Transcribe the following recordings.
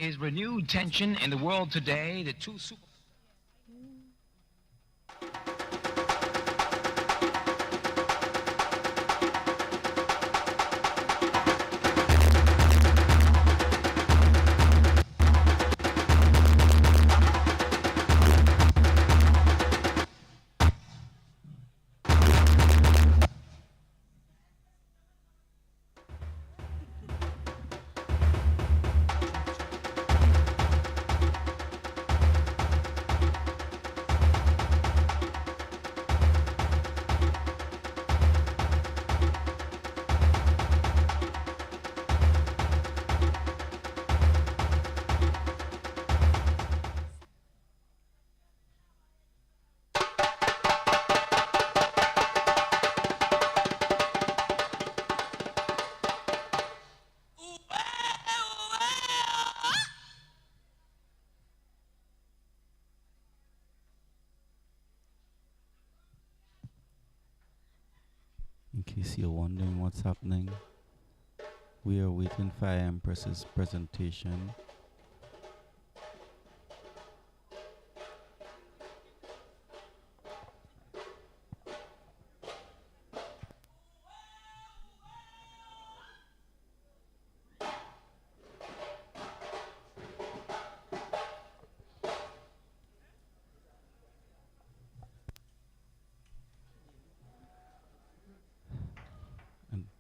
is renewed tension in the world today. The two super... In case you're wondering what's happening, we are waiting for Empress's presentation.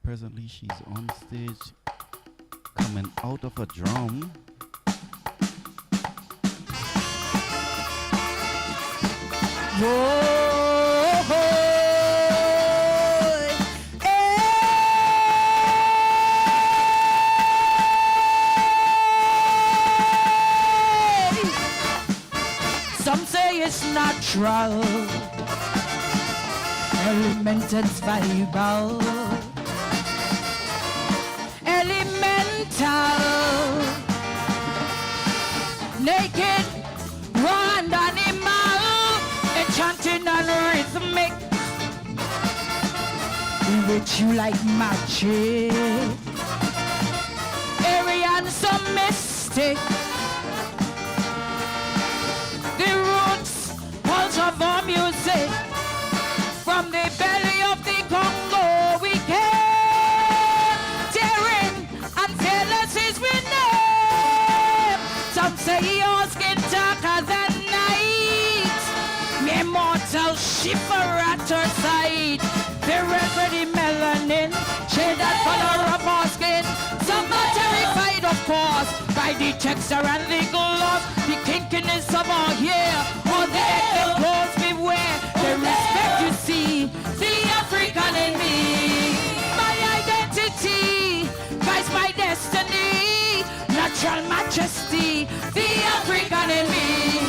Presently she's on stage, coming out of a drum. Whoa, hey. Some say it's natural, element and viable. Naked, raw and animal, enchanting and rhythmic, bewitch you like magic, airy and so mystic. The roots, pulse of our music, from the belly of the Congo we came, tearing and fearless is we know. Some say your skin darker than night, mere mortal shiver at her side. The reverend melanin, shade that color of our skin. Some are terrified, of course, by the texture and the gloss, the kinkiness of our hair, or the ethnic clothes we wear. The respect you see, the African in me. My identity guides my destiny, natural majesty, the African in me.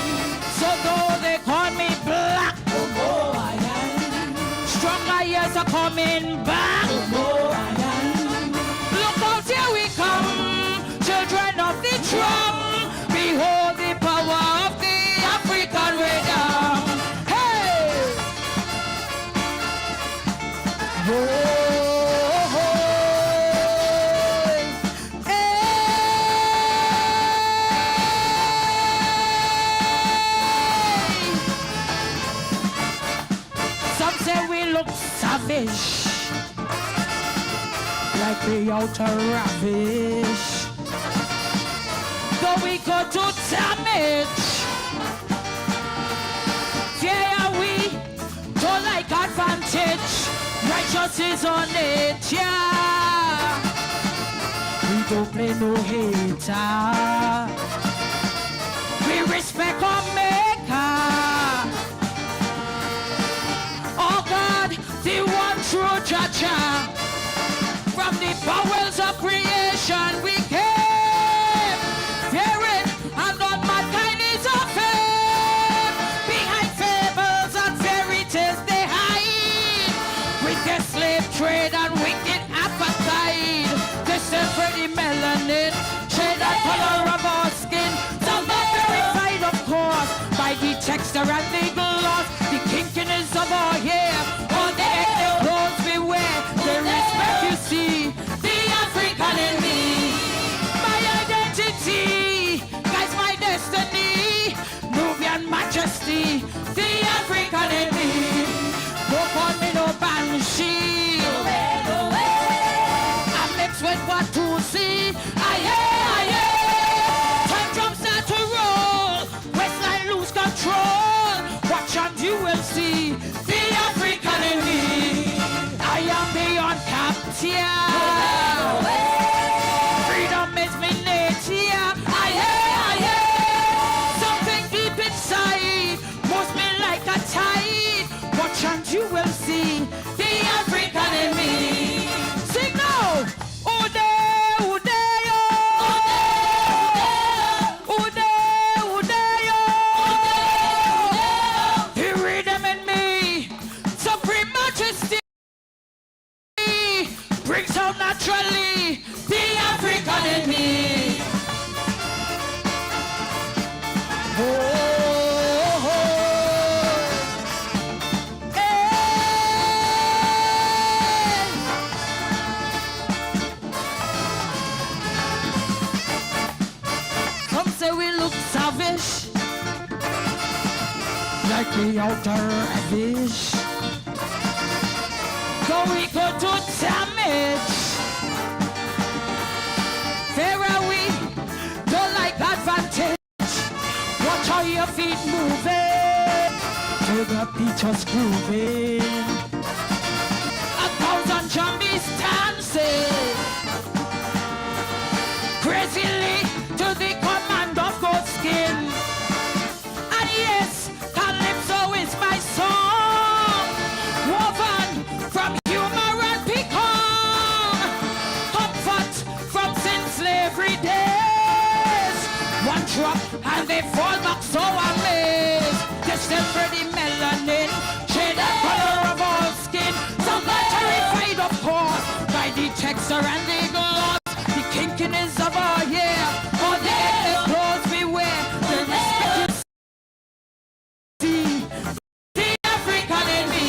So though they call me black, oh, I am. Stronger years are coming back, oh, I am. Look out, here we come, children of the drum. Behold the power of the African rhythm. Hey! Whoa. Savage, like the outer ravish. Though we go to damage, yeah, we don't like advantage. Righteous is on it, yeah. We don't play no hater. We respect our maker. Oh God, the one true Jah-Jah. From the bowels of creation we came, fearing and not mankind is a fame. Behind fables and fairy tales they hide, with their slave trade and wicked appetite. They sell for the melanin, shade and color of our skin. Some are verified, of course, by the texture and the gloss, the kinkiness of our hair, or the ethnic clothes we wear. The respect you see, the African in me. My identity majesty, the African in me. Don't call me no banshee. I mix with what to see. Aye. Time drums start to roll. Westline lose control. Watch and you will see the African in me. I am beyond capture. Freedom is my nature. Aye. Something deep inside moves me like a tide. Watch and you will see the African in me. Sing now. Ude, ude, yo. Ude, ude, yo. The rhythm in me, supreme majesty, brings out naturally the African in me. Some say we look savage, like the outer fish. So we go to damage. There are we, don't like advantage. Watch how your feet moving, to the beat just grooving. 1,000 zombies dancing, crazily to the command of goat skin. And yes, Calypso is my song, woven from humor and pecan, comfort from sin slavery days. One drop and they fall back so amazed. This is pretty melanin, shade the color of all skin. Some are terrified, of course, by the texture and the gloss, the kinkiness of our hair, or the clothes we wear. The respect is the African in me,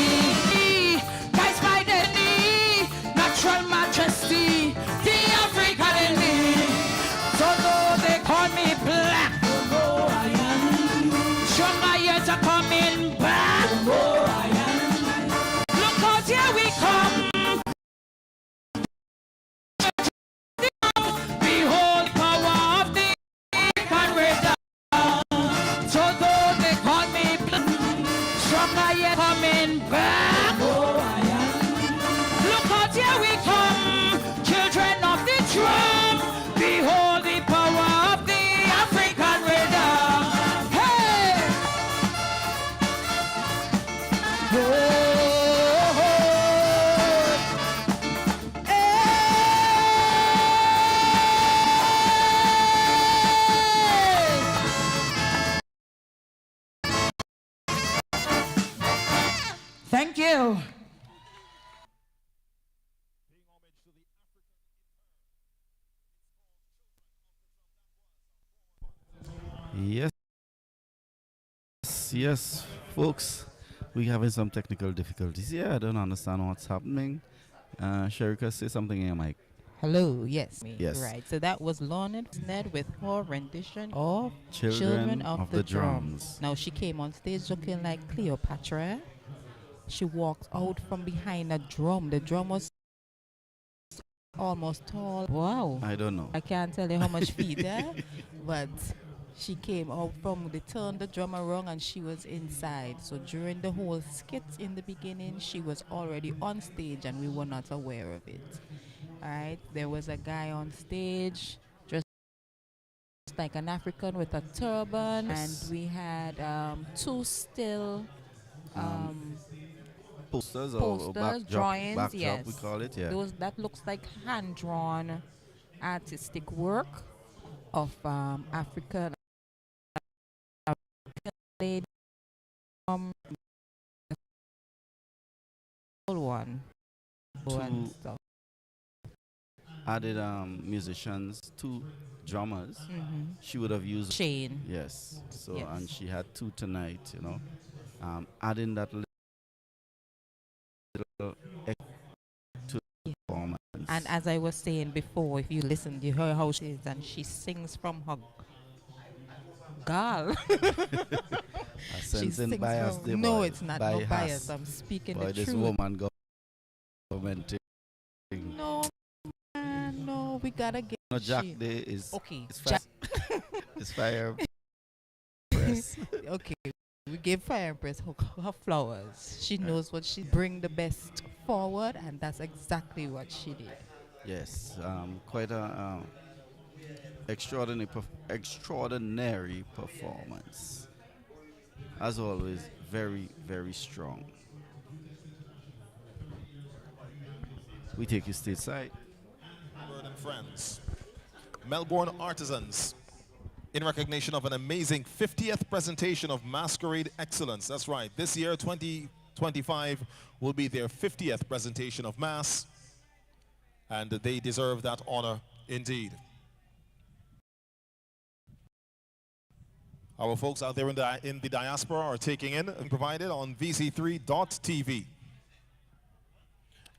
guys by the knee, natural majesty, the African in me. So though they call me black, sure my years are coming back. Look out, here we come. Behold power of the African radar. So though they call me black, sure my years coming back. Look out, here we come, children of the drum. Behold the power of the African radar. Hey! Thank you. Yes, folks. We having some technical difficulties. Yeah, I don't understand what's happening. Sherika, say something in your mic. Hello, yes. Yes. Right. So that was Lorna Ned with her rendition of Children of the Drums. Now she came on stage looking like Cleopatra. She walked out from behind a drum. The drum was almost tall. Wow. I don't know. I can't tell you how much feet there, but she came out from, they turned the drum around and she was inside. So during the whole skit in the beginning, she was already on stage and we were not aware of it. All right, there was a guy on stage dressed like an African with a turban, Yes. and we had two still Posters or posters, backdrop, drawings, backdrop yes. we call it, yeah. Those that looks like hand-drawn artistic work of African lady, one and Two stuff. added musicians, two drummers. She would have used Chain. yes. So Yes. and she had two tonight, you know. Adding that little extra to the performance. And as I was saying before, if you listen, you heard how she is, and she sings from her Girl. She Sensing sings bias. from- there, No, boy. it's not By no bias. has. I'm speaking Boy, the this truth. woman commenting. No, man, no, we gotta get No, Jack shit. Day is. Okay, It's Jack. It's fire. Press. Okay, we gave Fire Empress her flowers. She knows what she bring the best forward, and that's exactly what she did. Yes, quite a extraordinary performance. As always, very, very strong. We take you stateside. Melbourne and friends, Melbourne artisans, in recognition of an amazing 50th presentation of Masquerade Excellence. That's right, this year, 2025, will be their 50th presentation of Mass, and they deserve that honor indeed. Our folks out there in the diaspora are taking in and provided on VC3.tv.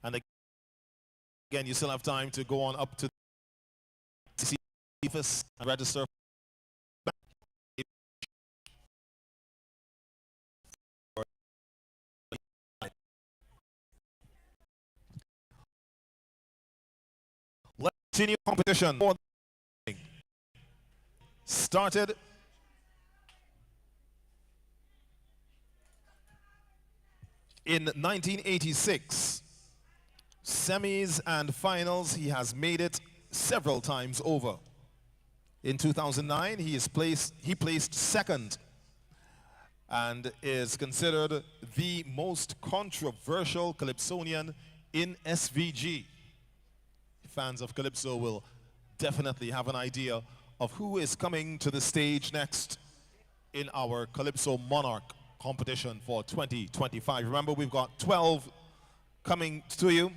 And again, you still have time to go on up to the office and register. Let's continue competition. Started in 1986. Semis and finals, he has made it several times over. In 2009, he placed second and is considered the most controversial Calypsonian in SVG. Fans of Calypso will definitely have an idea of who is coming to the stage next in our Calypso Monarch competition for 2025. Remember, we've got 12 coming to you.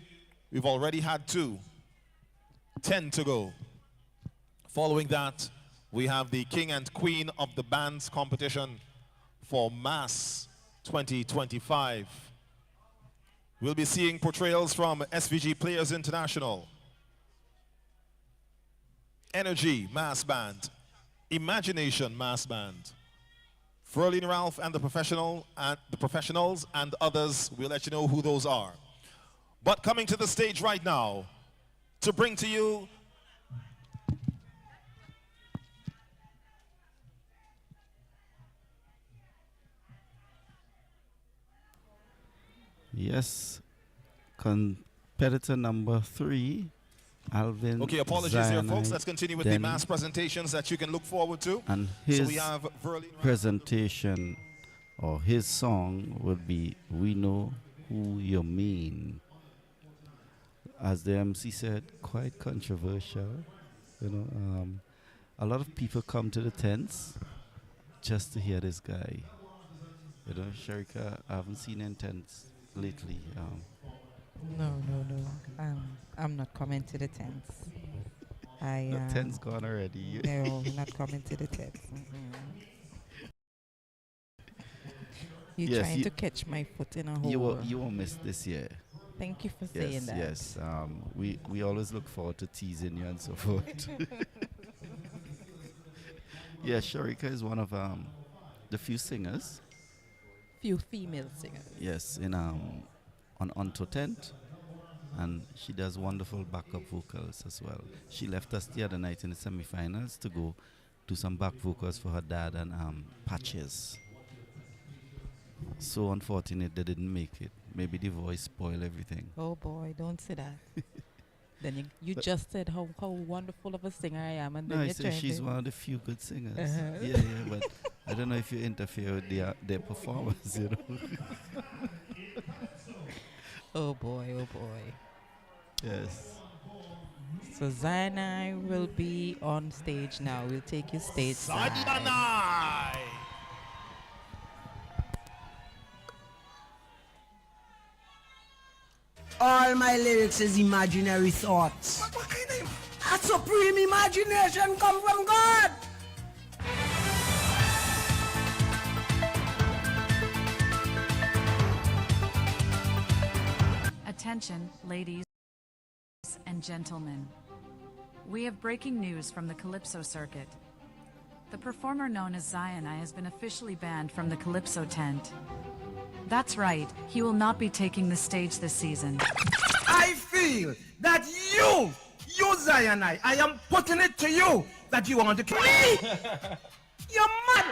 We've already had 2, 10 to go. Following that, we have the King and Queen of the Bands competition for Mass 2025. We'll be seeing portrayals from SVG Players International, Energy Mass Band, Imagination Mass Band, Frolin Ralph and the Professionals and others. We'll let you know who those are. But coming to the stage right now to bring to you Yes, competitor number 3, Alvin. Okay, apologies here, Cyanide, folks. Let's continue with the Denny. mass presentations that you can look forward to. And So his we have Verlin presentation or his song would be "We Know Who You Mean." As the MC said, quite controversial. You know, a lot of people come to the tents just to hear this guy. You know, Sharika, I haven't seen in tents lately. No. I'm not coming to the tents. The tent's gone already. No, not coming to the tents. You're Yes, trying you- to catch my foot in a hole. You won't miss this year. Thank you for saying that. Yes. We always look forward to teasing you and so forth. Yeah, Sharika is one of the few singers. Few female singers. Yes, in on to tent, and she does wonderful backup vocals as well. She left us the other night in the semifinals to go do some back vocals for her dad and Patches. So unfortunate they didn't make it. Maybe the voice spoiled everything. Oh boy, don't say that. Then you just said how wonderful of a singer I am, and No, then I you're say trying she's to... one of the few good singers. Uh-huh. Yeah, but I don't know if you interfere with their performance, you know. Oh boy. Yes. So Zainai will be on stage now. We'll take you stage side. Sadanai. All my lyrics is imaginary thoughts. A supreme imagination come from God. Attention, ladies and gentlemen. We have breaking news from the Calypso circuit. The performer known as Zion has been officially banned from the Calypso tent. That's right, he will not be taking the stage this season. I feel that you Zion, I am putting it to you that you want to kill me. You're mad.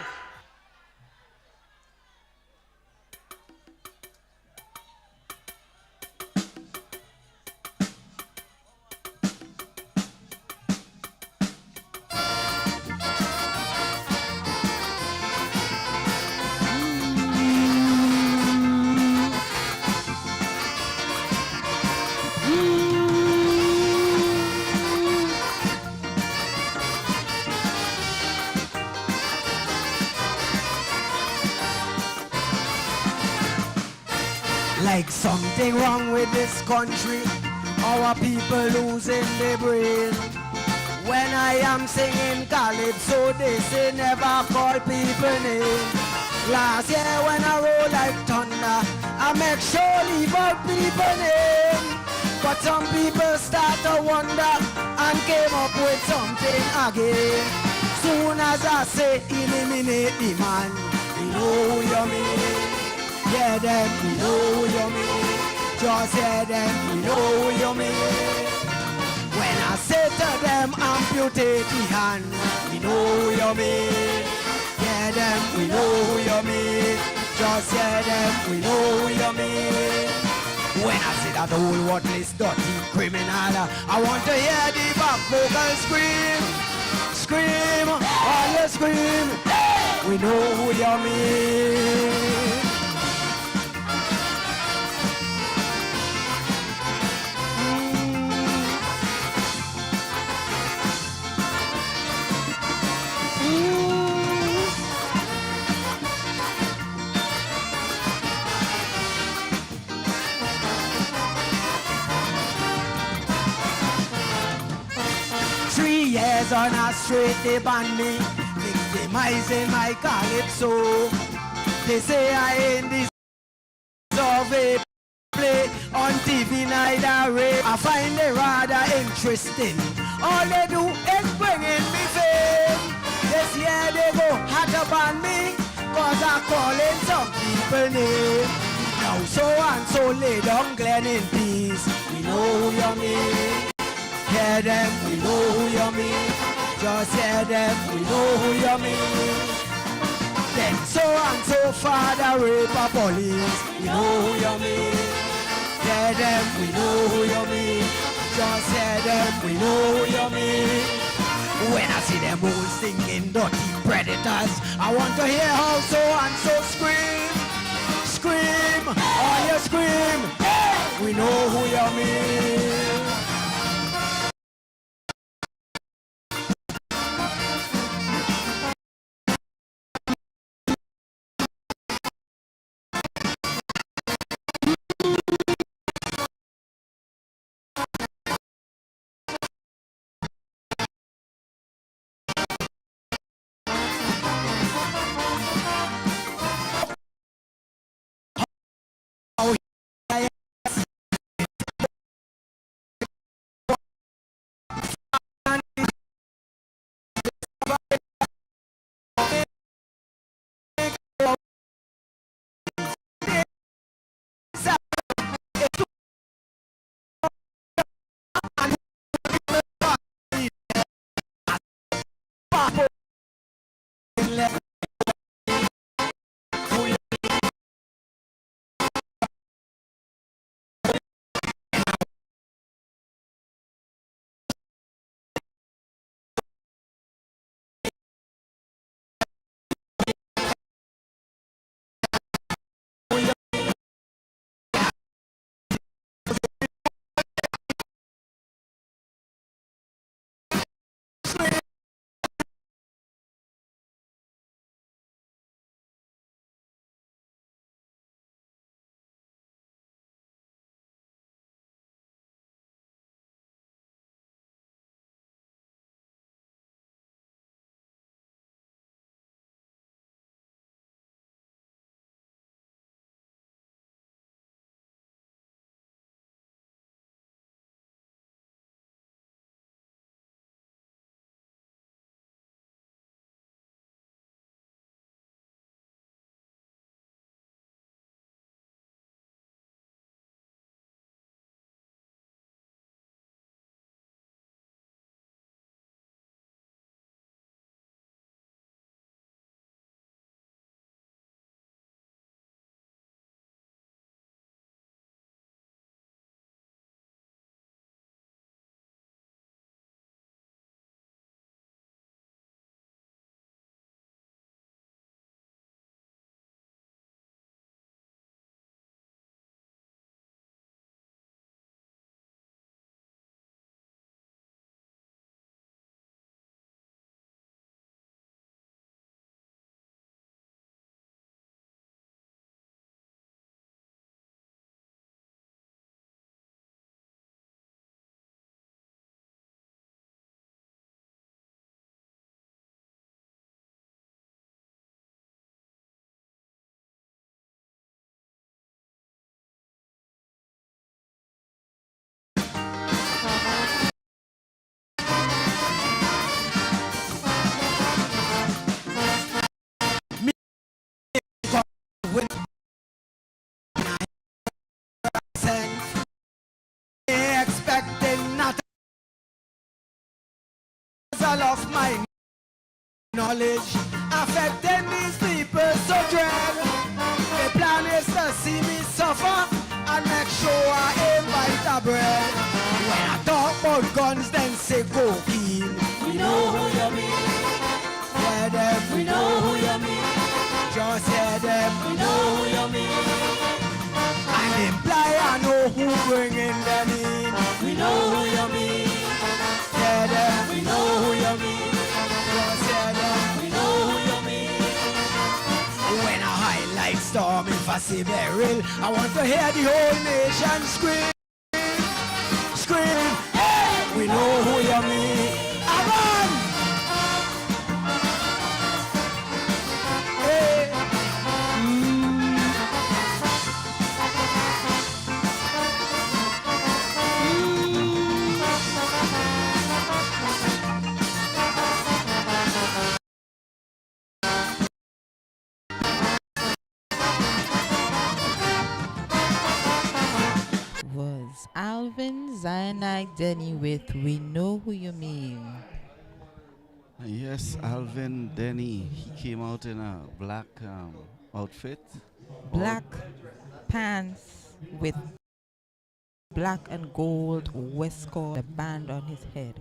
Like something wrong with this country, our people losing their brain. When I am singing calypso, they say never call people name. Last year when I roll like thunder, I make sure leave out people name. But some people start to wonder and came up with something again. Soon as I say eliminate the man, we know who you mean. Yeah, them, we know who you mean. Just hear them, we know who you mean. When I say to them, amputate the hand, we know who you mean. Yeah, them, we know who you mean. Just hear them, we know who you mean. When I say that whole worthless, dirty criminal, I want to hear the back vocal scream. Scream, all you scream. We know who you mean. 3 years on a straight, they ban me, victimizing my calypso. They say I ain't deserve a play on TV night or rape. I find it rather interesting. All they do is bringing me fame. This year they go hard up on me, cause I'm calling some people name. Now so and so lay down Glen in peace. We know who you mean. Hear them, we know who you mean. Just hear them, we know who you mean. Then so and so father rape a police. We know who you mean. Hear them, we know who you mean. Just hear them, we know who you mean. When I see them all singing dirty predators, I want to hear how so and so scream. Scream, all you scream. We know who you mean. I lost my knowledge, affecting these people so dread. The plan is to see me suffer and make sure I invite a bread. When I talk about guns, then say go keen. We know who you mean. Hear them. We know who you mean. Just hear them. We know who you mean. And imply I know who bringing them in. We know who you mean. Hear them. We know who you mean. Just hear them. We know who you mean. When I highlight storm, if I see Beryl, I want to hear the whole nation scream. Scream. Hey! We know who you mean. I'm on. Hey. Was Alvin Cyanide Denny with We Know Who You Mean. Yes, Alvin Denny. He came out in a black outfit. Black pants with black and gold waistcoat, a band on his head.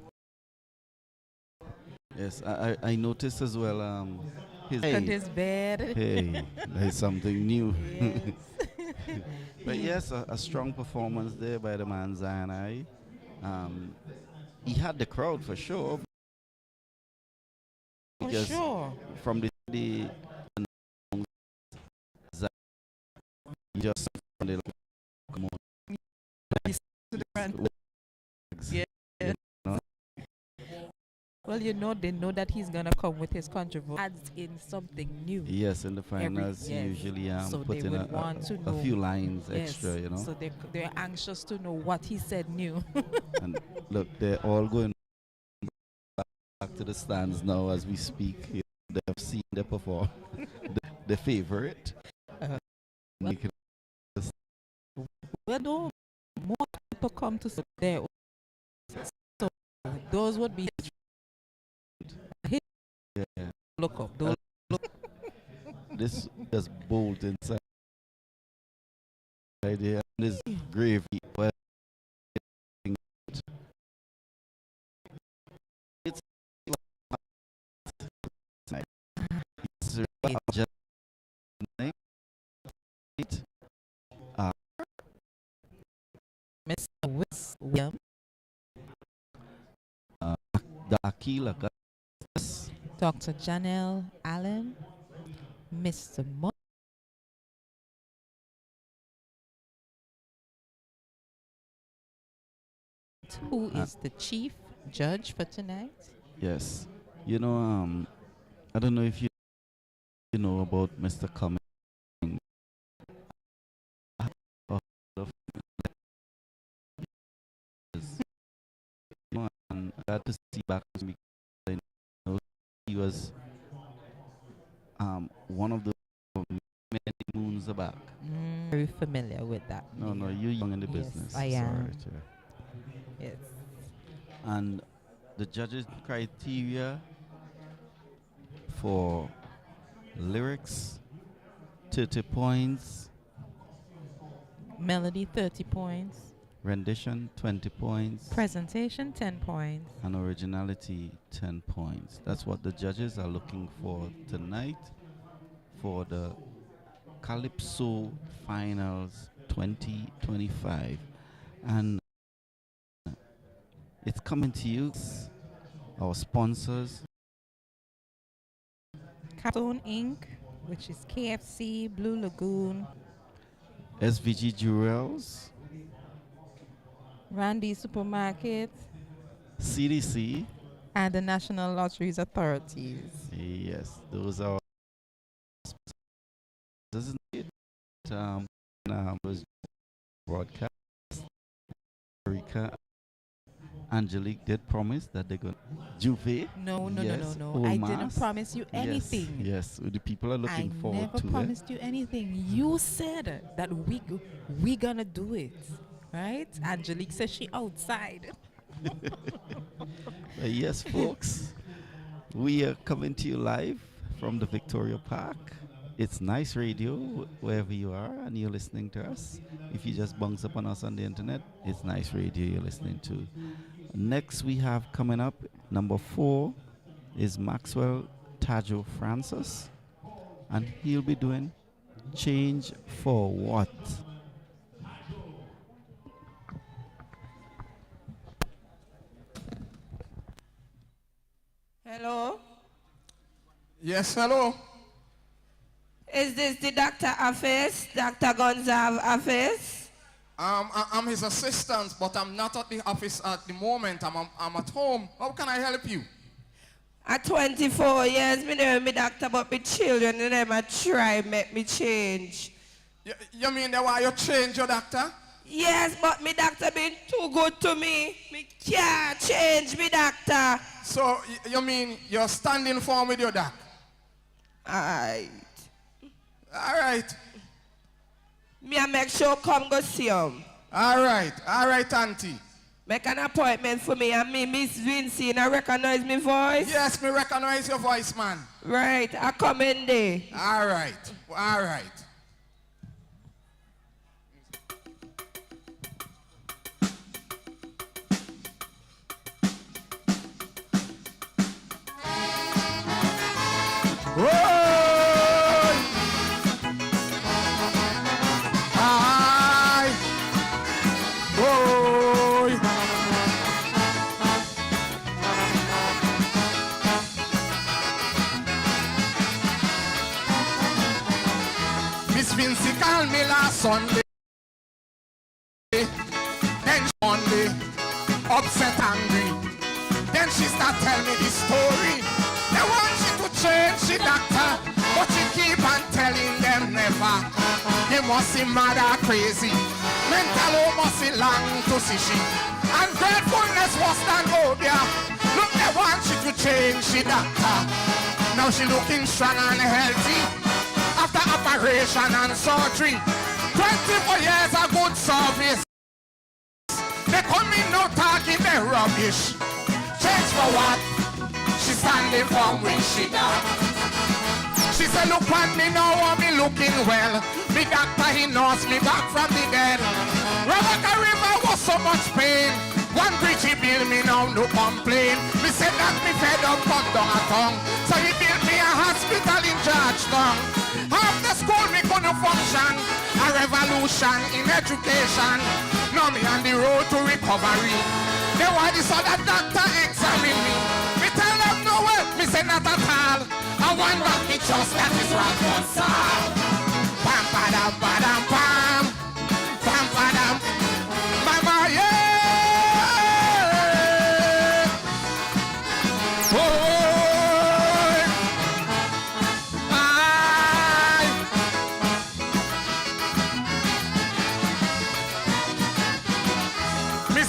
Yes, I noticed as well his On his bed. Hey, there's something new. Yes. But yes, a strong performance there by the man Zion. He had the crowd for sure. For Because sure. from the just come on. Yeah. You know? Well, you know, they know that he's gonna come with his controversy. Adds in something new. Yes, in the finals, yes. he usually So put they in would want to a know. few lines Yes. extra, you know. So they're anxious to know what he said new. And look, they're all going back to the stands now as we speak. You know, they have seen them perform. the favorite. Well, You can well, no, more people come to there. So those would be yeah. look up. Those This just bolt inside here. And this gravy. Well, it's like it's just Mr. William, the Aquila Dr. Janelle Allen, Mr. Mo, who is the chief judge for tonight. Yes. You know, I don't know if you know about Mr. Cummings. And I had to see back because I know he was one of the many moons back. Very familiar with that. No, you're young in the Yes, business. I It's am. alright, yeah. Yes. And the judges' criteria for lyrics, 30 points, Melody, 30 points. rendition, 20 points, Presentation, 10 points. and originality, 10 points. That's what the judges are looking for tonight for the Calypso Finals 2025. And it's coming to you, our sponsors, Capstone Inc., which is KFC, Blue Lagoon, SVG Jewels, Randy Supermarket, CDC. and the National Lotteries Authorities. Yes, those are isn't it? Was broadcast. Erica, Angelique did promise that they're going Juve. No. Yes, I didn't Omas. promise you anything. Yes, the people are looking I forward never to promised you anything. You said that we gonna do it, right? Angelique says she outside. Yes, folks. We are coming to you live from the Victoria Park. It's Nice Radio, wherever you are, and you're listening to us. If you just bounce up on us on the internet, it's Nice Radio you're listening to. Next, we have coming up, number 4 is Maxwell Tajo Francis, and he'll be doing Change for What? Hello? Yes, hello. Is this the doctor office? Dr. Gonzav office? I'm his assistant, but I'm not at the office at the moment. I'm at home. How can I help you? At 24 years, me know me doctor, but me children, and them a try make me change. You mean they want you change your doctor? Yes, but me doctor been too good to me. Me can't change me doctor. So, you mean you're standing firm with your doc? Alright. Alright. Me a make sure come go see him. Alright, auntie. Make an appointment for me and me, Miss VINCY, and I recognize me voice? Yes, me recognize your voice, man. Right, I come in there. Alright. Miss Vincy called me last Sunday, then Monday, upset, angry. Then she start telling me the story. They want she to change the doctor, but she keep on telling them never. He must see mad or crazy, mental must see long to see she. And gratefulness was than phobia. Look, they want she to change the doctor. Now she looking strong and healthy after operation and surgery. 24 years of good service. They come in no talking their rubbish. Change for what? She standing from when she done. She said, look at me now, I'm me looking well. Me doctor, he knows me back from the dead. Rebecca River was so much pain. One bridge he built me now, no complain. Me said that me fed up, come down a tongue. So he built me a hospital in Georgetown. After school me couldn't function. A revolution in education. Now me on the road to recovery. They want this other doctor examine me. Me tell them no way, me say not at all. I want back me just that is right one side. Pam padam padam pam. Pam padam. Mama yeah.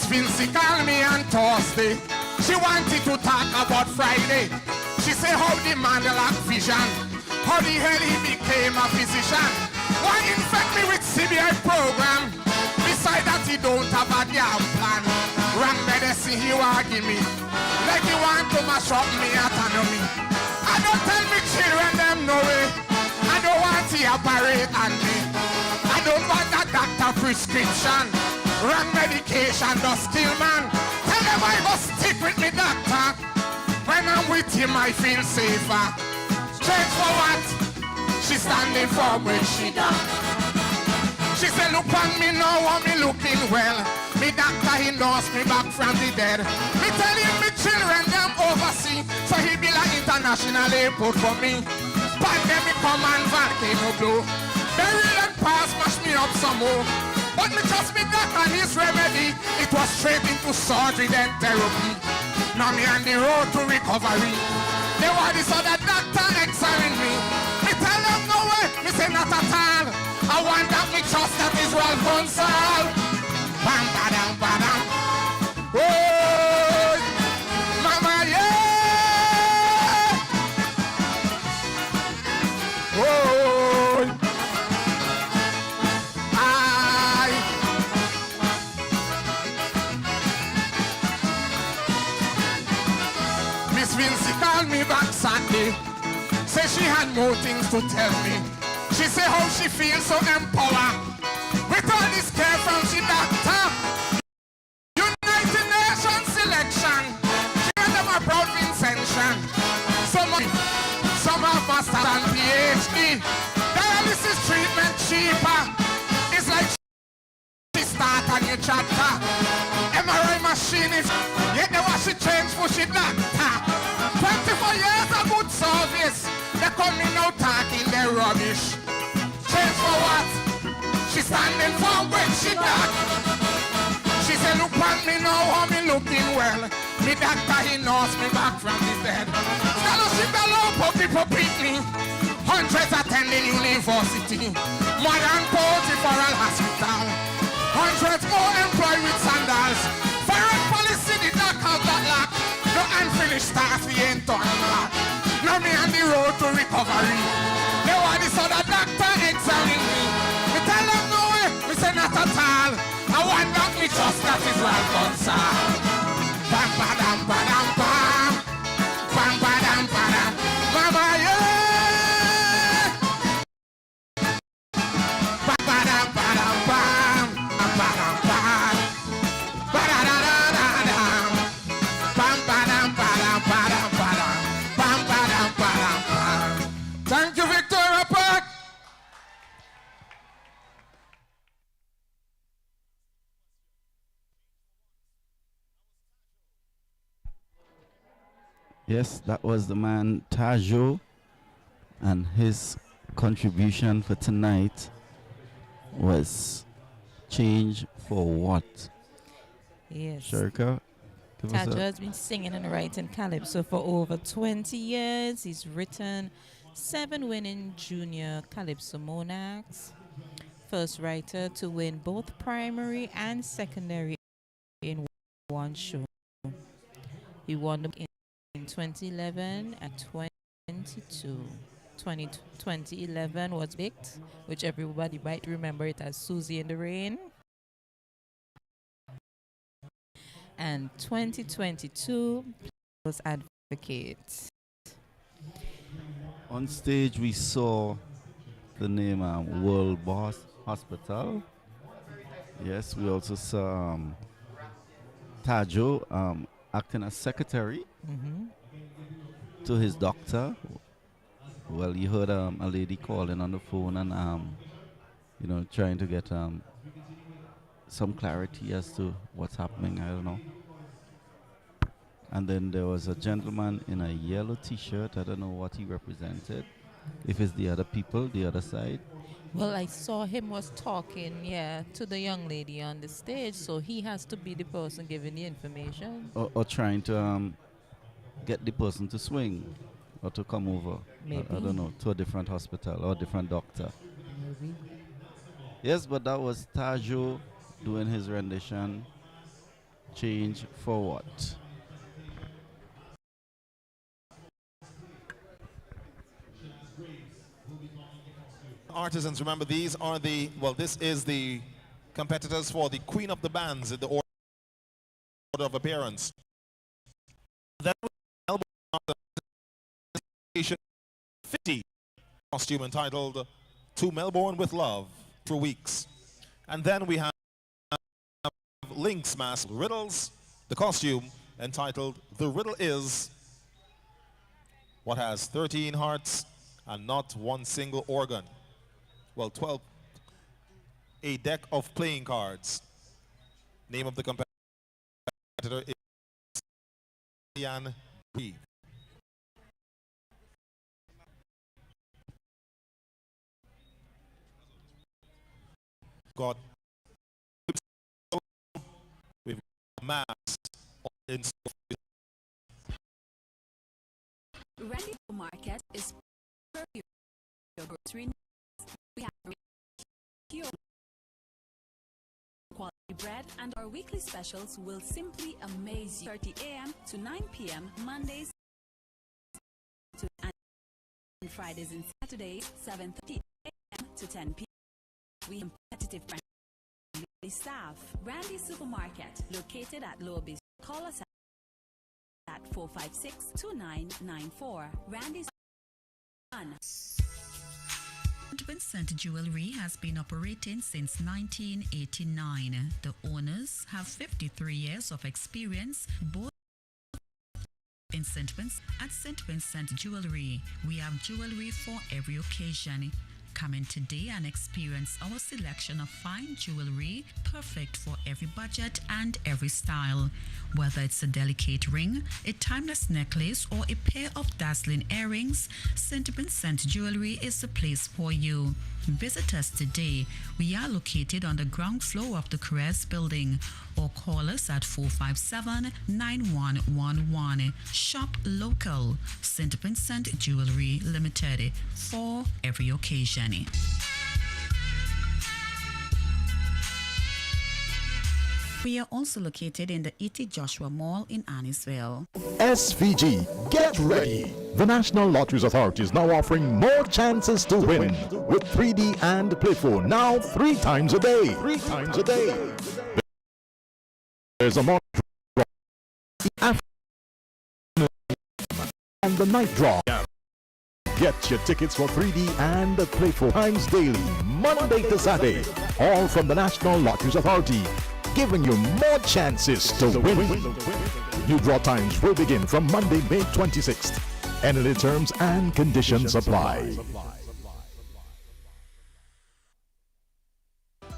Vincy called me on Thursday. She wanted to talk about Friday. She said how the man lacked vision, how the hell he became a physician. Why infect me with CBI program? Besides that he don't have a damn plan. Wrong medicine he want give me, like he want to mash up me autonomy. I don't tell me children them no way. I don't want to operate on me. I don't want that doctor prescription. Wrong medication does kill man. Tell them I must stick with me doctor. When I'm with him I feel safer. Change for what? She standing for when she done. She said look on me now, I'm me looking well. Me doctor he knows me back from the dead. Me tell him me children them overseas, so he be like international airport for me. Pandemic come and volcano blow. Burial and pass mash me up some more. But me just me got on his remedy. It was straight into surgery then therapy. Now me on the road to recovery. They want this other doctor examine me. Me tell them no way, me say not at all. I want that me trust that is well console. Bam badam badam. Oh, mama yeah. Oh. Miss Vincy called me back Sunday. Say she had more things to tell me. She say how she feels so empowered. With all this care from she doctor. United Nations selection. She had them a proud Vincentian. Some have master and PhD. Dialysis treatment cheaper. It's like she start a new chapter. MRI machine is yet they wash it change push it doctor. 24 years of good service. They coming out talking their rubbish. Change for what? She standing for when she done. She said look at me now how me looking well. Me doctor he knows me back from the dead. Scholarship alone puppy me. Hundreds attending university. More than 40 for a hospital. Hundreds more employed with sandals. Foreign policy did not count that lack. No unfinished task we ain't done that. Now me on the road to recovery. They want this other doctor examining me. Me tell them no way, me say not at all. I want that me just that is well done, sir. Bam badam badam bam. Bam badam badam. Mama yeah. Bam badam badam bam. Bam badam bam. Ba-da-da-da-da-dam. Bam badam badam badam badam. Bam badam badam bam. Thank you, Victoria Park. Yes, that was the man Tajo, and his contribution for tonight was Change for What? Yes. Sharika, give us Tajo a- has been singing and writing calypso for over 20 years. He's written 7 winning junior calypso monarchs. First writer to win both primary and secondary in one show. He won them in 2011 and 2022. 2011 was picked, which everybody might remember it as Susie in the Rain. And 2022 was Advocate. On stage, we saw the name World Boss Hospital. Yes, we also saw Tajo acting as secretary to his doctor. Well, you heard a lady calling on the phone and trying to get some clarity as to what's happening. I don't know. And then there was a gentleman in a yellow T-shirt. I don't know what he represented. If it's the other people, the other side. Well, I saw him was talking, to the young lady on the stage, so he has to be the person giving the information. Or trying to get the person to swing or to come over. Maybe. I don't know, to a different hospital or a different doctor. Maybe. Yes, but that was Tajo doing his rendition. Change for What? Artisans, remember these are this is the competitors for the Queen of the Bands in the order of appearance. Then we have 50 costume entitled To Melbourne with Love for weeks. And then we have Link's Mask Riddles, the costume entitled The Riddle Is What Has 13 Hearts and Not One Single Organ. Well, 12, a deck of playing cards. Name of the competitor is Ian B. Got we've got masks in Ready Market is for your grocery needs. We have pure quality bread, and our weekly specials will simply amaze you. 30 a.m. to 9 p.m. Mondays and Fridays and Saturdays 7:30 a.m. to 10 p.m. We have competitive friendly staff. Randy Supermarket, located at Lobis. Call us at 456-2994. Randy's on. St. Vincent Jewelry has been operating since 1989. The owners have 53 years of experience, both in St. Vincent. At St. Vincent Jewelry, we have jewelry for every occasion. Come in today and experience our selection of fine jewelry, perfect for every budget and every style. Whether it's a delicate ring, a timeless necklace, or a pair of dazzling earrings, St. Vincent Jewelry is the place for you. Visit us today. We are located on the ground floor of the Gras building, or call us at 457-9111. Shop local. St. Vincent Jewelry Limited, for every occasion. We are also located in the E.T. Joshua Mall in Annisville. SVG, get ready! The National Lotteries Authority is now offering more chances to win with 3D and Play 4 now 3 times a day. 3 times a day. There's a morning draw, afternoon, and the night draw. Get your tickets for 3D and Play 4 times daily, Monday to Saturday, all from the National Lotteries Authority, giving you more chances to win. New draw times will begin from Monday, May 26th. Any terms and conditions apply.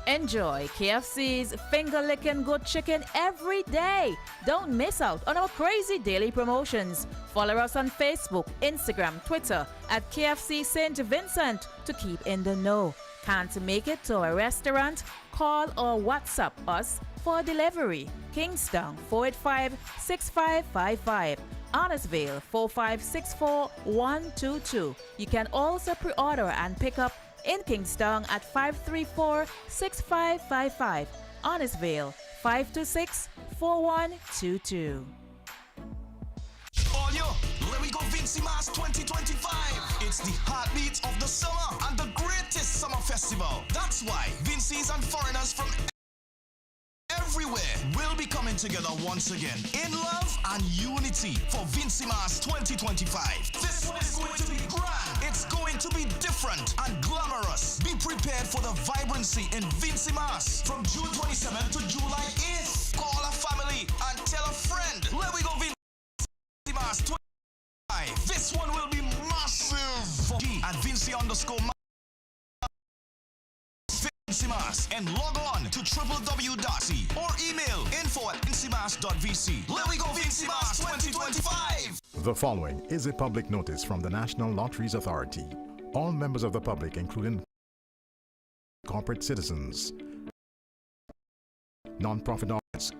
Enjoy KFC's finger-licking good chicken every day. Don't miss out on our crazy daily promotions. Follow us on Facebook, Instagram, Twitter at KFC St. Vincent to keep in the know. Can't make it to a restaurant? Call or WhatsApp us for delivery. Kingston 485-6555. Honestville 4564122. You can also pre-order and pick up in Kingston at 534-6555. Honestville 526-4122. Oh, yo, let me go VINCY Mass 2025. It's the heartbeat of the summer and the greatest summer festival. That's why VINCYs and foreigners from everywhere will be coming together once again in love and unity for VINCY Mass 2025. This one is going to be grand. It's going to be different and glamorous. Be prepared for the vibrancy in VINCY Mass from June 27th to July 8th. Call a family and tell a friend. Let we go VINCY Mass 2025. This one will be massive. At VINCY_Mass and log on to www.c or email info@vincymass.vc. Let we go VINCY Mass 2025. The following is a public notice from the National Lotteries Authority. All members of the public, including corporate citizens, non-profit organizations,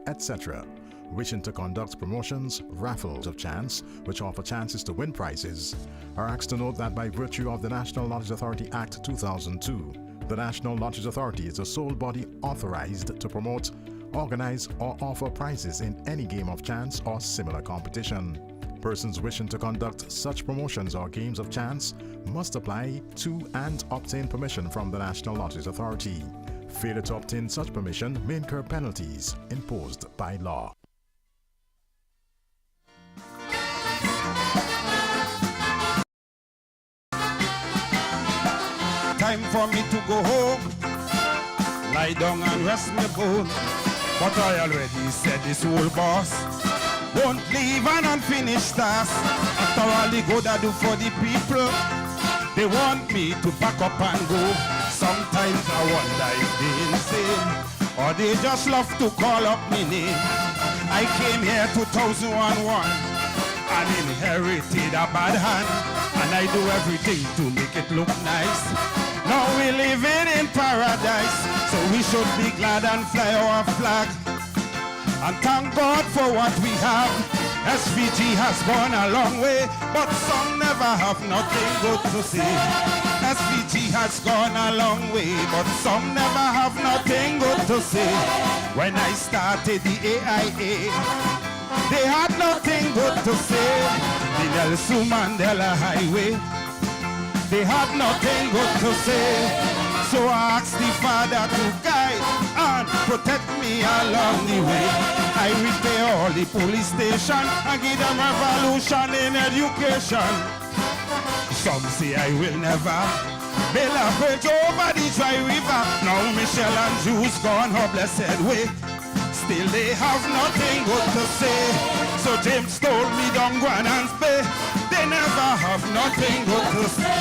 etc., wishing to conduct promotions, raffles of chance, which offer chances to win prizes, are asked to note that by virtue of the National Lotteries Authority Act 2002, the National Lotteries Authority is the sole body authorized to promote, organize, or offer prizes in any game of chance or similar competition. Persons wishing to conduct such promotions or games of chance must apply to and obtain permission from the National Lotteries Authority. Failure to obtain such permission may incur penalties imposed by law. Time for me to go home, lie down and rest my bone. But I already said this old boss won't leave an unfinished task. After all the good I do for the people, they want me to pack up and go. Sometimes I wonder if they insane, or they just love to call up me name. I came here 2001 and inherited a bad hand, and I do everything to make it look nice. Now we living in paradise, so we should be glad and fly our flag and thank God for what we have. SVG has gone a long way, but some never have nothing good to say. SVG has gone a long way, but some never have nothing good to say. When I started the AIA, they had nothing good to say. The Nelson Mandela Highway, they had nothing good to say. So I asked the Father to guide and protect me along the way. I repair all the police station and give them revolution in education. Some say I will never build a bridge over the dry river. Now Michelle and Jules gone her blessed way. Still they have nothing good to say. So James told me don't go and pay. They never have nothing good to say.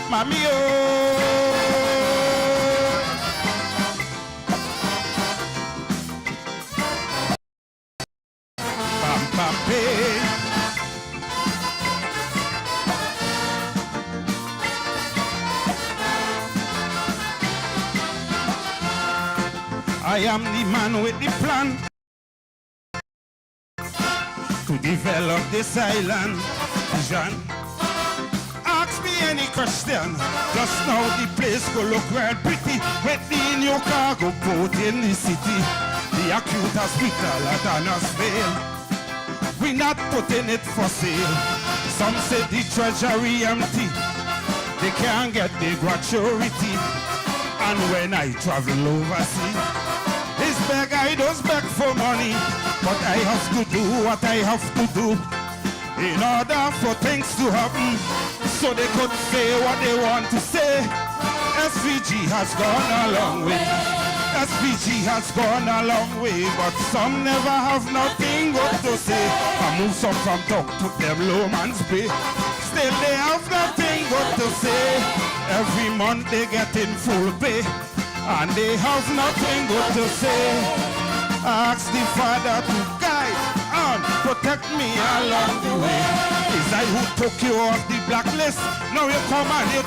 Mami oh. I am the man with the plan to develop this island vision. Ask me any question. Just now the place go look real pretty with the new cargo port in the city. The acute hospital at Anasville. We not putting it for sale. Some say the treasury empty. They can't get the gratuity. And when I travel overseas, it's beg, I just beg for money. But I have to do what I have to do in order for things to happen. So they could say what they want to say. SVG has gone a long way. SVG has gone a long way, but some never have nothing good to say. I move some from talk to them low man's pay. Still they have nothing good to say. Every month they get in full pay, and they have nothing good to say. Ask the Father to guide and protect me along the way. Is I who took you off the blacklist? Now you come and you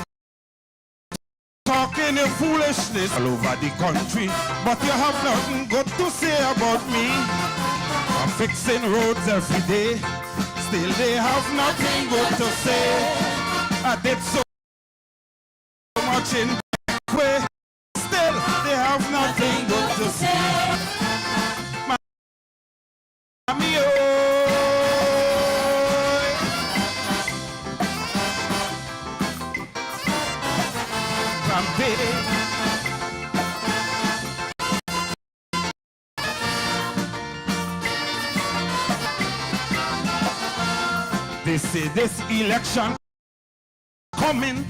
talking your foolishness all over the country, but you have nothing good to say about me. I'm fixing roads every day, still they have nothing good to say. I did so much in way, still they have nothing good to say. Mami oh. They say this election coming,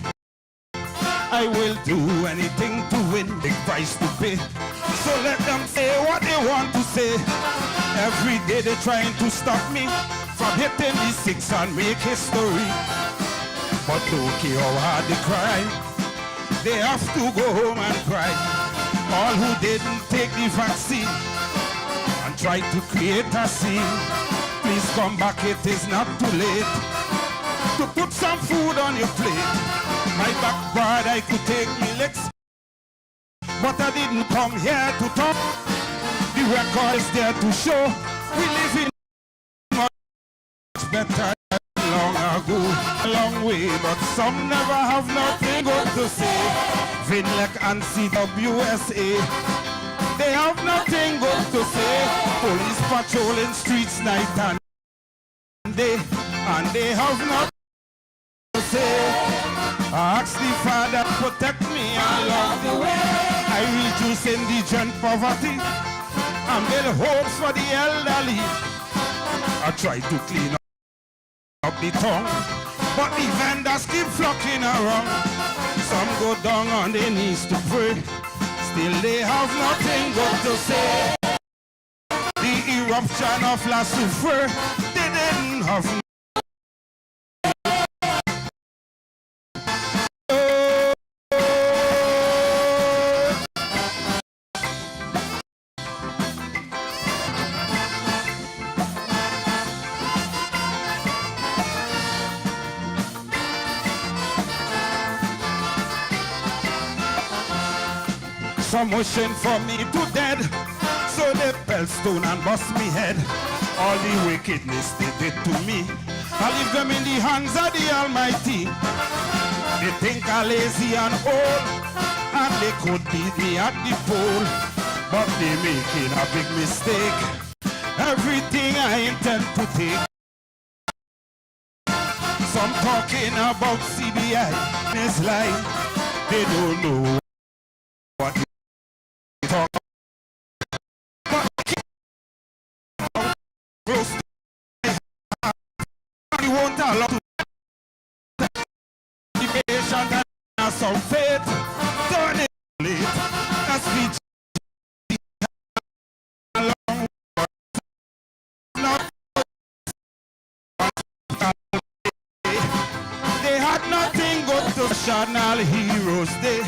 I will do anything to win, big price to pay. So let them say what they want to say. Every day they're trying to stop me from hitting the six and make history. But don't care how hard they cry, they have to go home and cry. All who didn't take the vaccine and tried to create a scene, please come back, it is not too late to put some food on your plate. My backward I could take me licks, but I didn't come here to talk. The record is there to show we live in much better long ago. A long way, but some never have nothing good to say. Vinlec and CWSA, they have nothing good to say. Police patrolling streets night and day, and they have nothing to say. Ask the Father protect me along the way. I reduce indigent poverty and build homes for the elderly. I try to clean up the tongue, but the vendors keep flocking around. Some go down on their knees to pray, still they have nothing good to say. The eruption of La Soufre, they didn't have some wishing for me to dead, so they pelt stone and bust me head. All the wickedness they did to me, I leave them in the hands of the Almighty. They think I'm lazy and old, and they could beat me at the pole, but they making a big mistake. Everything I intend to take. Some talking about CBI, it's like they don't know what they talk along to motivation and some faith. Turn it late. That's speech along. Not they had nothing good to National Heroes Day.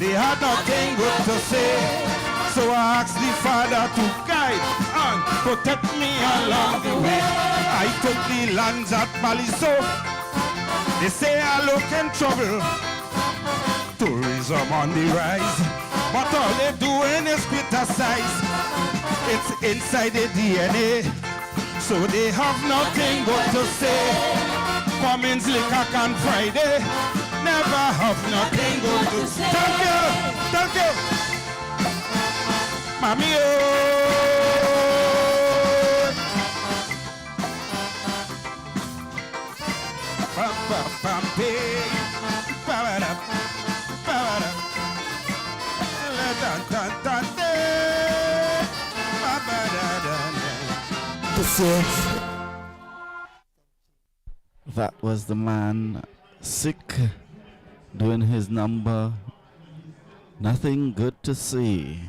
They had nothing good to say. So I asked the Father to guide and protect me along the way. I took the lands at Baliso. They say I look in trouble. Tourism on the rise, but all they're doing is criticize. It's inside the DNA, so they have nothing good to say. Cummins, Liquor, and Friday never have nothing good to say. Thank you. Mami, That was the man sick doing his number. Nothing good to see.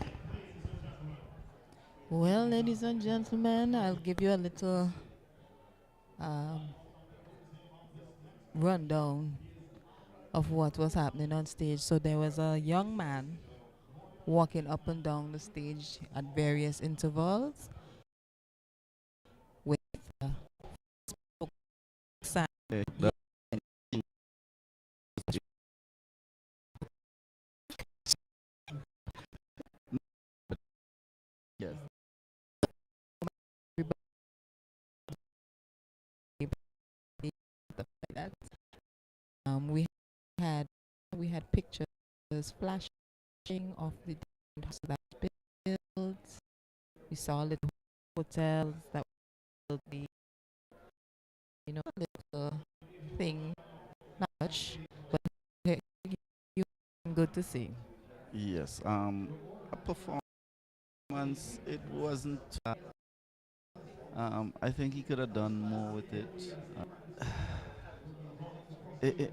Well, ladies and gentlemen, I'll give you a little rundown of what was happening on stage. So there was a young man walking up and down the stage at various intervals with a sign. Yes. We had pictures flashing of the different houses that were built. We saw little hotels that will be, a little thing, not much, but good to see. Yes. A performance. It wasn't. I think he could have done more with it.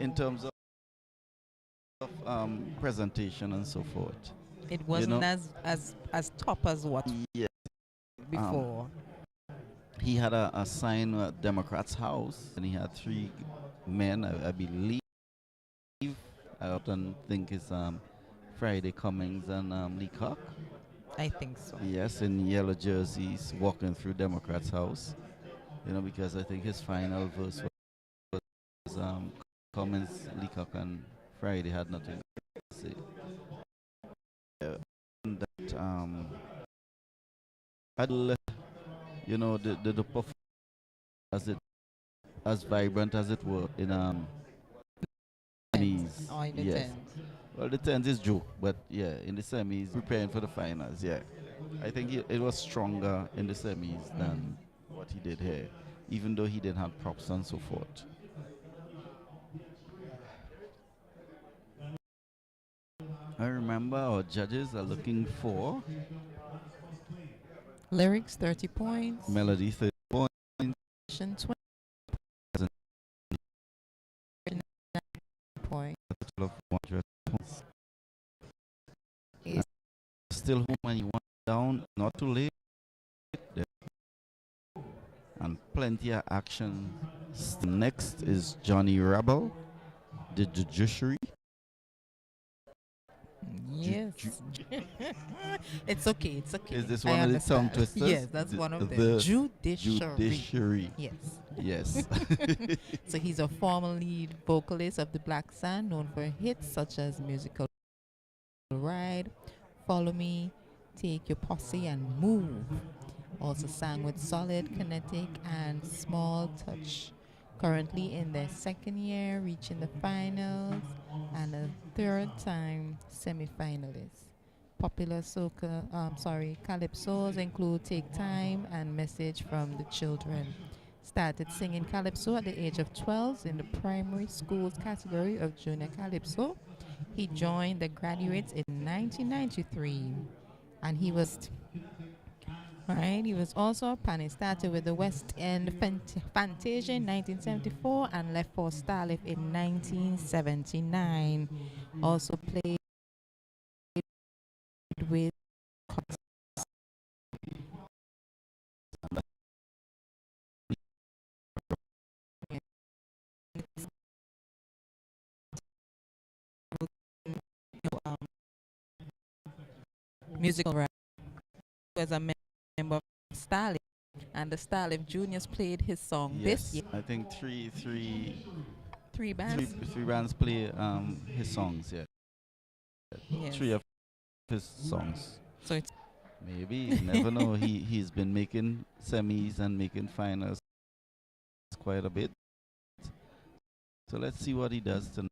In terms of presentation and so forth. It wasn't as top as what before. He had a sign at Democrat's house, and he had three men, I believe. I often think it's Friday Cummings and Leacock. I think so. Yes, in yellow jerseys, walking through Democrat's house. Because I think his final verse was Cummings, Leacock, and Friday had nothing to say. And that the performance as vibrant as it were in semis. Oh, in the Yes. tent. Well, the tent is joke, but yeah, in the semis, preparing for the finals. Yeah, I think it was stronger in the semis than what he did here, even though he didn't have props and so forth. I remember our judges are looking for lyrics 30 points, melody 30 points, 20 points. Still home and you want down, not too late. And plenty of action. Next is Johnny Rebel, the judiciary. Yes. It's okay. Is this one of the tongue twisters? Yes, that's one of them. Judiciary. Yes. Yes. So he's a former lead vocalist of the Black Sun, known for hits such as Musical Ride, Follow Me, Take Your Posse, and Move. Also sang with Solid, Kinetic, and Small Touch. Currently in their second year, reaching the finals, and a third time semi-finalists. Popular calypsos include Take Time and Message from the Children. Started singing calypso at the age of 12 in the primary schools category of junior calypso. He joined the graduates in 1993, and he was Right, he was also a pan. He started with the West End Fantasia in 1974 and left for Starlift in 1979. Also played with musical rap. He was a member of Starlift, and the Starlift Juniors played his song this year. I think three bands. three bands play his songs. Yeah, Yes. 3 of his songs. So it's maybe you never know. He's been making semis and making finals quite a bit. So let's see what he does tonight.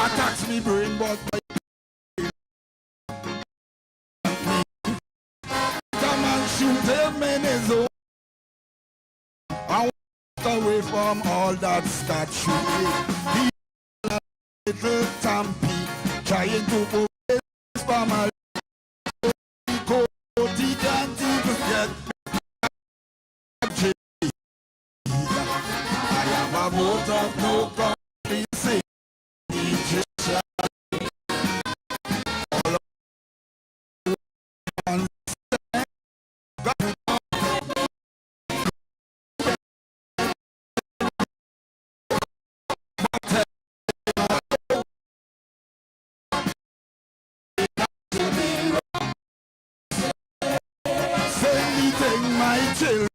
Attacks me brain, but come and shoot him in his own. I walk away from all that statue. He a little tampy, trying to put his family. He can't even get I am a vote of no confidence. My children.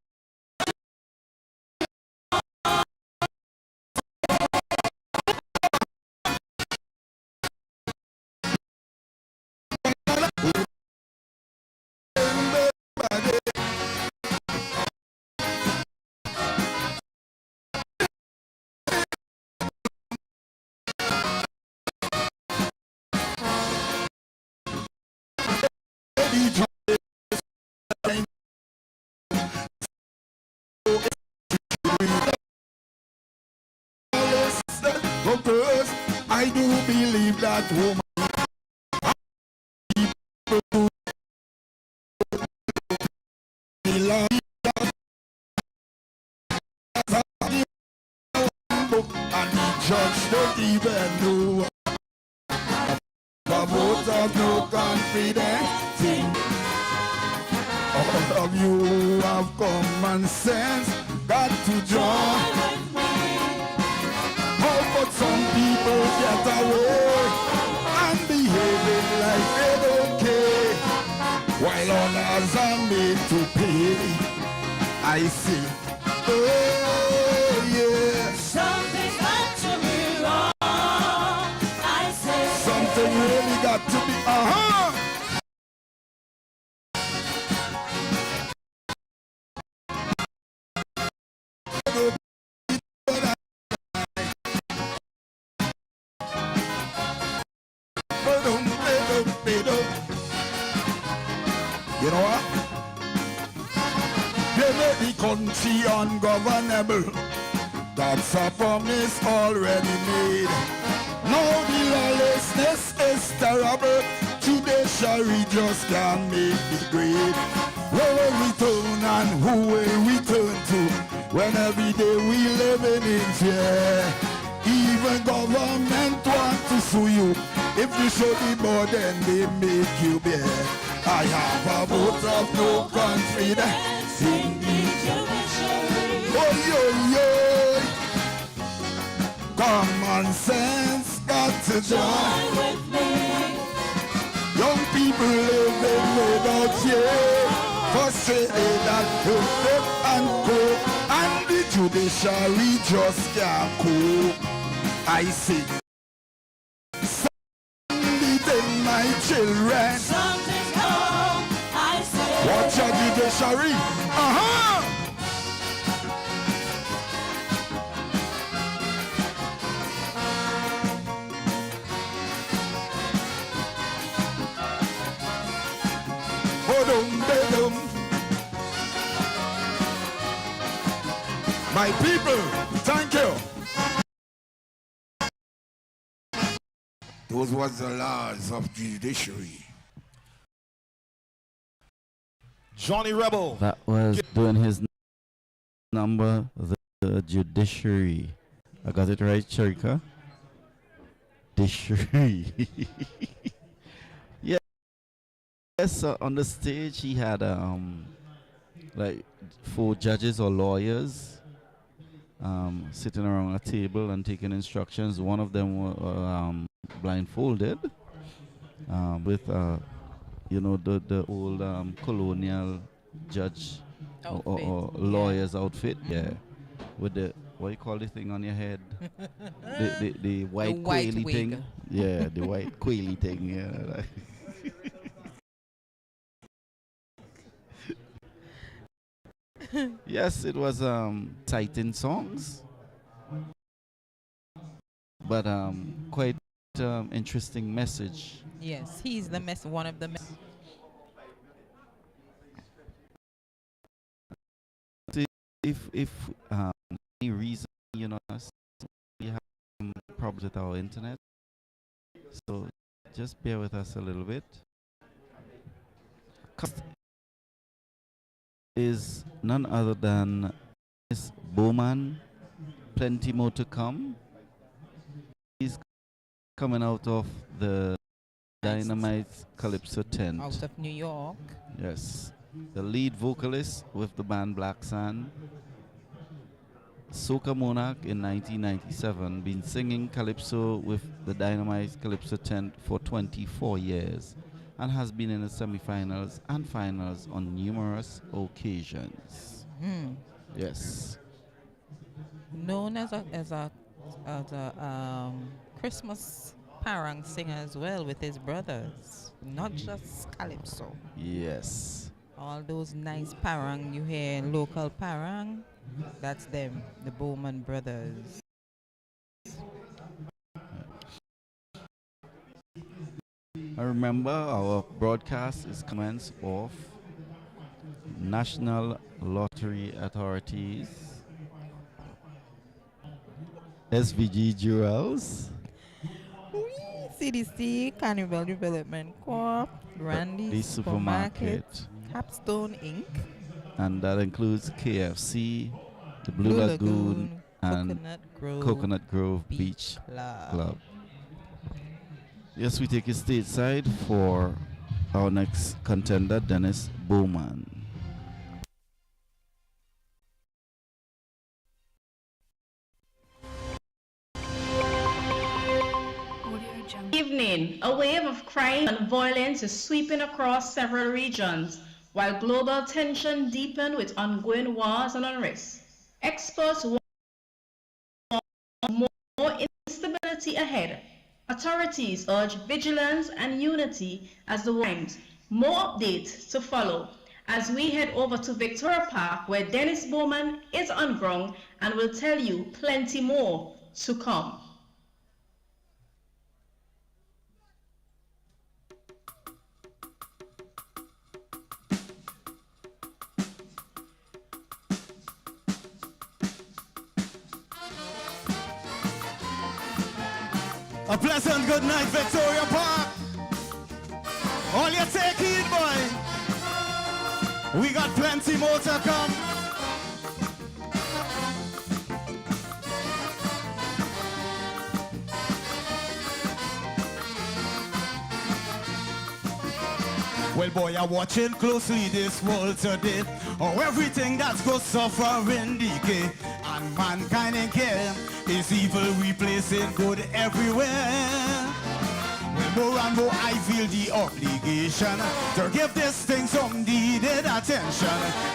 I do believe that woman and the judge don't even know a vote of no confidence. All of you have common sense, got to join with me. Oh, but some people get away and behaving like they don't care, while others are made to pay. I see, oh yeah, something's got to be wrong. I say something really got to be, country ungovernable. That's a promise already made. Now the lawlessness is terrible. Judiciary just can't make the grade. Where will we turn and who will we turn to when every day we living in fear? Even government want to sue you. If you show the board, then they make you bear. I have a vote of no confidence in the judiciary. Oh, yo. Common sense got to join with me. Young people living without fear, frustrated and hurt and cope, and the judiciary just can't cope. I see. Leading my children. Something's wrong, I say. Watch your judiciary. My people, thank you. Those was the laws of judiciary. Johnny Rebel. That was doing his number, the judiciary. I got it right, Cherika? Judiciary. Yes, on the stage he had like 4 judges or lawyers sitting around a table and taking instructions. One of them were blindfolded with you know, the old colonial judge or lawyer's outfit, with the, what do you call the thing on your head? the white quaily thing. Yeah, the white quaily thing, yeah. Yes, it was tight in songs, but quite interesting message. Yes, he's the one of the If any reason, you know, we have problems with our internet, so just bear with us a little bit. Is none other than Miss Bowman. Plenty more to come. He's coming out of the Dynamite Calypso tent. Out of New York. Yes. The lead vocalist with the band Black Sand. Soca Monarch in 1997. Been singing Calypso with the Dynamite Calypso tent for 24 years. And has been in the semifinals and finals on numerous occasions. Yes. Known as a Christmas parang singer as well with his brothers, not just calypso. Yes. All those nice parang you hear, local parang, that's them, the Bowman brothers. I remember our broadcast is commenced off National Lottery Authorities, SVG Jewels, CDC, Carnival Development Corp, Randy's Supermarket, Capstone Inc. And that includes KFC, the Blue Lagoon, and Coconut Grove Beach Club. Yes, we take it stateside for our next contender, Dennis Bowman. Evening, a wave of crime and violence is sweeping across several regions, while global tension deepened with ongoing wars and unrest. Experts warn more instability ahead. Authorities urge vigilance and unity as the times. More updates to follow as we head over to Victoria Park, where Dennis Bowman is on ground and will tell you plenty more to come. A pleasant good night, Victoria Park. All you take it, boy. We got plenty more to come. Well, boy, I'm watching closely this world today. Oh, everything that's good suffer and decay. And mankind ain't care. Is evil replacing good everywhere. Well, more and more I feel the obligation to give this thing some needed attention.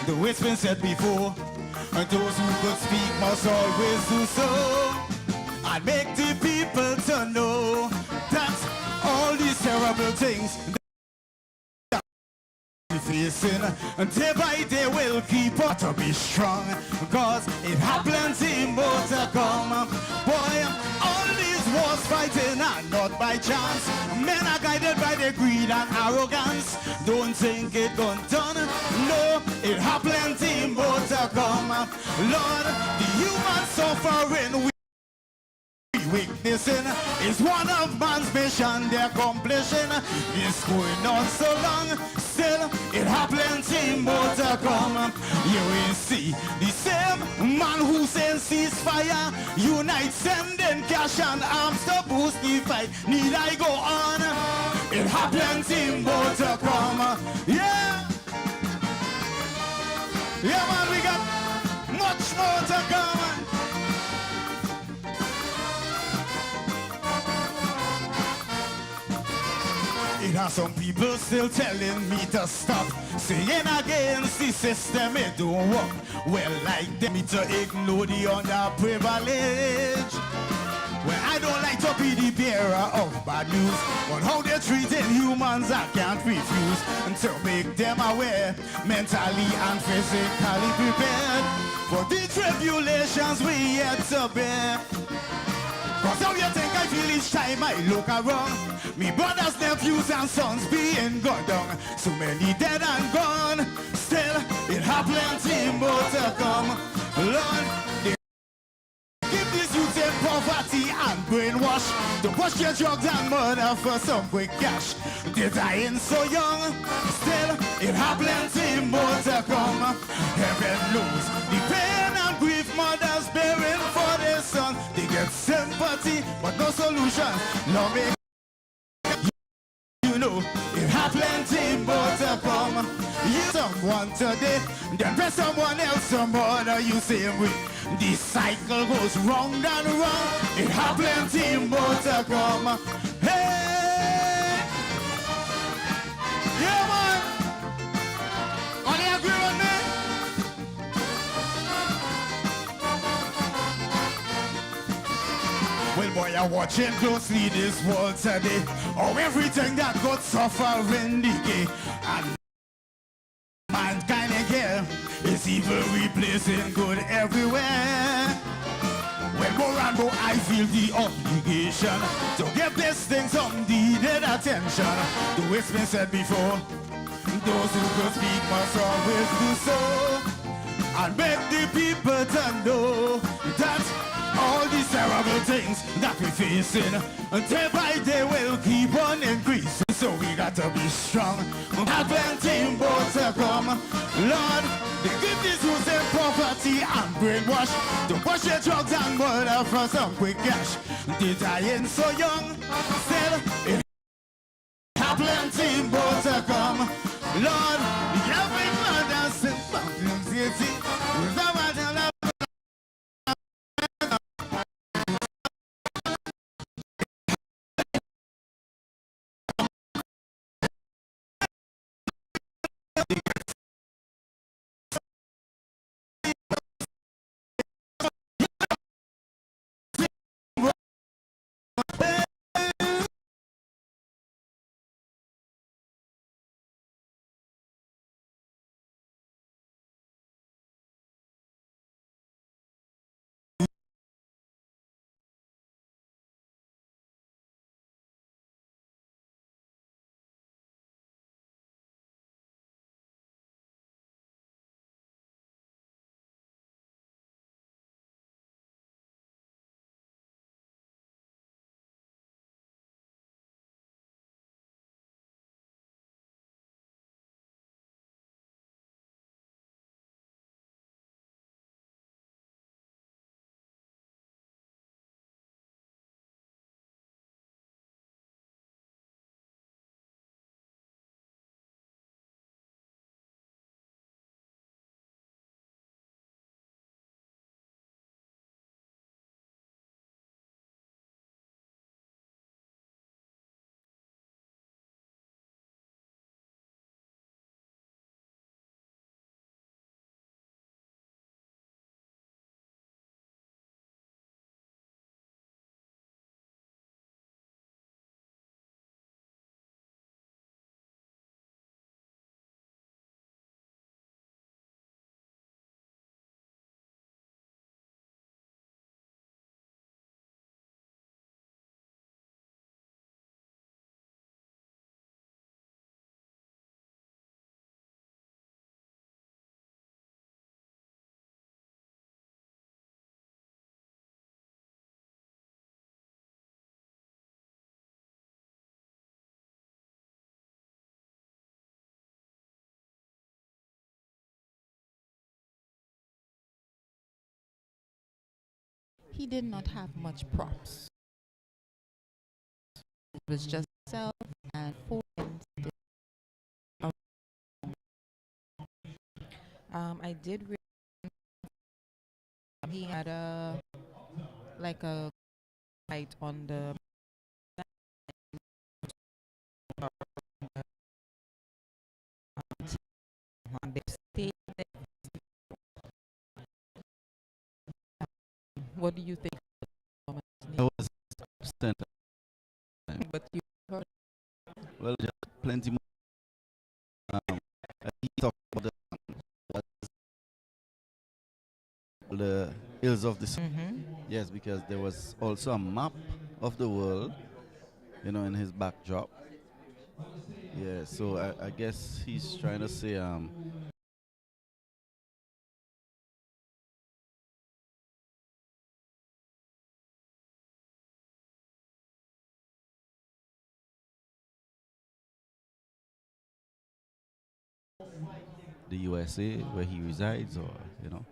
The way it's been said before, and those who could speak must always do so. And make the people to know that all these terrible things facing, and day by day we'll keep up to be strong, cause it happens in more to come. Boy, all these wars fighting are not by chance. Men are guided by their greed and arrogance. Don't think it gone done. No, it happens in more to come. Lord, the human suffering weakness is one of man's mission. They're accomplishing. It's going on so long. Still, it happens in more to come. You will see the same man who says ceasefire, unite, sending cash and arms to boost the fight. Need I go on? It happens in more to come. Yeah. Yeah, man, we got much more to come. It has some people still telling me to stop, saying against the system it don't work. Well, like them to ignore the underprivileged. Well, I don't like to be the bearer of bad news, but how they're treating humans I can't refuse. And to make them aware, mentally and physically prepared for the tribulations we yet to bear. Cause how you think I feel each time I look around? Me brothers, nephews and sons being gunned down. So many dead and gone. Still, it happens in more to come. Lord, they give these youths in poverty and brainwash. To push your drugs and murder for some quick cash. They're dying so young. Still, it happens in more to come. Heaven knows the pain and grief mothers bearing for their son. They get sympathy, but no solution. Love me. You know, it happens in more to come. You someone today, then press someone else tomorrow. You say we. The cycle goes round and round. It happens in more to come. Hey, yeah, man. Are you agree with me? Well, boy, I'm watching closely this world today. Oh, everything that got suffering decay. And mankind again is evil replacing good everywhere. Well, more and more I feel the obligation to give this thing some needed attention. The way it's been said before, those who could speak must always do so. And make the people to know that all these terrible things that we're facing, day by day will keep on increasing. So we got to be strong. Have plenty more to come. Lord, they give these youths in poverty and brainwash. To push your drugs and murder for some quick cash. They're dying so young. Still, it have plenty more to come. Lord, every mother sin fountain city. he did not have much props. It was just himself and four friends. I did he had a like a light on the on the stage. What do you think? I was absent. But you heard. Well, just plenty more. He talked about the hills of the yes, because there was also a map of the world, you know, in his backdrop. Yeah, so I guess he's trying to say the USA where he resides, or you know.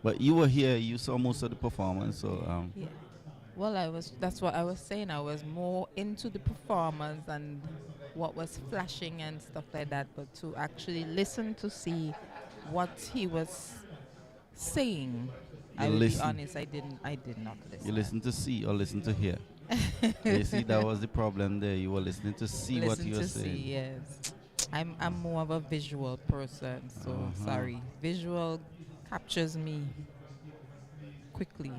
But you were here, you saw most of the performance, so Yeah. Well, that's what I was saying. I was more into the performance and what was flashing and stuff like that, but to actually listen to see what he was saying, I will be honest, I did not listen. You listen to see or listen to hear? You see, that was the problem there. You were listening to see what he was saying. See, yes. I'm more of a visual person, so sorry. Visual captures me quickly.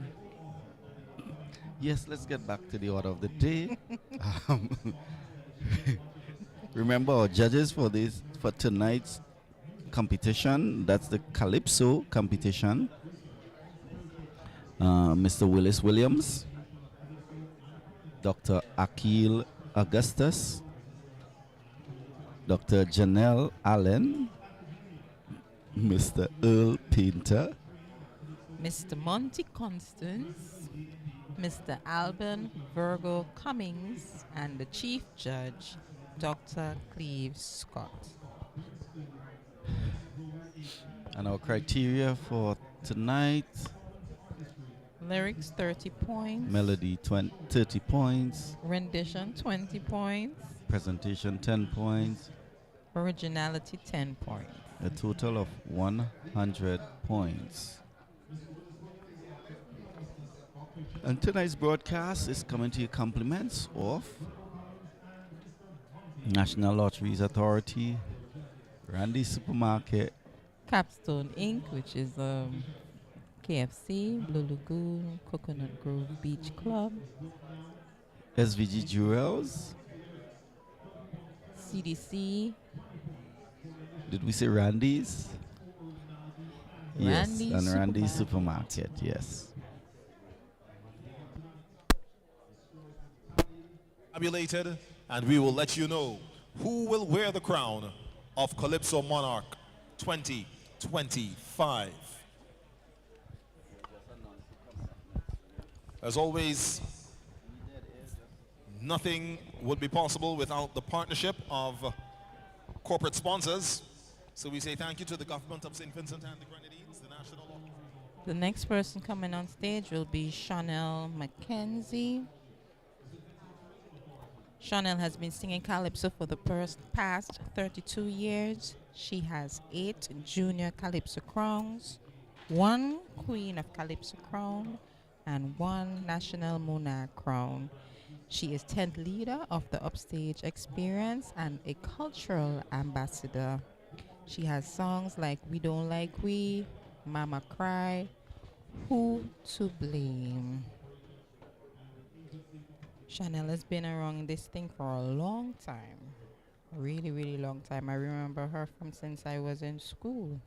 Yes, let's get back to the order of the day. Remember our judges for tonight's competition. That's the Calypso competition. Mr. Willis Williams, Dr. Akil Augustus, Dr. Janelle Allen, Mr. Earl Painter, Mr. Monty Constance, Mr. Alban Virgo Cummings, and the Chief Judge, Dr. Cleve Scott. And our criteria for tonight: lyrics 30 points, melody 30 points, rendition 20 points, presentation 10 points, originality 10 points. A total of 100 points. And tonight's broadcast is coming to you compliments of National Lotteries Authority, Randy's Supermarket, Capstone Inc., which is KFC, Blue Lagoon, Coconut Grove Beach Club, SVG Jewels, CDC. Did we say Randy's? Yes, Randy's and Randy's Supermarket, yes. Tabulated, and we will let you know who will wear the crown of Calypso Monarch 2025. As always, nothing would be possible without the partnership of corporate sponsors. So we say thank you to the government of St. Vincent and the Grenadines, the National Lottery. The next person coming on stage will be Chanel Mackenzie. Chanel has been singing Calypso for the past 32 years. She has 8 Junior Calypso crowns, 1 Queen of Calypso crown, and 1 National Monarch crown. She is 10th leader of the Upstage Experience and a cultural ambassador. She has songs like We Don't Like We, Mama Cry, Who to Blame. Chanel has been around this thing for a long time. A really, really long time. I remember her from since I was in school.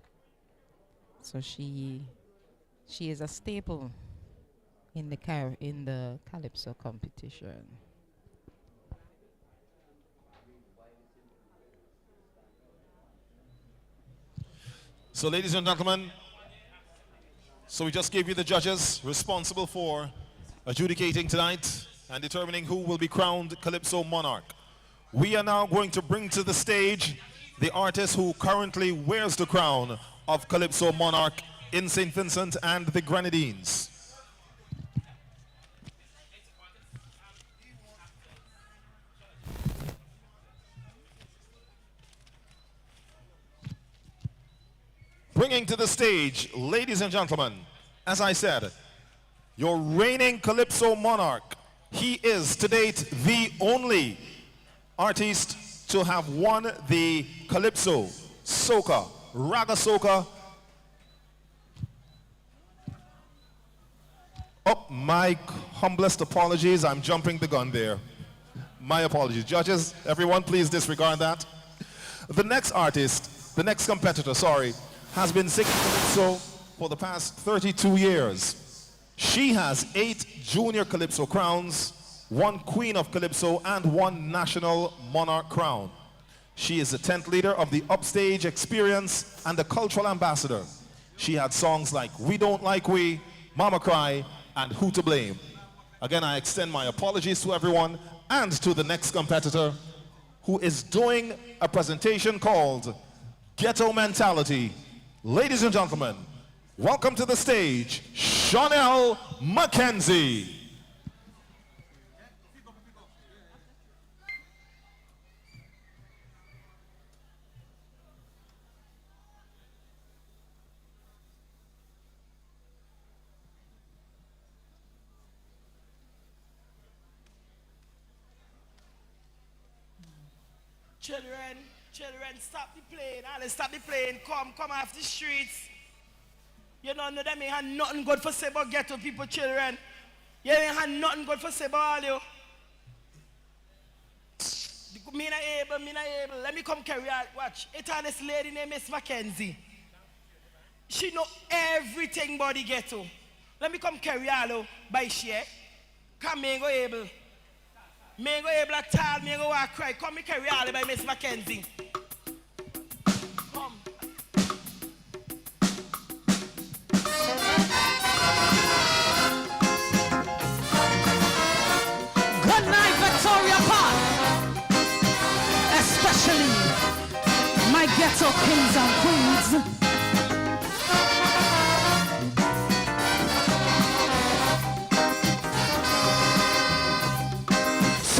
So she is a staple in the Calypso competition. So ladies and gentlemen, so we just gave you the judges responsible for adjudicating tonight and determining who will be crowned Calypso Monarch. We are now going to bring to the stage the artist who currently wears the crown of Calypso Monarch in St. Vincent and the Grenadines. Bringing to the stage, ladies and gentlemen, as I said, your reigning Calypso monarch. He is, to date, the only artist to have won the Calypso, Soca, Raga Soca. Oh, my humblest apologies. I'm jumping the gun there. My apologies. Judges, everyone, please disregard that. The next artist, the next competitor, sorry, has been singing Calypso for the past 32 years. She has 8 junior Calypso crowns, 1 Queen of Calypso, and 1 National Monarch crown. She is the 10th leader of the Upstage Experience and the Cultural Ambassador. She had songs like We Don't Like We, Mama Cry, and Who to Blame. Again, I extend my apologies to everyone and to the next competitor who is doing a presentation called Ghetto Mentality. Ladies and gentlemen, welcome to the stage, Chanel Mackenzie. Children, stop the plane. Alice, stop the plane. Come off the streets. You don't know them ain't had nothing good for say about ghetto people, children. You ain't had nothing good for say about all you. Me not able. Let me come carry out. Watch. It's on this lady named Miss Mackenzie. She know everything about the ghetto. Let me come carry all by share. Come me go able. Me go able at all, me go walk cry. Come me carry all by Miss Mackenzie. Come. Good night, Victoria Park. Especially my ghetto kings and queens.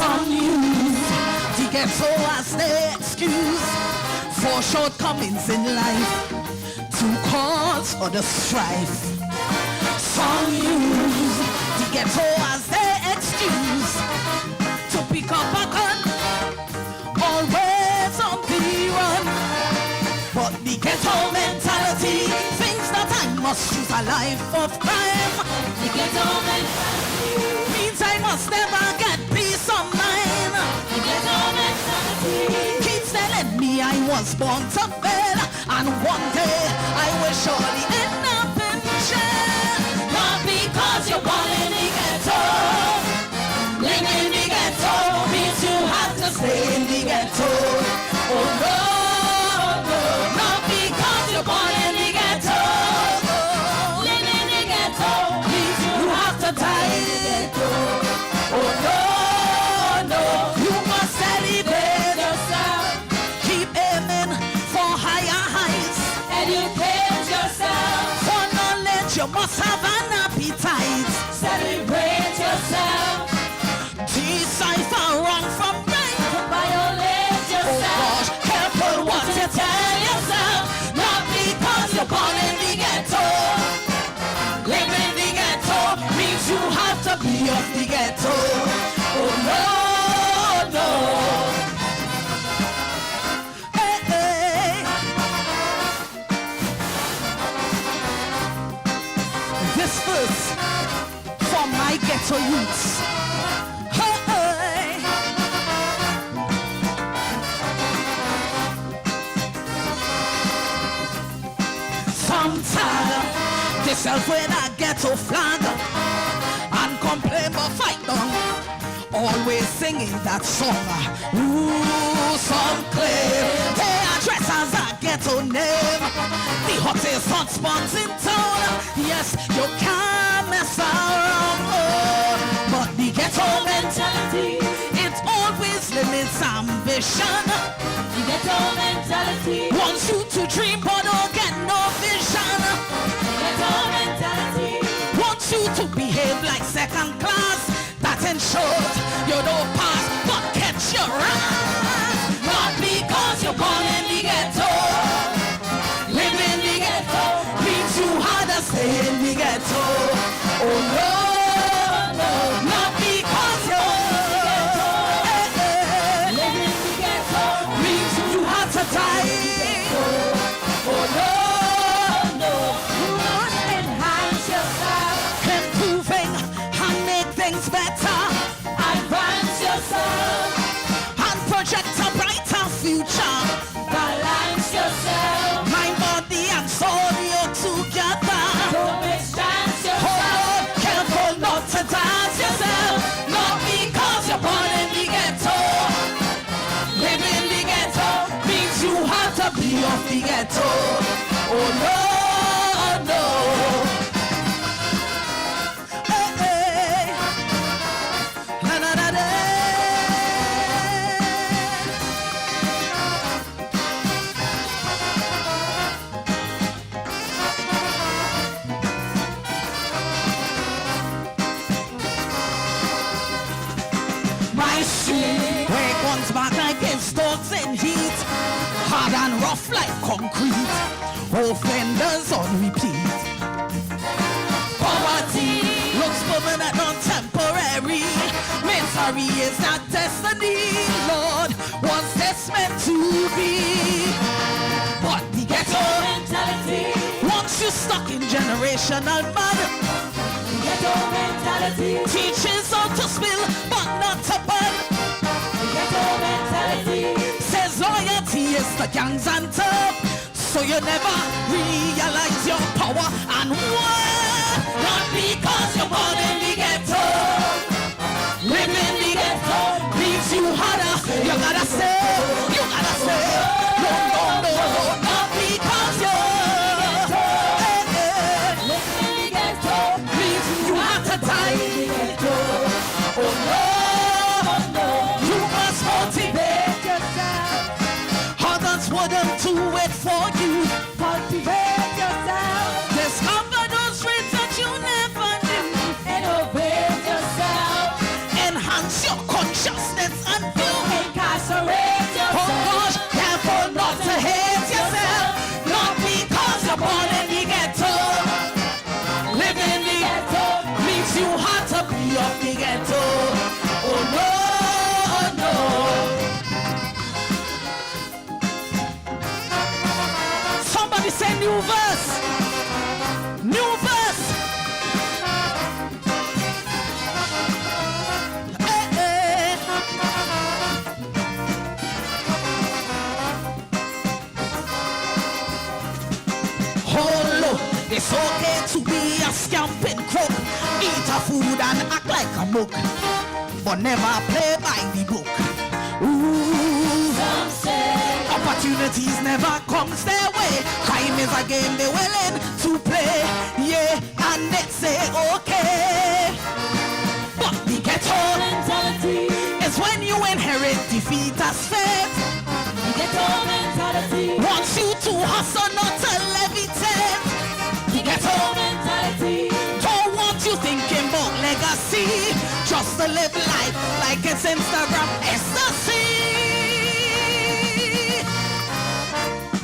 Some use the ghetto as their excuse for shortcomings in life, to cause for the strife. Some use the ghetto as their excuse to pick up a gun, always on the run. But the ghetto mentality thinks that I must choose a life of crime. The ghetto mentality means I must never get peace of mind. The ghetto mentality keeps telling me I was born to fail, and one day I will surely end up in jail. Not because you're born in the ghetto. Living in the ghetto means you have to stay in the ghetto. Oh no, no, not because you're born in the ghetto. Living in the ghetto means you have to die in the ghetto. Oh no, no, you must elevate yourself. Keep aiming for higher heights. Educate yourself. For knowledge you must have an appetite. Celebrate yourself. Decipher wrong from right. Violate yourself. Oh gosh, careful what you tell yourself. Not because you're born in the ghetto. Live in the ghetto means you have to be of the ghetto. Oh no, no. Hey, hey. This verse for my ghetto youths. Sometimes they self with a ghetto flag and complain but fight on. Always singing that song. Ooh, some claim they address as a ghetto name. The hottest hot spots in town. Yes, you can't mess around. Oh, but the ghetto mentality, it always limits ambition. The ghetto mentality wants you to dream but don't get no vision. The ghetto mentality wants you to behave like second class. That ensures you don't pass but catch your ass. Not because you're born in the ghetto. Live in the ghetto ghetto. Oh no, no. Hey, hey. Na na na na. My street, where it comes back like it's dogs and heat, hard and rough like concrete, offenders on repeat. Poverty looks permanent, not temporary. Misery is not destiny, Lord. Was this meant to be? But the ghetto mentality, once you stuck in generational mud, ghetto mentality teaches how to spill but not to burn. Ghetto mentality says loyalty is the gang's anthem, so you never realize your power and worth. Not because you're born in the ghetto, live in the ghetto leaves you harder. You gotta say, no, no, no, no. Not because you're oh no, no, you must motivate yourself. Others wouldn't do it for you. Cultivate yourself. Discover those traits that you never knew. Innovate yourself. Enhance your consciousness and you incarcerate yourself. Oh gosh, careful not to hate yourself. Not because you're born in the ghetto. Live in the ghetto leaves you hard to be of the ghetto. Oh no, no. Somebody say new verse. New verse. Hey, hey. Oh look, it's okay to be a scamping crook, eat a food and act like a book, but never play by the book. Ooh, some say opportunities never comes their way. Crime is a game they're willing to play, yeah, and they say okay. But the ghetto mentality is when you inherit defeat as fate. The ghetto mentality wants you to hustle, not to levitate. The ghetto mentality don't want you thinking about legacy, just to live life like it's Instagram ecstasy.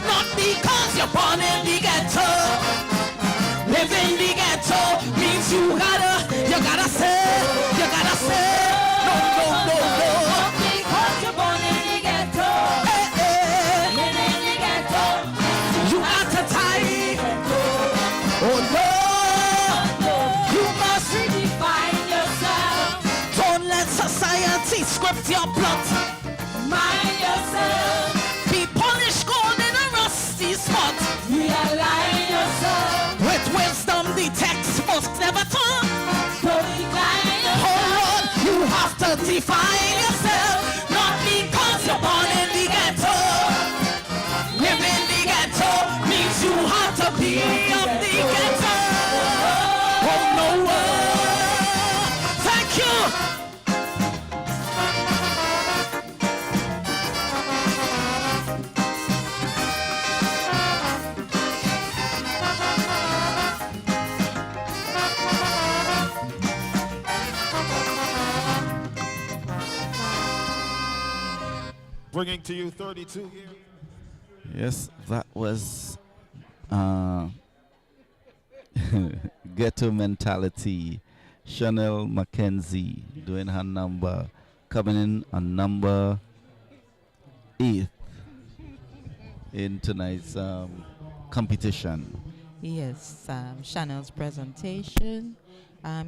Not because you're born in the ghetto, live in the ghetto means you gotta say, no, no, no, no. Not because you're born in the ghetto, hey, hey. Live in the ghetto, you got to tie. Oh no, you must redefine yourself. Don't let society script your plot. Mind yourself. Be polished gold in a rusty spot. Realign yourself. With wisdom the textbooks never taught. Don't decline yourself. Oh Lord, you have to define yourself. Not because you're born in the ghetto. Live in the ghetto means you have to be of the ghetto. Oh no, thank you. Bringing to you 32 here. Yes, that was Ghetto Mentality. Chanel Mackenzie doing her number, coming in on number 8 in tonight's competition. Yes, Chanel's presentation.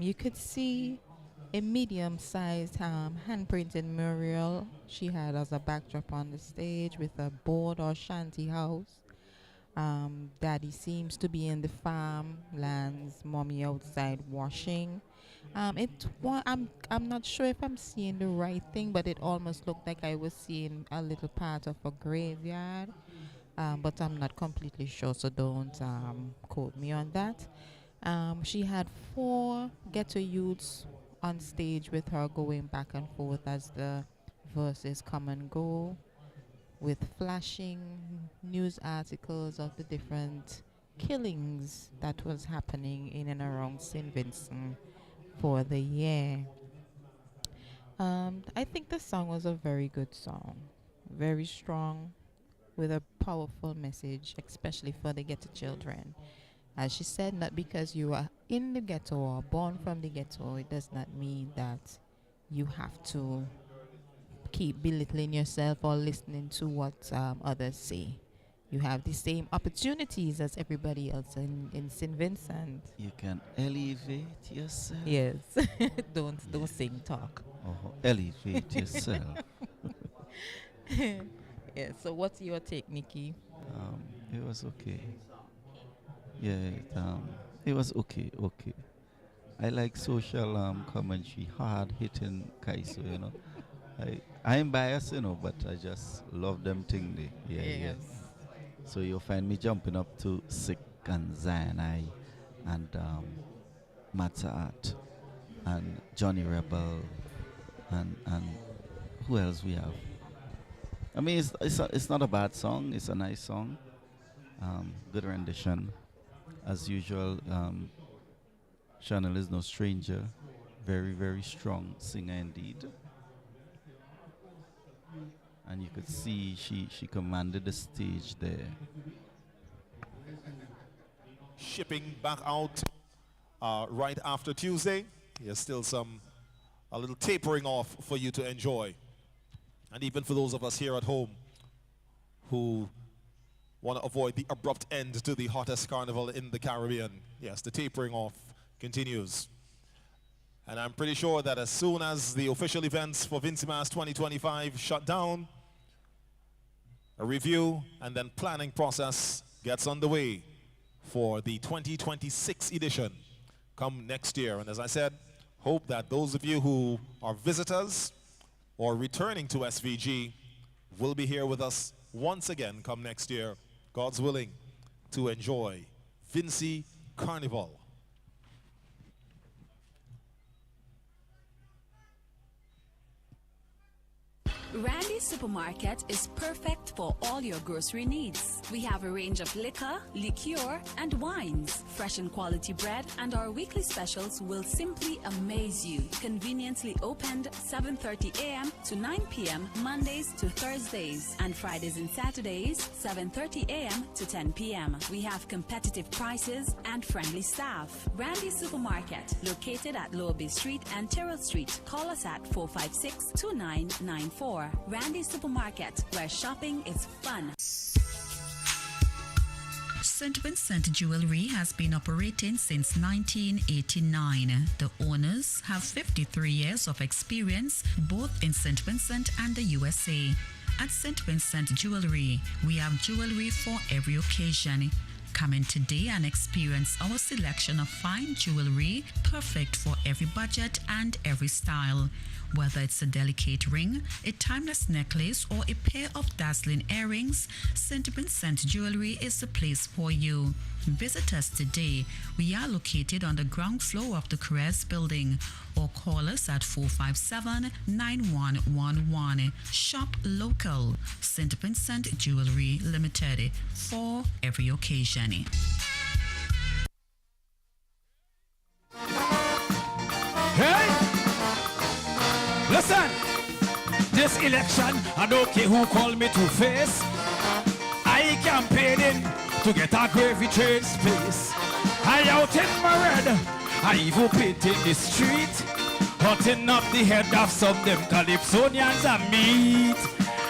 You could see a medium-sized hand-printed mural she had as a backdrop on the stage with a board or shanty house. Daddy seems to be in the farmlands, mommy outside washing. I'm not sure if I'm seeing the right thing, but it almost looked like I was seeing a little part of a graveyard. but I'm not completely sure, so don't quote me on that. She had 4 ghetto youths on stage with her, going back and forth as the verses come and go, with flashing news articles of the different killings that was happening in and around St. Vincent for the year. I think the song was a very good song, very strong, with a powerful message, especially for the ghetto children. As she said, not because you are in the ghetto or born from the ghetto, it does not mean that you have to keep belittling yourself or listening to what others say. You have the same opportunities as everybody else in St. Vincent. You can elevate yourself. Yes. don't sing, talk. Oh, elevate yourself. Yeah, so what's your take, Nikki? It was okay. Yeah, it was okay. I like social commentary, hard hitting Kaiso, you know. I'm biased, you know, but I just love them thing there. Yeah. So you'll find me jumping up to Sick and Zion and Matza Art and Johnny Rebel and who else we have? I mean, it's not a bad song. It's a nice song. Good rendition. As usual, Chanel is no stranger. Very, very strong singer indeed. And you could see she commanded the stage there. Shipping back out right after Tuesday. There's still a little tapering off for you to enjoy. And even for those of us here at home who want to avoid the abrupt end to the hottest carnival in the Caribbean. Yes, the tapering off continues. And I'm pretty sure that as soon as the official events for VINCY Mass 2025 shut down, a review and then planning process gets underway for the 2026 edition come next year. And as I said, hope that those of you who are visitors or returning to SVG will be here with us once again come next year, God's willing, to enjoy VINCY Carnival. Randy's Supermarket is perfect for all your grocery needs. We have a range of liquor, liqueur, and wines, fresh and quality bread, and our weekly specials will simply amaze you. Conveniently opened 7:30 a.m. to 9 p.m. Mondays to Thursdays, and Fridays and Saturdays 7:30 a.m. to 10 p.m. We have competitive prices and friendly staff. Randy's Supermarket, located at Lower Bay Street and Terrell Street. Call us at 456-2994. Randy's Supermarket, where shopping is fun. St. Vincent Jewelry has been operating since 1989. The owners have 53 years of experience both in St. Vincent and the USA. At St. Vincent Jewelry, we have jewelry for every occasion. Come in today and experience our selection of fine jewelry, perfect for every budget and every style. Whether it's a delicate ring, a timeless necklace, or a pair of dazzling earrings, St. Vincent Jewelry is the place for you. Visit us today. We are located on the ground floor of the Gras building, or call us at 457-9111. Shop local. St. Vincent Jewelry Limited, for every occasion. Hey! Listen! This election, I don't care who call me two-face. I campaigning to get a gravy train space. I out in my red, I even painted the street, hotting up the head of some them Calypsonians and meat.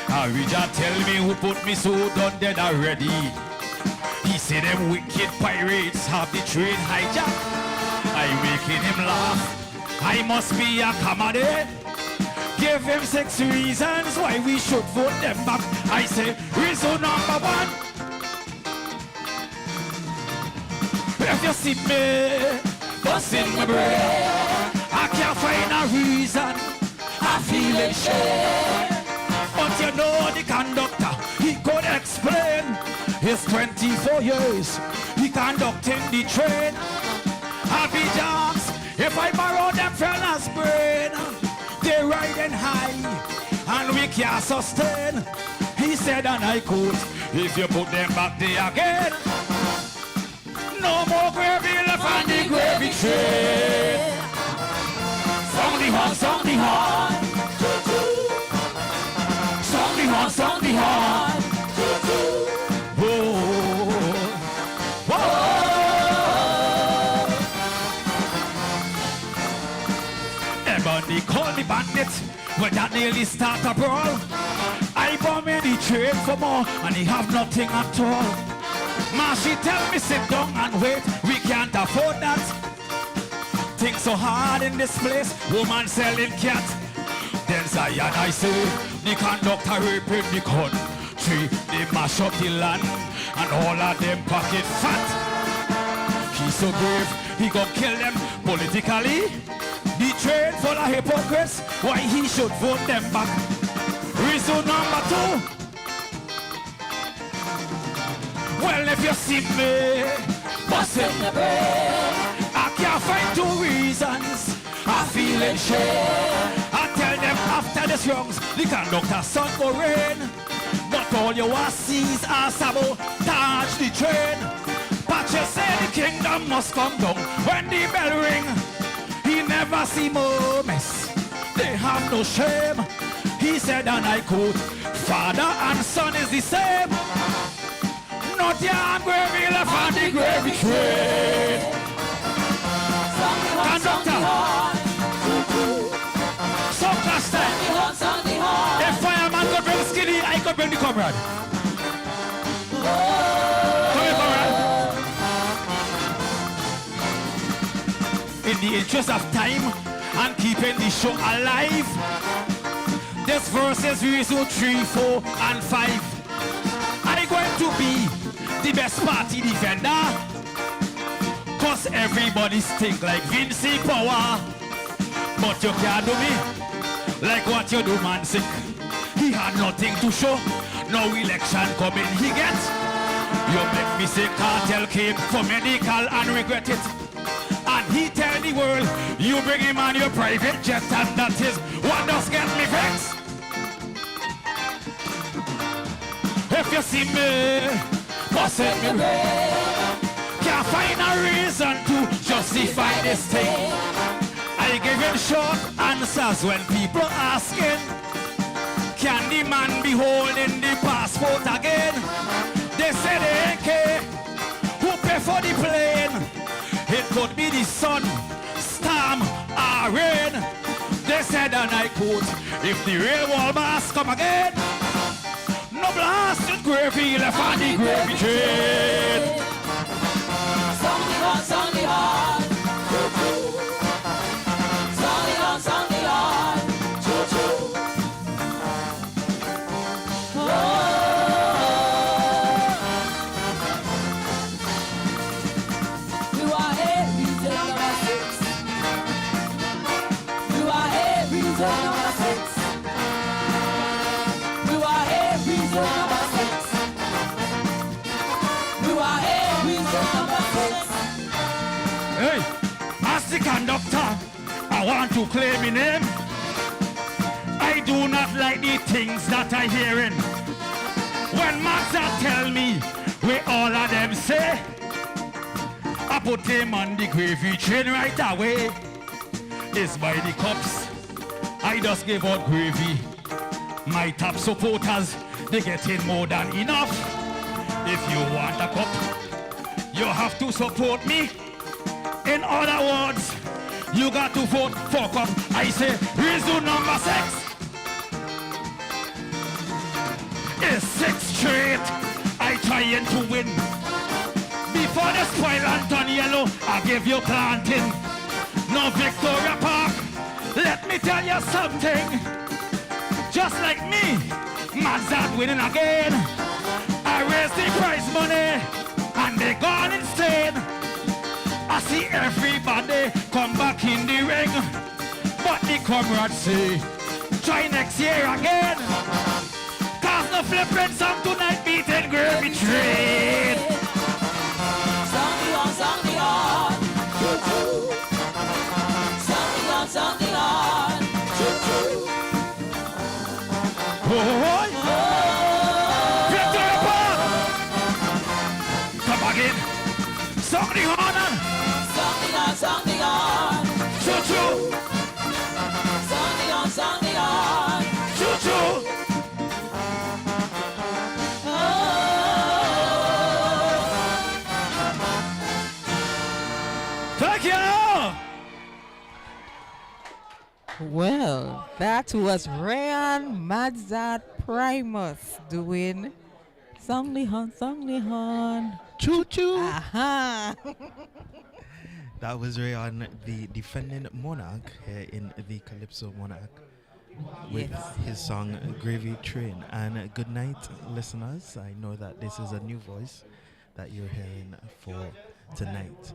I will just tell me who put me so done dead already. He said them wicked pirates have the train hijacked. I making him laugh. I must be a comedy. Give him 6 reasons why we should vote them back. I say, reason number 1. If you see me busting my brain, I can't find a reason. I feel it shame. But you know the conductor, he could explain. It's 24 years he conducting the train. Happy jobs, if I borrow them fellas' brain. They riding high and we can't sustain. He said, and I quote, if you put them back there again, no more gravy left on the gravy train. Song the horn, song the horn. Song the horn, song the horn. Whoa, whoa. Everybody call me bandit when that nearly start a brawl. I bomb in the train for more and he have nothing at all. Ma, she tell me sit down and wait, we can't afford that. Things so hard in this place, woman selling cat. Then Zion I say, the conductor raping the country. They mash up the land and all of them pocket fat. He's so brave, he gon' kill them politically. The train full of hypocrites, why he should vote them back. Reason number 2. Well, if you see me busting the brain, I can't find 2 reasons. I feel in shame. I tell them after the songs, the conductor sun go rain. But all you want sees are sabotage the train. But you say the kingdom must come down when the bell ring. He never see more mess. They have no shame. He said, and I quote, father and son is the same. Not yam gravy left on the gravy train. Conductor, so cluster. If fireman could bring skinny, I could bring the comrade. Come here, comrade. In the interest of time and keeping the show alive, this verse is reason 3, 4, and 5. I'm going to be the best party defender, cause everybody stink like VINCY power. But you can't do me like what you do, man sick. He had nothing to show, no election coming he gets. You make me say cartel came for medical and regret it. And he tell the world, you bring him on your private jet, and that is what does get me vexed. If you see me, busting me brain, can't find a reason to justify this thing. I give him short answers when people asking, can the man be holding the passport again? They say they ain't care who pay for the plane. It could be the sun, storm, or rain. They said, and I quote, if the real wall mass come again, no blasted gravy left on the gravy train. Song the horn, song the horn. Song the horn, song the horn. Choo-choo. Oh. You are here, reason number 6. You are here, reason number 6. You are here, reason number 6. You are here, reason number 6. Hey, as the conductor, I want to claim my name. I do not like the things that I hearing. When Master tell me where all of them say, I put him on the gravy train right away. It's by the cups, I just give out gravy. My top supporters, they getting more than enough. If you want a cup, you have to support me. In other words, you got to vote for cup. I say, reason number 6 is 6 straight. I trying to win. Before the spoil and turn yellow, I give you planting. No Victoria Park, let me tell you something. Just like me, Mazat winning again. I raise the prize money and they gone insane. I see everybody come back in the ring, but the comrades say, try next year again. Cause a flippin' song tonight, beating gravy train. Song the on. Choo-choo. Song the on. Choo-choo. Boy. Victory Park. Come again. Song the on. Song the on. Choo-choo. Song the on. Choo-choo. Thank you. Well, that was Rayan Madzat Primus doing Song Lihan. Choo choo. Aha. That was Rayon, the defending monarch here in the Calypso Monarch, with his song Gravy Train. And good night, listeners. I know that this is a new voice that you're hearing for tonight.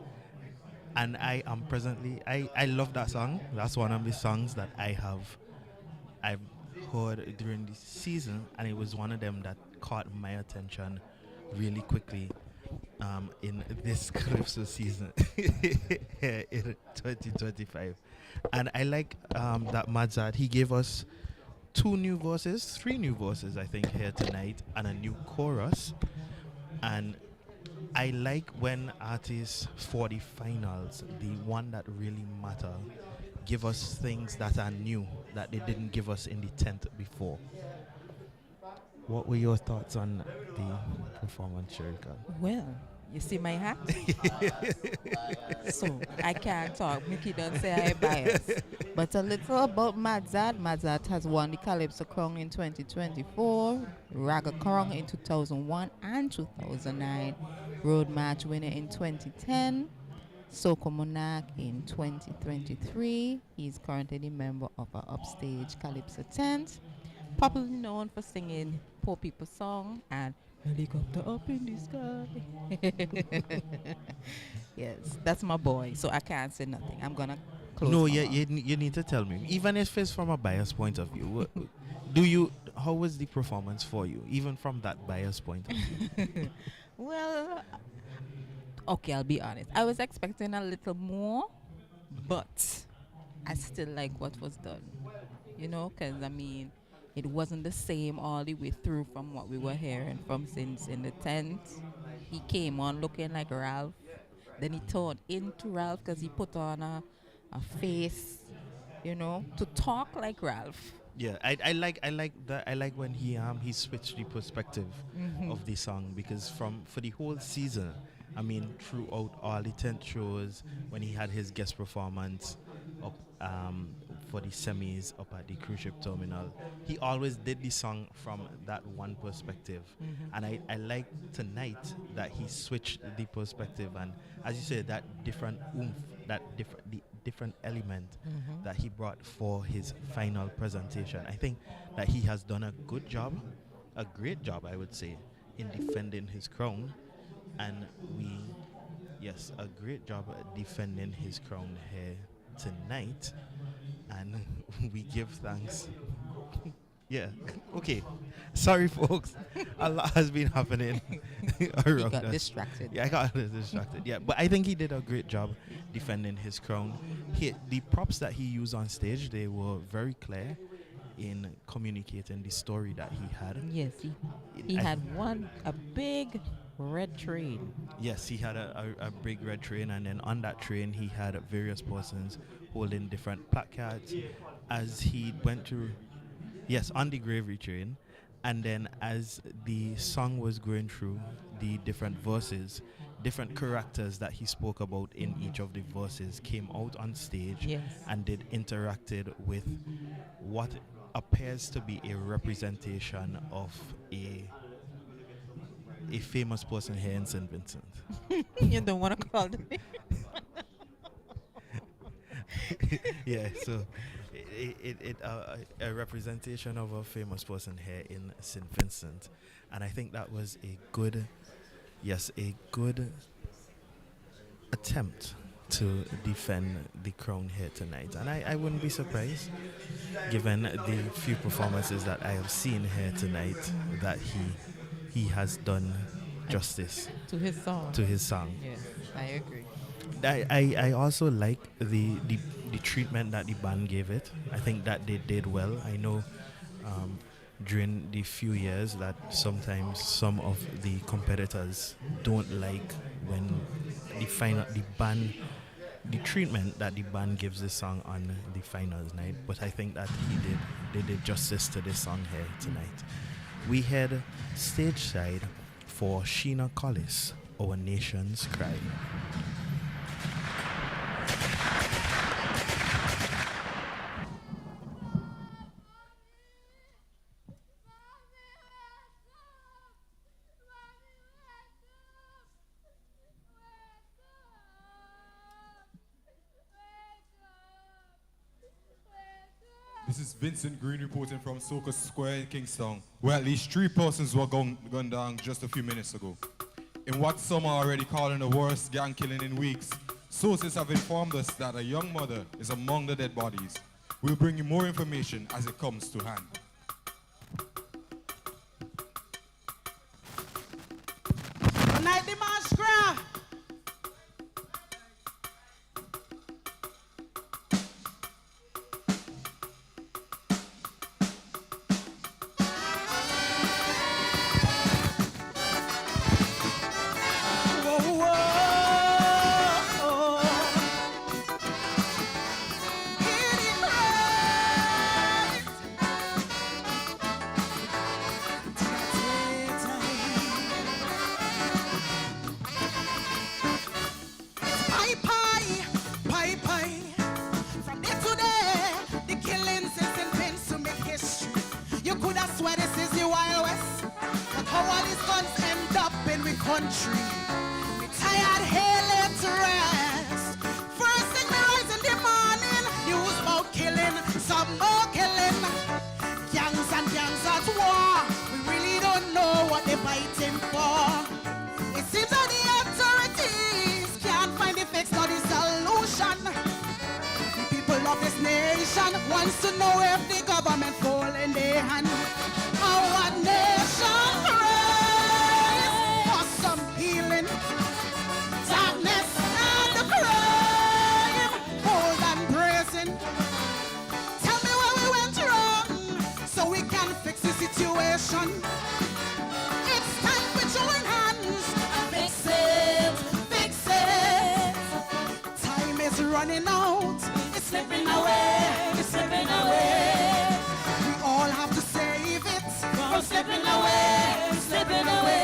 And I am presently, I love that song. That's one of the songs that I've heard during the season, and it was one of them that caught my attention really quickly in this Calypso season in 2025. And I like that Madzad, he gave us three new voices I think here tonight, and a new chorus. And I like when artists for the finals, the one that really matter, give us things that are new that they didn't give us in the 10th before. What were your thoughts on the performance, Sherika? Well, you see my hat? So I can't talk. Mickey don't say I bias. But a little about Madzad. Madzad has won the Calypso Crown in 2024, Raga Crown in 2001 and 2009, Road March winner in 2010, Soca Monarch in 2023. He's currently the member of our upstage Calypso tent, popularly known for singing poor people song and Helicopter Up in the Sky. Yes, that's my boy, so I can't say nothing. I'm gonna close. No, my you mouth. need to tell me, even if it's from a biased point of view. How was the performance for you, even from that biased point of view? Well, okay, I'll be honest. I was expecting a little more, but I still like what was done. You know, because I mean, it wasn't the same all the way through from what we were hearing from since in the tent. He came on looking like Ralph. Then he turned into Ralph because he put on a face, you know, to talk like Ralph. Yeah, I like that. I like when he switched the perspective of the song, because for the whole season, I mean, throughout all the tent shows, when he had his guest performance up for the semis up at the cruise ship terminal, he always did the song from that one perspective. And I like tonight that he switched the perspective, and as you said, that different oomph, the different element that he brought for his final presentation. I think that he has done a good job, a great job, I would say, in defending his crown. And a great job at defending his crown here tonight. And we give thanks. Yeah. Okay. Sorry, folks. A lot has been happening around He got us. distracted. Yeah, I got distracted. Yeah, but I think he did a great job defending his crown. The props that he used on stage, they were very clear in communicating the story that he had. Yes, he had a big red train. Yes, he had a big red train, and then on that train he had various persons holding different placards as he went through. Yes, on the gravy train. And then as the song was going through the different verses, different characters that he spoke about in each of the verses came out on stage and interacted with what appears to be a representation of a famous person here in St. Vincent. You don't want to call them. Yeah, so a representation of a famous person here in St. Vincent, and I think that was a good attempt to defend the crown here tonight. And I wouldn't be surprised, given the few performances that I have seen here tonight, that he has done justice to his song. To his song. Yes, I agree. I also like the treatment that the band gave it. I think that they did well. I know during the few years that sometimes some of the competitors don't like when the treatment that the band gives the song on the finals night, but I think that they did justice to this song here tonight. We head stage side for Sheena Collis, Our Nation's Cry. This is Vincent Green reporting from Soca Square in Kingston, where at least 3 persons were gunned down just a few minutes ago. In what some are already calling the worst gang killing in weeks, sources have informed us that a young mother is among the dead bodies. We'll bring you more information as it comes to hand. Good night, Dimanche, Gras. Country, retired hair laid to rest. First thing we rise in the morning, news about killing, some more killing. Gangs and gangs at war, we really don't know what they're fighting for. It seems that the authorities can't find the fix or the solution. The people of this nation wants to know if the government fall in their hand. Our nation healing, darkness and the crime, hold and praising. Tell me where we went wrong, so we can fix the situation. It's time to join hands, fix it, fix it. Time is running out, it's slipping away, it's slipping away. We all have to save it from slipping away, slipping away.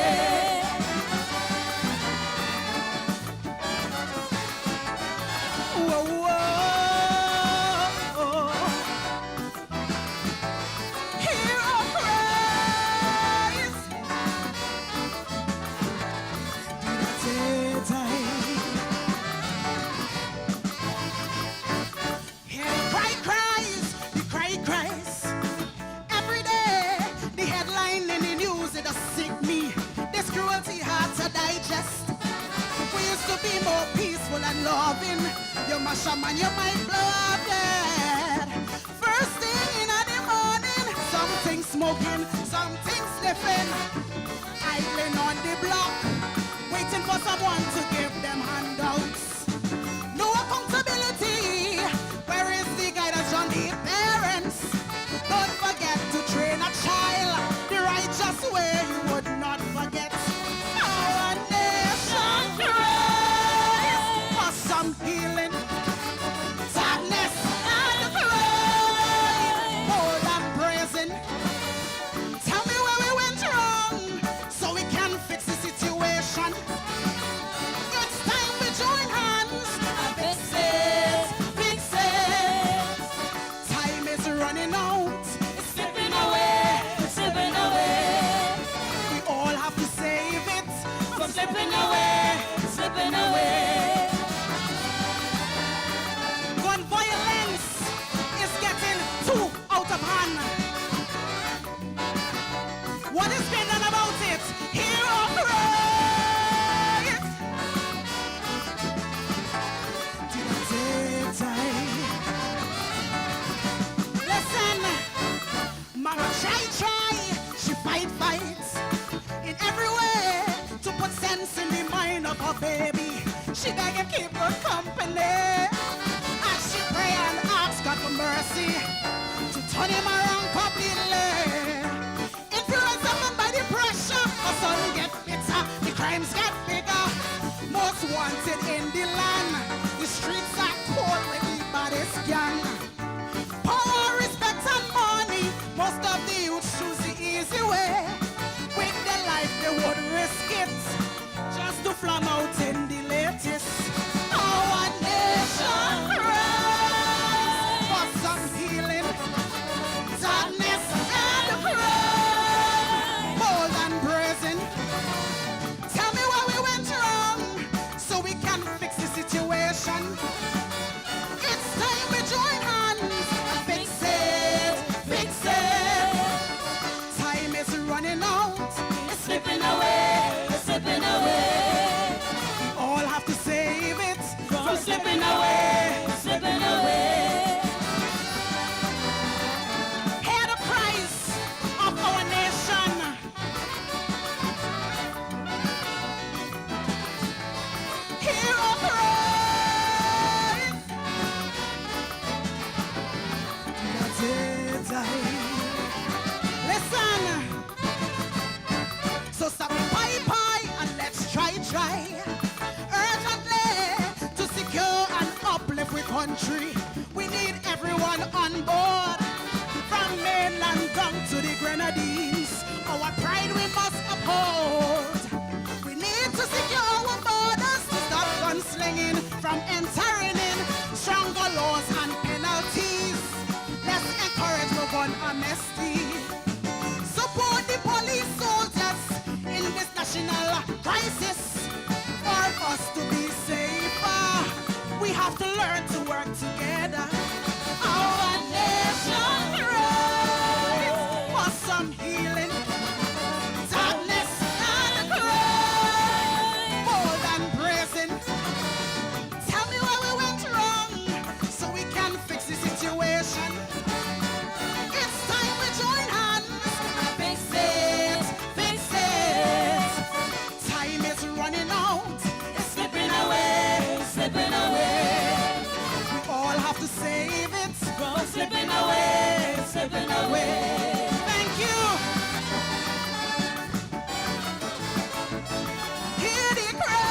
Be more peaceful and loving. You mash a man, you might blow up dead. First thing in the morning, something smoking, something sniffing, idling on the block, waiting for someone to give them handouts. No accountability. Where is the guidance on the parents? Don't forget to train a child the righteous way. You would not forget. Our nation healing. Oh baby, she beg and keep her company. As she pray and ask God for mercy to turn him around completely. Influenced up by the pressure, the sun get bitter, the crimes get bigger. Most wanted in the land, the streets are cold with the baddest gang. Power, respect and money, most of the youth choose the easy way. With their life they would risk it, just to flame out in the latest. Our nation cries for some healing, darkness and crime, bold and brazen. Tell me where we went wrong, so we can fix the situation. It's time we join hands and fix it, fix it. Time is running out, it's slipping away, it's slipping away. We all have to save it from slipping away, slipping away. Hear the cries of our nation. Hear our cries. Listen. So stop the pie and let's try. Urgently to secure and uplift our country. We need everyone on board, from mainland down to the Grenadines. Our pride we must uphold. We need to secure our borders to stop gunslinging from entering in. Stronger laws and penalties. Let's encourage our gun amnesty. Support the police soldiers in this national crisis. For us to be safer, we have to learn to work together. Our nation cries for some healing, darkness and crime, bold and brazen. Tell me where we went wrong, so we can fix the situation. It's time we join hands and fix it, fix it. Time is running out, it's slipping away, slipping away. We all have to save it from slipping away, slipping away. Thank you. Hear the cry.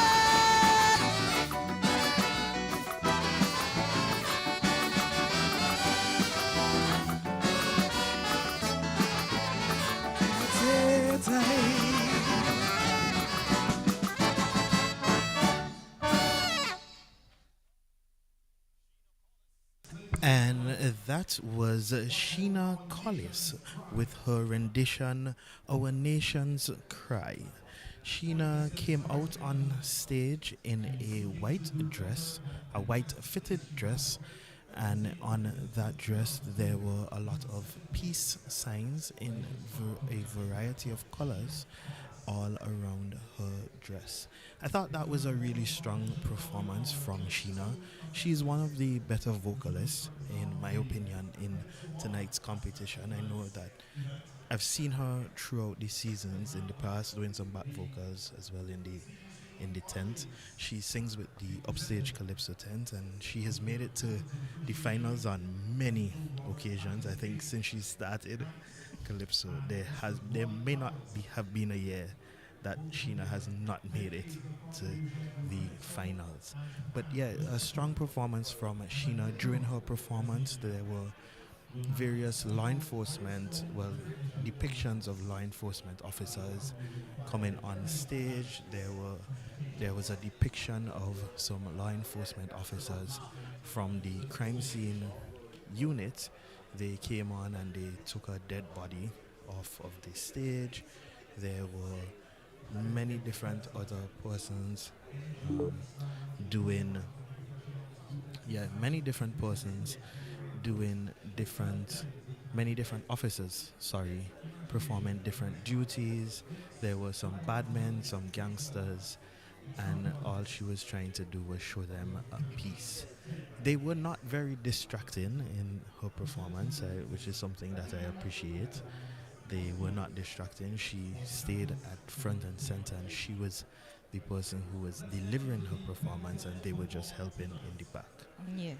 And that was Sheena Collis with her rendition, Our Nation's Cry. Sheena came out on stage in a white dress, a white fitted dress, and on that dress there were a lot of peace signs in a variety of colors all around her dress. I thought that was a really strong performance from Sheena. She's one of the better vocalists, in my opinion, in tonight's competition. I know that I've seen her throughout the seasons in the past doing some back vocals as well in the tent. She sings with the Upstage Calypso tent, and she has made it to the finals on many occasions. I think since she started Calypso, there may not have been a year that Sheena has not made it to the finals. But yeah, a strong performance from Sheena. During her performance, there were various law enforcement, depictions of law enforcement officers coming on stage. There was a depiction of some law enforcement officers from the crime scene unit. They came on and they took a dead body off of the stage. There were many different other persons many different officers, performing different duties. There were some bad men, some gangsters, and all she was trying to do was show them a piece. They were not very distracting in her performance, which is something that I appreciate. They were not distracting. She stayed at front and center, and she was the person who was delivering her performance, and they were just helping in the back. Yes.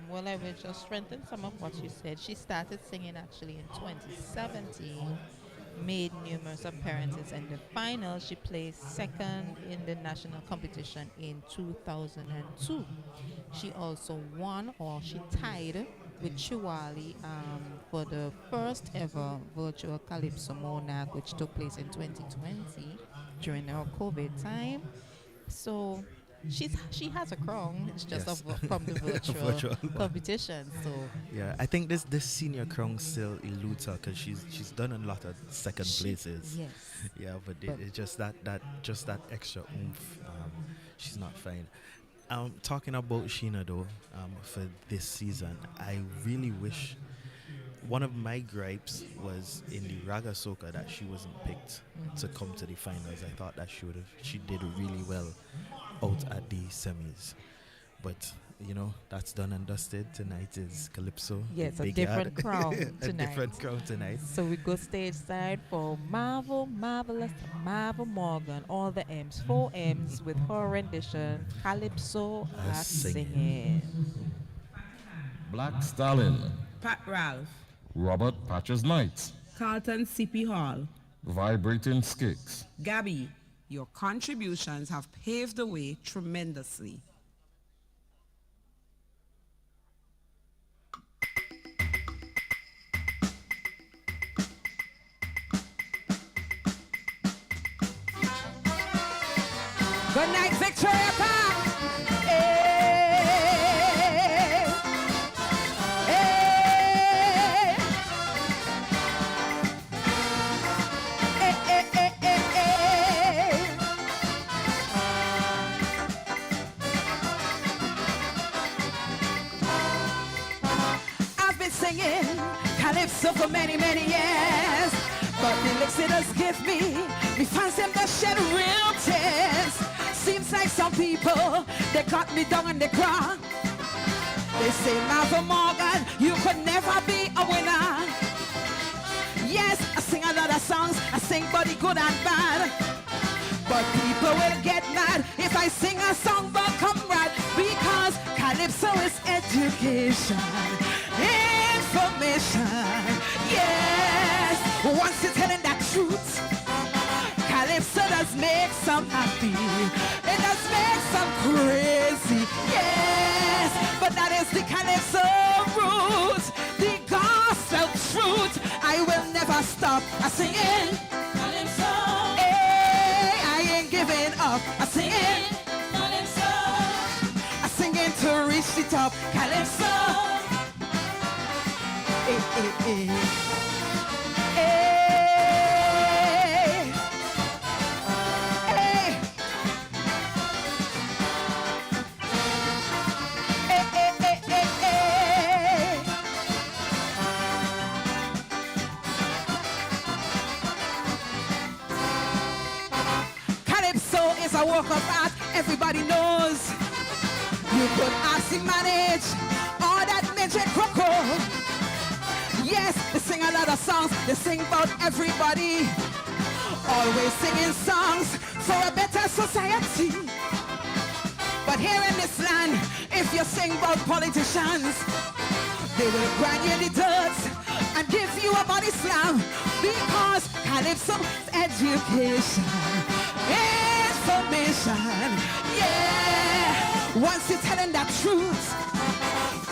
Well, I will just strengthen some of what you said. She started singing actually in 2017, made numerous appearances in the final. She placed second in the national competition in 2002. She also won, or she tied with Chiwali for the first ever virtual Calypso Monarch, which took place in 2020 during our COVID time. So she has a crown. It's just Yes. from the virtual competition. So yeah, I think this senior crown still eludes her because she's done a lot of second places. Yes. Yeah, but it's just that extra oomph. She's not fine. Talking about Sheena though, for this season, I really wish. One of my gripes was in the Raga Soca that she wasn't picked to come to the finals. I thought that she did really well out at the semis. But, that's done and dusted. Tonight is Calypso. yes, a Big different Yard. crown A tonight. different crown tonight. So we go stage side for Marvelous Marvel Morgan, all the M's, 4 M's with her rendition, Calypso are singing. Black Stalin, Pat Ralph, Robert Patches Knight, Carlton CP Hall, Vibrating Skicks. Gabby, your contributions have paved the way tremendously. Good night, Victoria Park. I've been singing Calypso for many, many years, but the licks it does give me fans them that shed real tears. Seems like some people, they cut me down on the ground. They say, Martha Morgan, you could never be a winner. Yes, I sing a lot of songs, I sing body good and bad. But people will get mad if I sing a song but comrade, because Calypso is education, information. Yes, once you're telling that truth, Calypso does make some happy, it does make some crazy, yes, but that is the Calypso root, the gospel truth. I will never stop singing Calypso, hey, I ain't giving up singing Calypso, singing to reach the top, Calypso, hey, hey, hey. A work of art, everybody knows. You could ask him manage all that magic croco. Yes, they sing a lot of songs, they sing about everybody. Always singing songs for a better society. But here in this land, if you sing about politicians, they will grind you in the dirt and give you a body slam, because Calypso is education. Information, yeah. Once you're telling that truth,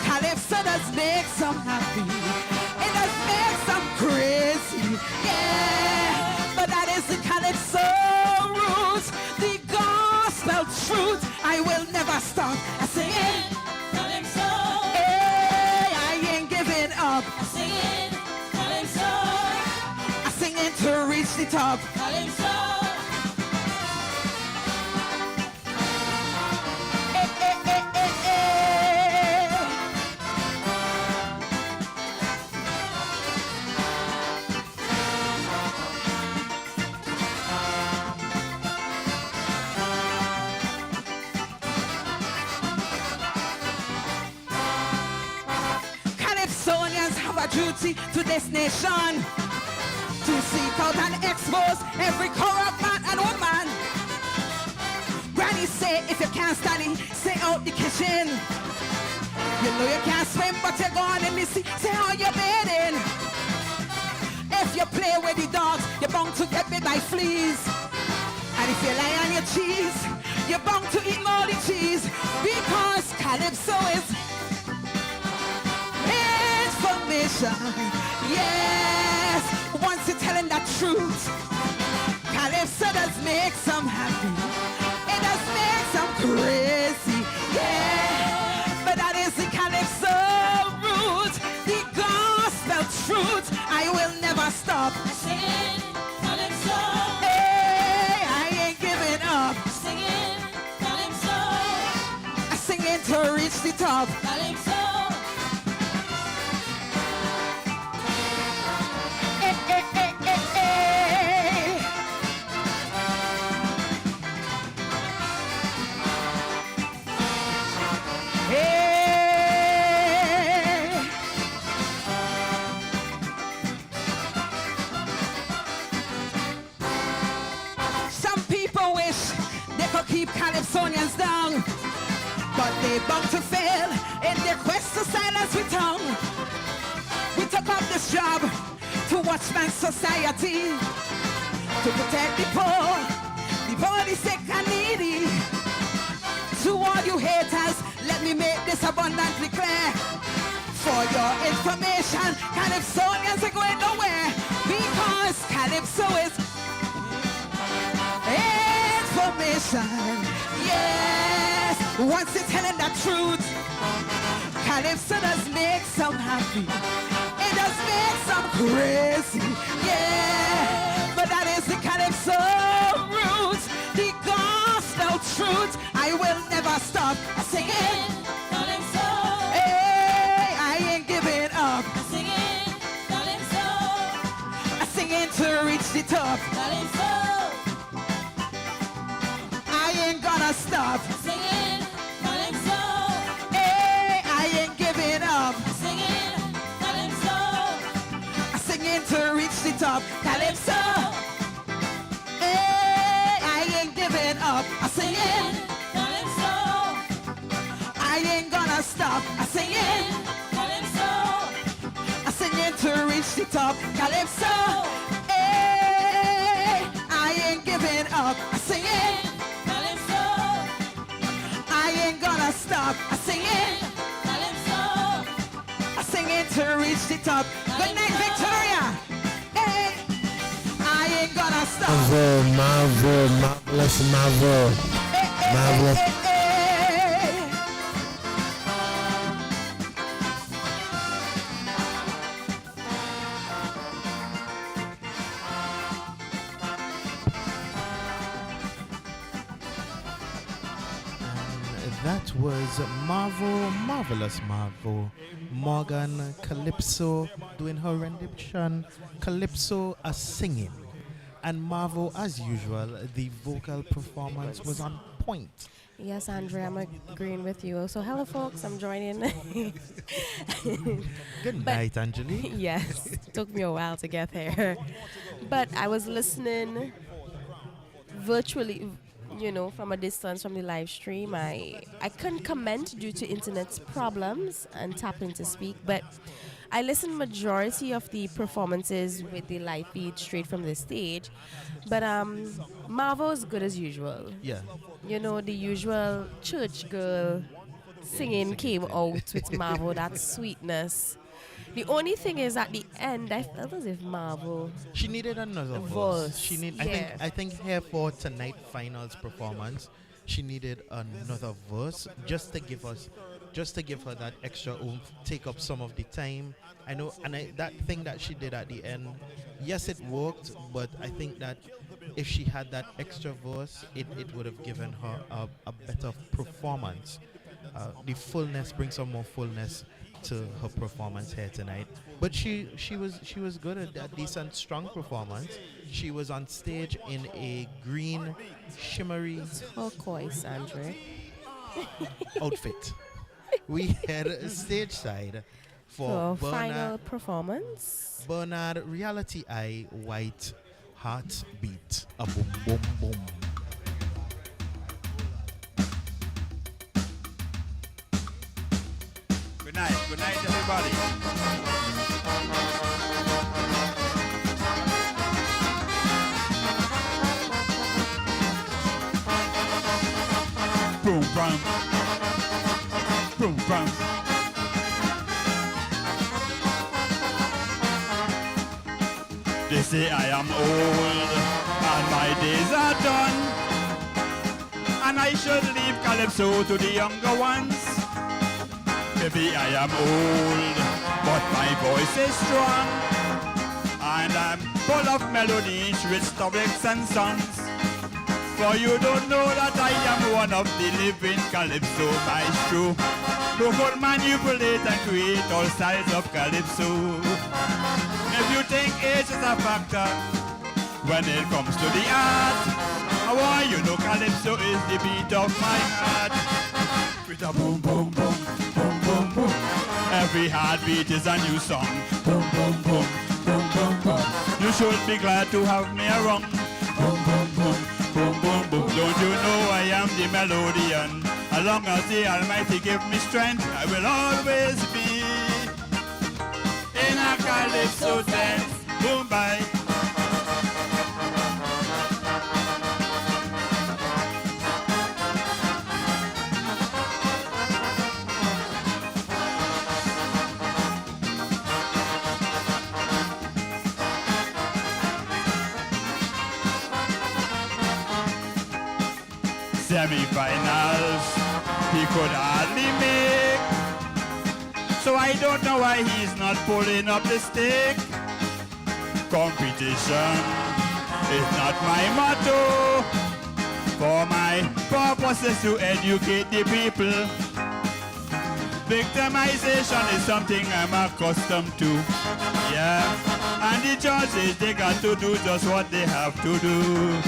Calypso does make some happy, it does make some crazy, yeah. But that is the Calypso roots, the gospel truth. I will never stop singing Calypso, hey, I ain't giving up singing Calypso, singing to reach the top, Calypso. Duty to this nation to seek out and expose every corrupt man and woman. me say if you can't stand it, stay out the kitchen. You know you can't swim, but you're going in the sea. Say how you're bathing. If you play with the dogs, you're bound to get bit by fleas. And if you lie on your cheese, you're bound to eat moldy cheese. Because Calypso is information. Yes, once you're telling the truth, Calypso does make some happy. It does make some crazy. Yeah, but that is the Calypso root, the gospel truth. I will never stop Singing Calypso. Hey, I ain't giving up. Singing Calypso. I sing it to reach the top. Calypso. Hey, hey, hey, hey, hey. Hey. Some people wish they could keep Calypsonians down, but they bound to fail in their quest to silence with tongue. We took up this job to watchman society, to protect the poor, the sick and needy. To all you haters, let me make this abundantly clear. For your information, Calypsonians are going nowhere, because Calypso is information. Yes, once you're telling the truth, Calypso does make some happy. It does make some crazy. Yeah, but that is the Calypso root, the gospel truth. I will never stop singing Calypso. Hey, I ain't giving up. Singing Calypso. I singing to reach the top. Calypso. I ain't gonna stop Singing Calypso. Hey, I ain't giving up. Singing Calypso. I singing to reach the top. Calypso. Hey, I ain't giving up. I singing. Calypso. I ain't gonna stop. I singing. Calypso. I singing to reach the top. Calypso. Hey, I ain't giving up. I singing. Calypso. I ain't gonna stop. I singing. Calypso. I singing to reach the top. Good night, Victoria. Hey, I ain't gonna stop. Marvelous, marvel. Marvelous. Hey. That was Marvelous Marvel, Morgan Calypso doing her rendition, Calypso a singing, and Marvel as usual, the vocal performance was on point. Yes, Andre, I'm agreeing with you. So, hello, folks. I'm joining. Good night, Anjali. Yes, took me a while to get there, but I was listening virtually, you know, from a distance from the live stream. I couldn't comment due to internet problems and tapping to speak, but I listened majority of the performances with the live feed straight from the stage. But Marvel is good as usual. Yeah. You know, the usual church girl singing came out with Marvel, that sweetness. The only thing is at the end, I felt as if Marvel. She needed another verse. She need. Yeah. I think here for tonight finals performance, she needed another verse just to give her that extra oomph, take up some of the time. I know, and that thing that she did at the end, yes, it worked, but I think that if she had that extra verse, it would have given her a better performance. The fullness, bring some more fullness to her performance here tonight. But she was good at that decent, strong performance. She was on stage in a green, shimmery turquoise, Andre, outfit. We had a stage side for final performance. Bernard Reality Eye White Heartbeat. A boom boom boom. night. Good night, everybody. Boom, bam. Boom, bam. They say I am old and my days are done, and I should leave Calypso to the younger ones. Maybe I am old, but my voice is strong, and I'm full of melodies, rich topics and songs. For you don't know that I am one of the living Calypso maestro, who could manipulate and create all styles of Calypso. If you think age is a factor when it comes to the art, why you know Calypso is the beat of my heart. With a boom, boom, boom, boom, boom, boom. Every heartbeat is a new song. Boom, boom, boom, boom, boom, boom. You should be glad to have me around. Boom, boom, boom, boom, boom, boom. Don't you know I am the melodian? As long as the Almighty give me strength, I will always be in a Calypso dance. Boom, bye. Semi-finals, he could hardly make. So I don't know why he's not pulling up the stick. Competition is not my motto. For my purpose is to educate the people. Victimization is something I'm accustomed to. Yeah, and the judges, they got to do just what they have to do.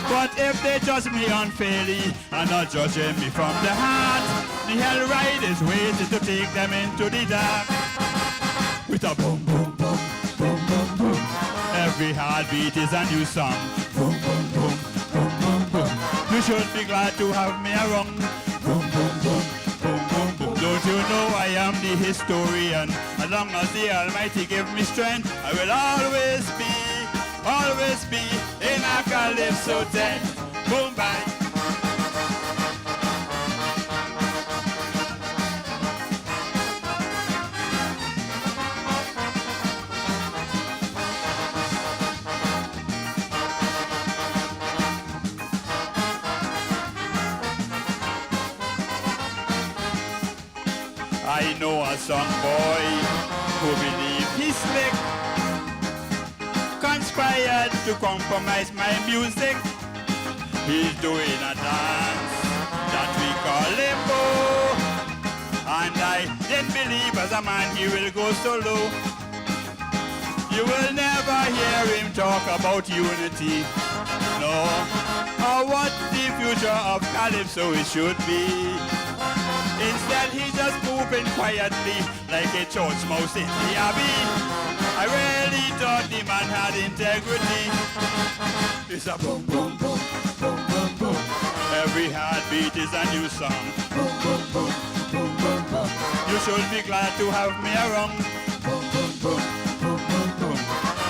But if they judge me unfairly and not judging me from the heart, the hell right is waiting to take them into the dark. With a boom, boom, boom, boom, boom, boom. Every heartbeat is a new song. Boom, boom, boom, boom, boom, boom. You should be glad to have me around. Boom, boom, boom, boom, boom, boom. Don't you know I am the historian? As long as the Almighty give me strength, I will always be in a Calypso tent. Boom, bye. I know a song boy who believe he's slick, conspired to compromise my music. He's doing a dance that we call limbo, and I didn't believe as a man he will go so low. You will never hear him talk about unity, no, or what the future of Calypso it should be. Instead he's just moving quietly like a church mouse in the abbey. I really thought the man had integrity. It's a boom, boom, boom, boom, boom, boom. Every heartbeat is a new song. Boom, boom, boom, boom, boom, boom. You should be glad to have me around. Boom, boom, boom, boom, boom, boom.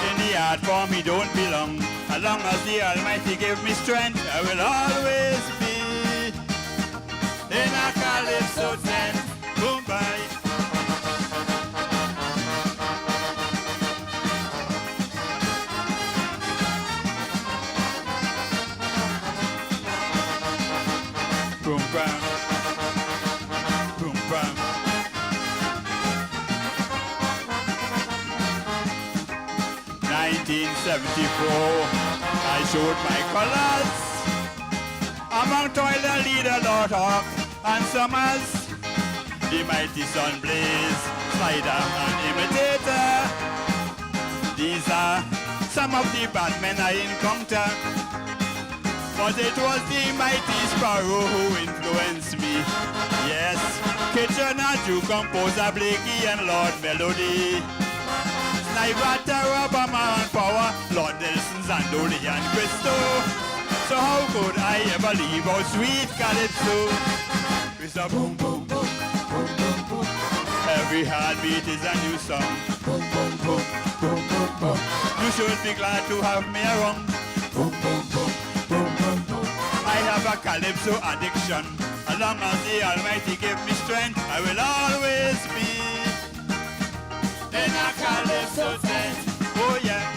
In the art form he don't belong. As long as the Almighty give me strength, I will always be in a Calypso tent. Boom, bye. Boom, bam. Boom, bam. '74, I showed my colors among toilet leader Lord Hawk and Summers, the mighty Sun Blaze, Slider and Imitator. These are some of the bad men I encounter, but it was the mighty Sparrow who influenced me. Yes, Kitchener, Jew composer Blakey and Lord Melody, Sniper, Terror, Bomber and Power, Lord Nelson, Zandoli and Christo. So how could I ever leave out sweet Calypso? It's a boom, boom, boom, boom, boom, boom. Every heartbeat is a new song. Boom, boom, boom, boom, boom, boom. You should be glad to have me around. Boom, boom, boom, boom, boom, boom. I have a calypso addiction. As long as the Almighty give me strength, I will always be in a calypso tent. Oh yeah.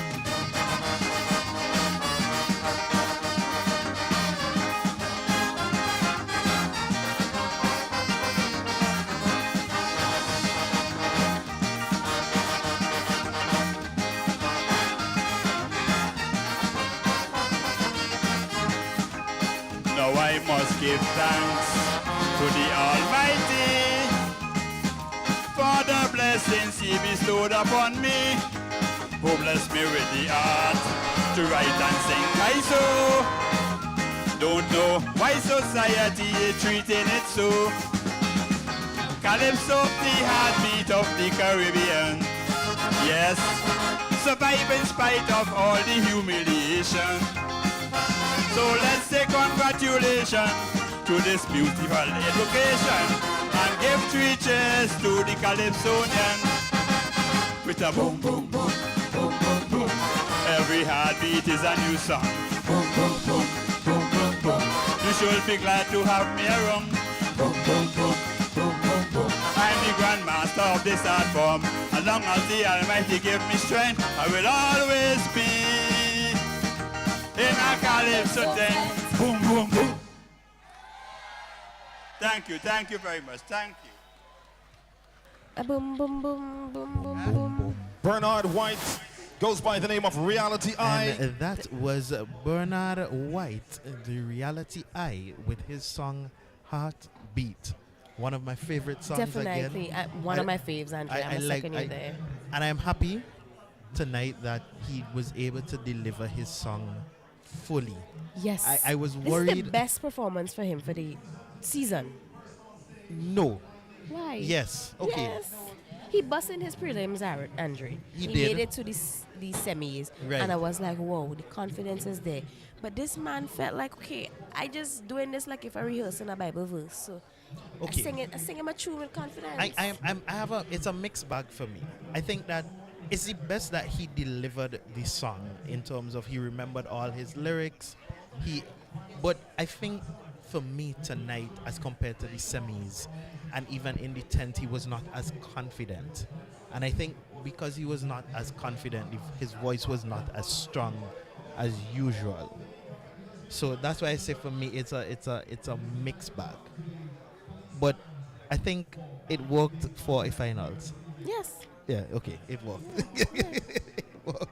Now I must give thanks to the Almighty for the blessings He bestowed upon me, who blessed me with the art to write and sing. I so don't know why society is treating it so. Calypso, the heartbeat of the Caribbean. Yes, survive in spite of all the humiliation. So let's say congratulations to this beautiful education and give 3 cheers to the Calypsonian with a boom, boom, boom, boom, boom, boom. Every heartbeat is a new song. Boom, boom, boom, boom, boom, boom. You should be glad to have me around. Boom, boom, boom, boom, boom, boom. I'm the grandmaster of this art form. As long as the Almighty give me strength, I will always be in a calypso tent. Boom, boom, boom. Thank you very much. Thank you. Boom, boom, boom, boom, boom, boom. Bernard White goes by the name of Reality Eye. And that was Bernard White, the Reality Eye, with his song Heartbeat. One of my favorite songs. Definitely. Again. One of my faves, Andrea. I'm second you there. And I'm happy tonight that he was able to deliver his song fully. Yes. I was This worried. is the best performance for him for the season. No. Why? Yes. Okay. Yes. He busted his prelims, Andre. He made did. it to the semis. Right. And I was like, whoa, the confidence is there. But this man felt like, okay, I just doing this like if I rehearsing a Bible verse. So Okay. I sing him a tune with confidence. It's a mixed bag for me. I think that it's the best that he delivered the song in terms of he remembered all his lyrics. But I think for me tonight, as compared to the semis, and even in the 10th, he was not as confident. And I think because he was not as confident, his voice was not as strong as usual. So that's why I say for me, it's a mixed bag. But I think it worked for a finals. Yes. Yeah, okay, it worked. It worked.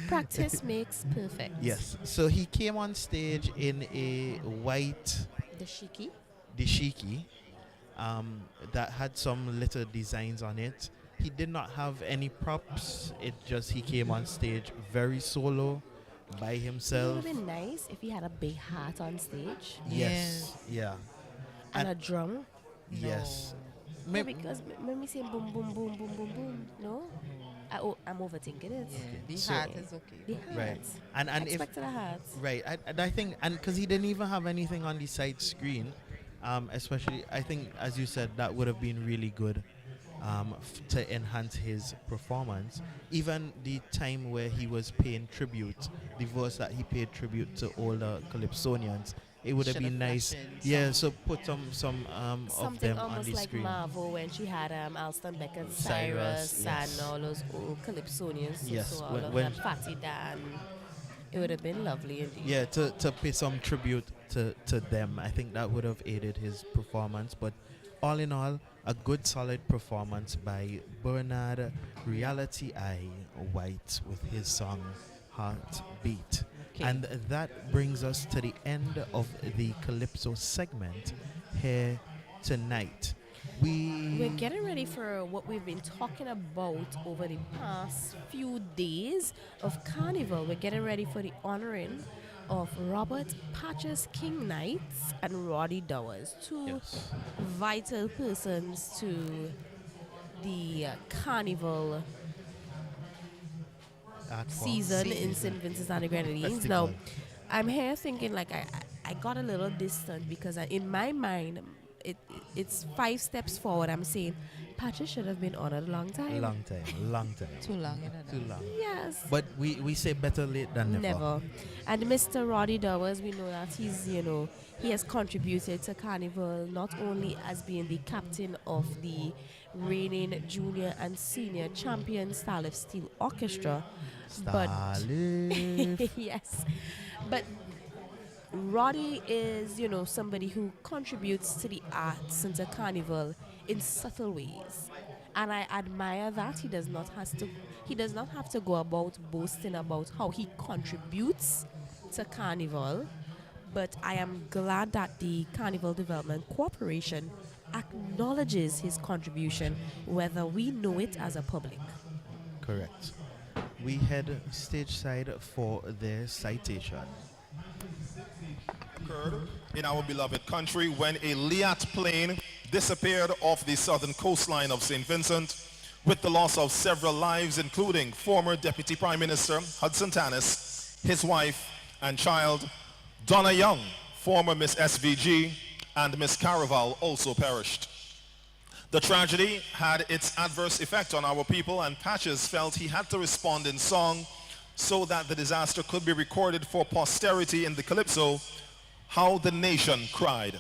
Practice makes perfect. Yes. So he came on stage in a white dashiki that had some little designs on it. He did not have any props. He came on stage very solo by It himself. would have been nice if he had a big hat on stage. Yes. Yeah. And a drum. Yes. No, because when we say boom, boom, boom, boom, boom, boom, no? I'm overthinking it. The hat is okay. The hat. Right. And I expected a hat. Right. I think, and because he didn't even have anything on the side screen, especially, I think, as you said, that would have been really good to enhance his performance. Even the time where he was paying tribute, the verse that he paid tribute to all the Calypsonians, it would have been nice. Yeah, so put some of them on the like screen. Marvel when she had Alston Becker, Cyrus, Cyrus, yes. and all those old Calypsonians. Yes, So all of when them, Fatty Dan. It would have been lovely indeed. Yeah, to pay some tribute to them. I think that would have aided his performance. But all in all, a good solid performance by Bernard Reality Eye White with his song Heartbeat. Okay. And that brings us to the end of the Calypso segment here tonight. We're getting ready for what we've been talking about over the past few days of Carnival. We're getting ready for the honoring of Robert Patches King Knights and Roddy Dowers, two vital persons to the Carnival season in St. Vincent and the Grenadines. Now, I'm here thinking like I got a little distant because in my mind, it's 5 steps forward. I'm saying Patches should have been honored a long time. Long time. Too long, Too long. Yes. But we say better late than never. Never. And Mr. Roddy Dowers, we know that he has contributed to Carnival not only as being the captain of the reigning junior and senior champion Starlift Steel Orchestra, Starlift. but yes, but Roddy is, somebody who contributes to the arts and to Carnival in subtle ways. And I admire that he does not have to go about boasting about how he contributes to Carnival, but I am glad that the Carnival Development Corporation acknowledges his contribution, whether we know it as a public. Correct. We head stage side for their citation. Occurred in our beloved country when a Liat plane disappeared off the southern coastline of St. Vincent, with the loss of several lives, including former Deputy Prime Minister Hudson Tanis, his wife and child. Donna Young, former Miss SVG, and Miss Caraval also perished. The tragedy had its adverse effect on our people, and Patches felt he had to respond in song so that the disaster could be recorded for posterity in the calypso, How the Nation Cried.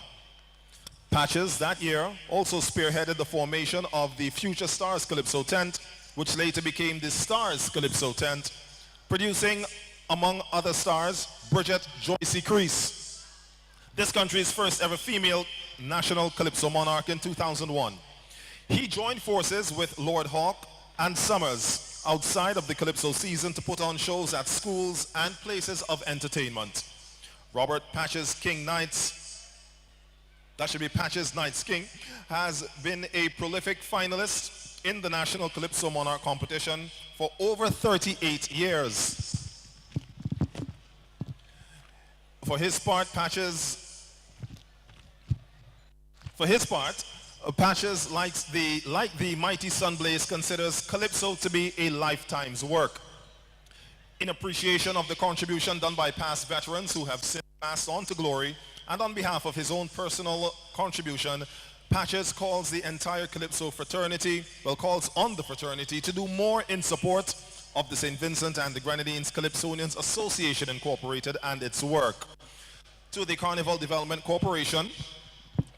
Patches that year also spearheaded the formation of the Future Stars Calypso Tent, which later became the Stars Calypso Tent, producing, among other stars, Bridget Joycey Crease, this country's first ever female national calypso monarch in 2001. He joined forces with Lord Hawke and Summers outside of the calypso season to put on shows at schools and places of entertainment. Robert Patches King Knights, that should be Patches Knights King, has been a prolific finalist in the National Calypso Monarch competition for over 38 years. For his part, Patches, like the mighty Sunblaze, considers calypso to be a lifetime's work. In appreciation of the contribution done by past veterans who have since passed on to glory, and on behalf of his own personal contribution, Patches calls the entire calypso fraternity, calls on the fraternity to do more in support of the St. Vincent and the Grenadines Calypsonians Association Incorporated and its work. To the Carnival Development Corporation,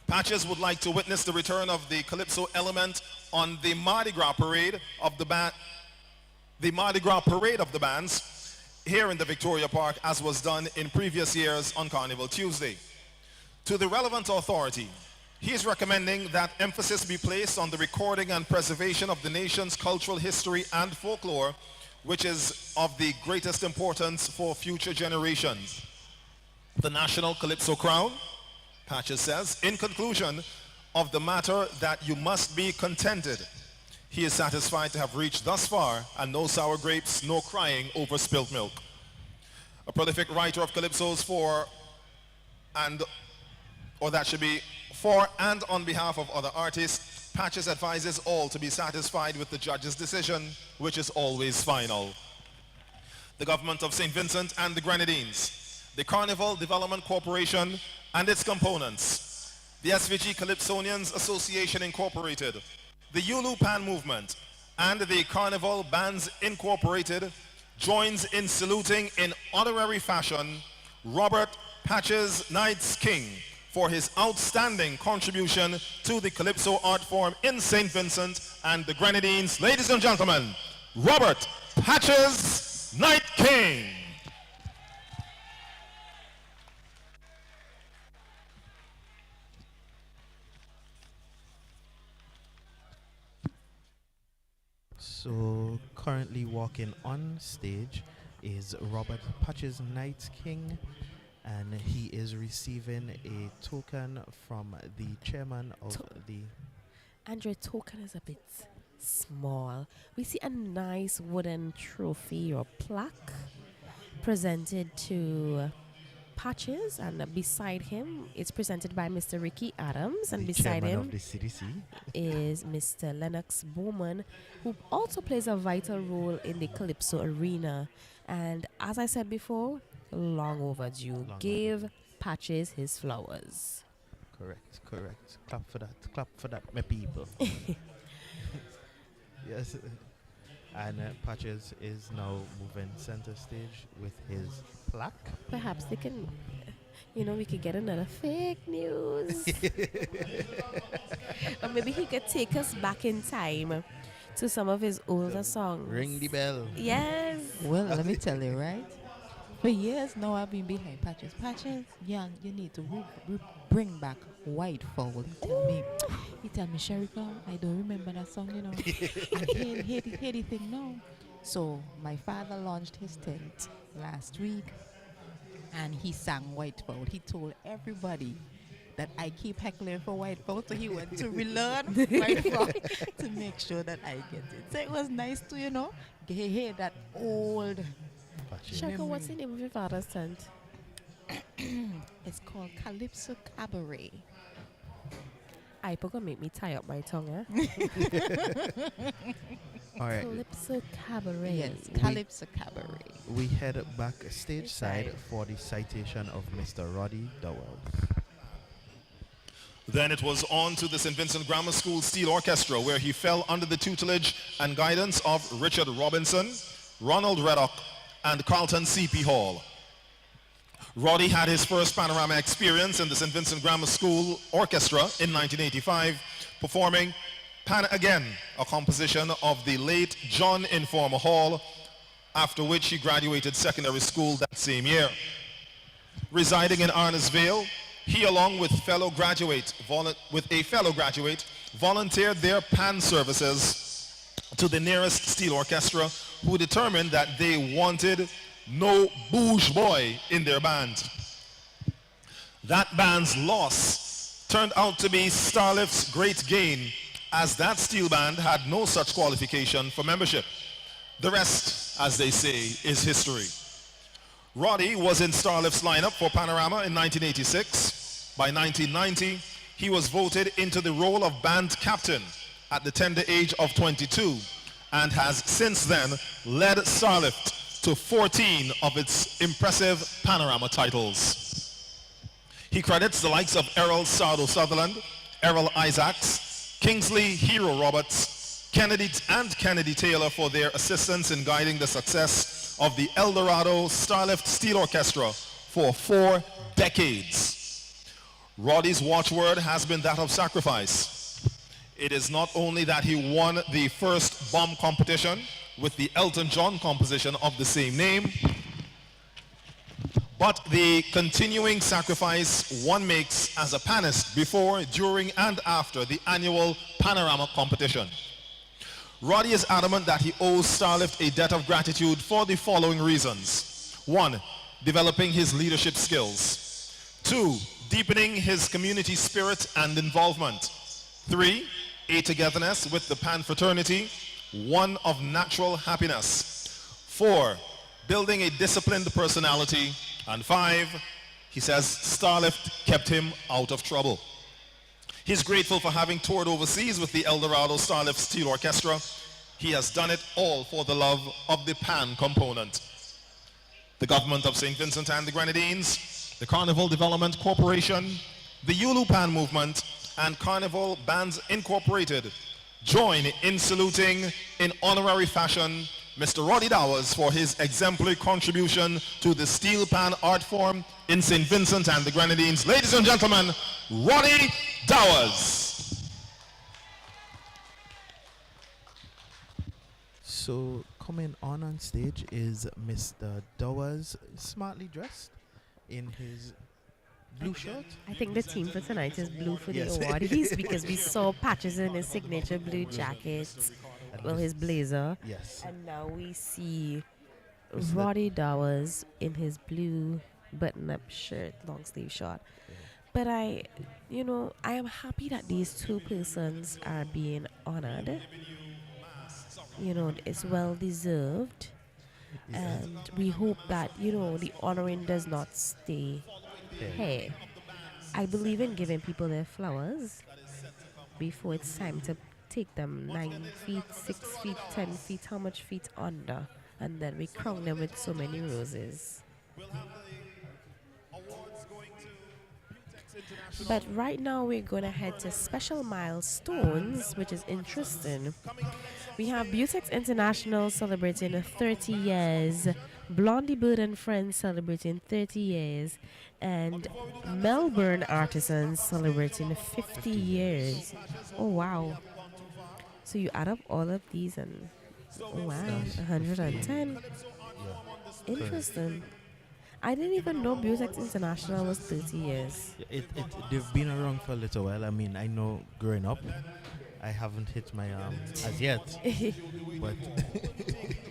Patches would like to witness the return of the calypso element on the Mardi Gras parade of the bands here in the Victoria Park, as was done in previous years on Carnival Tuesday. To the relevant authority, he is recommending that emphasis be placed on the recording and preservation of the nation's cultural history and folklore, which is of the greatest importance for future generations. The National Calypso Crown, Patches says, in conclusion of the matter, that you must be contented. He is satisfied to have reached thus far, and no sour grapes, no crying over spilt milk. A prolific writer of calypsos for and on behalf of other artists, Patches advises all to be satisfied with the judge's decision, which is always final. The government of St. Vincent and the Grenadines, the Carnival Development Corporation and its components, the SVG Calypsonians Association Incorporated, the Yulu Pan Movement, and the Carnival Bands Incorporated joins in saluting in honorary fashion Robert Patches Knights King for his outstanding contribution to the calypso art form in St. Vincent and the Grenadines. Ladies and gentlemen, Robert Patches Knight King. So currently walking on stage is Robert Patches Knight King, and he is receiving a token from the chairman of the... Andre, token is a bit small. We see a nice wooden trophy or plaque presented to Patches, and beside him it's presented by Mr. Ricky Adams, and beside him of the CDC is Mr. Lennox Bowman, who also plays a vital role in the calypso arena. And as I said before, long overdue. Give Patches his flowers. Correct. Clap for that, my people. Yes. And Patches is now moving center stage with his plaque. Perhaps they can, we could get another fake news. Or maybe he could take us back in time to some of his older songs. Ring the bell. Yes. Well, let me tell you, right? For years now, I've been behind Patches. Patches, young, you need to bring back White Fowl. He tell me, Sherika, I don't remember that song, I hear the thing now. So my father launched his tent last week, and he sang White Fowl. He told everybody that I keep heckling for White Fowl, so he went to relearn White Fowl to make sure that I get it. So it was nice to, hear that old. Shaka, what's the name of your father's tent? It's called Calypso Cabaret. I gonna make me tie up my tongue, All right. Calypso Cabaret. Yes, Calypso Cabaret. We head back stage side for the citation of Mr. Roddy Dowers. Then it was on to the St. Vincent Grammar School Steel Orchestra, where he fell under the tutelage and guidance of Richard Robinson, Ronald Reddock, and Carlton C.P. Hall. Roddy had his first panorama experience in the St. Vincent Grammar School Orchestra in 1985, performing Pan Again, a composition of the late John Informer Hall, after which he graduated secondary school that same year. Residing in Arnesville, he, along with a fellow graduate, volunteered their pan services to the nearest steel orchestra, who determined that they wanted no bouge boy in their band. That band's loss turned out to be Starlift's great gain, as that steel band had no such qualification for membership. The rest, as they say, is history. Roddy was in Starlift's lineup for Panorama in 1986. By 1990, he was voted into the role of band captain at the tender age of 22, and has since then led Starlift to 14 of its impressive Panorama titles. He credits the likes of Errol Sardo Sutherland, Errol Isaacs, Kingsley Hero Roberts, Kennedy Taylor for their assistance in guiding the success of the El Dorado Starlift Steel Orchestra for 4 decades. Roddy's watchword has been that of sacrifice. It is not only that he won the first bomb competition with the Elton John composition of the same name, but the continuing sacrifice one makes as a panist before, during, and after the annual Panorama competition. Roddy is adamant that he owes Starlift a debt of gratitude for the following reasons. 1, developing his leadership skills. 2, deepening his community spirit and involvement. 3, a togetherness with the Pan fraternity, one of natural happiness. 4, building a disciplined personality. And 5, he says Starlift kept him out of trouble. He's grateful for having toured overseas with the El Dorado Starlift Steel Orchestra. He has done it all for the love of the Pan component. The government of St. Vincent and the Grenadines, the Carnival Development Corporation, the Yulu Pan Movement, and Carnival Bands Incorporated join in saluting in honorary fashion Mr. Roddy Dowers for his exemplary contribution to the steel pan art form in St. Vincent and the Grenadines. Ladies and gentlemen, Roddy Dowers. So coming on stage is Mr. Dowers, smartly dressed in his blue shirt. I think the theme for tonight is blue for the Yes. awardees because we saw Patches in his signature blue jacket, well, his blazer. Yes. And now we see Roddy Dowers in his blue button-up shirt, long sleeve short. But I am happy that these two persons are being honored. It's well deserved. And we hope that, the honoring does not stay here. I believe in giving people their flowers before it's time to take them 9 feet, 6 feet, 10 feet, how much feet under, and then we crown them with so many roses. But right now we're going to head to special milestones, which is interesting. We have Butex International celebrating 30 years, Blondie Bird and Friends celebrating 30 years, and Melbourne Artisans celebrating 50 years. Oh, wow. So you add up all of these and, oh, wow, 110. Interesting. I didn't even know Butex International was 30 years. They've been around for a little while. I mean, I know growing up, I haven't hit my as yet, but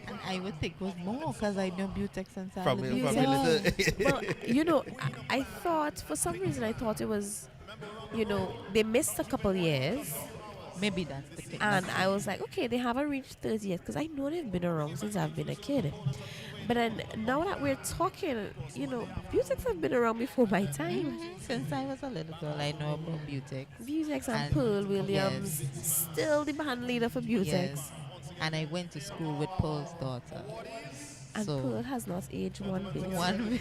And I would think it was more because I know Butex and From Salad. a little- Well, you know, I thought, for some reason, I thought it was, you know, they missed a couple years. Maybe that's the thing. And I was like, okay, they haven't reached 30 yet because I know they've been around since I've been a kid. But then now that we're talking, you know, Butex have been around before my time. Since I was a little girl, I know about Butex. Butex and Pearl Williams, still the band leader for Butex. Yes. And I went to school with Pearl's daughter. And So- Pearl has not aged one bit. One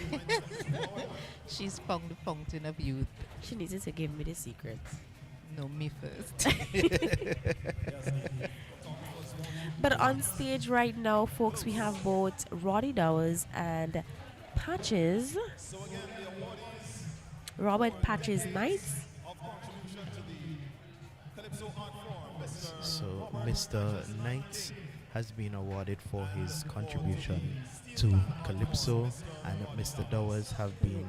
She's found the fountain of youth. She needed to give me the secret. No, me first. But on stage right now, folks, we have both Roddy Dowers and Patches. Robert Patches Knights. So Mr. Knight has been awarded for his contribution to Calypso, and Mr. Dowers have been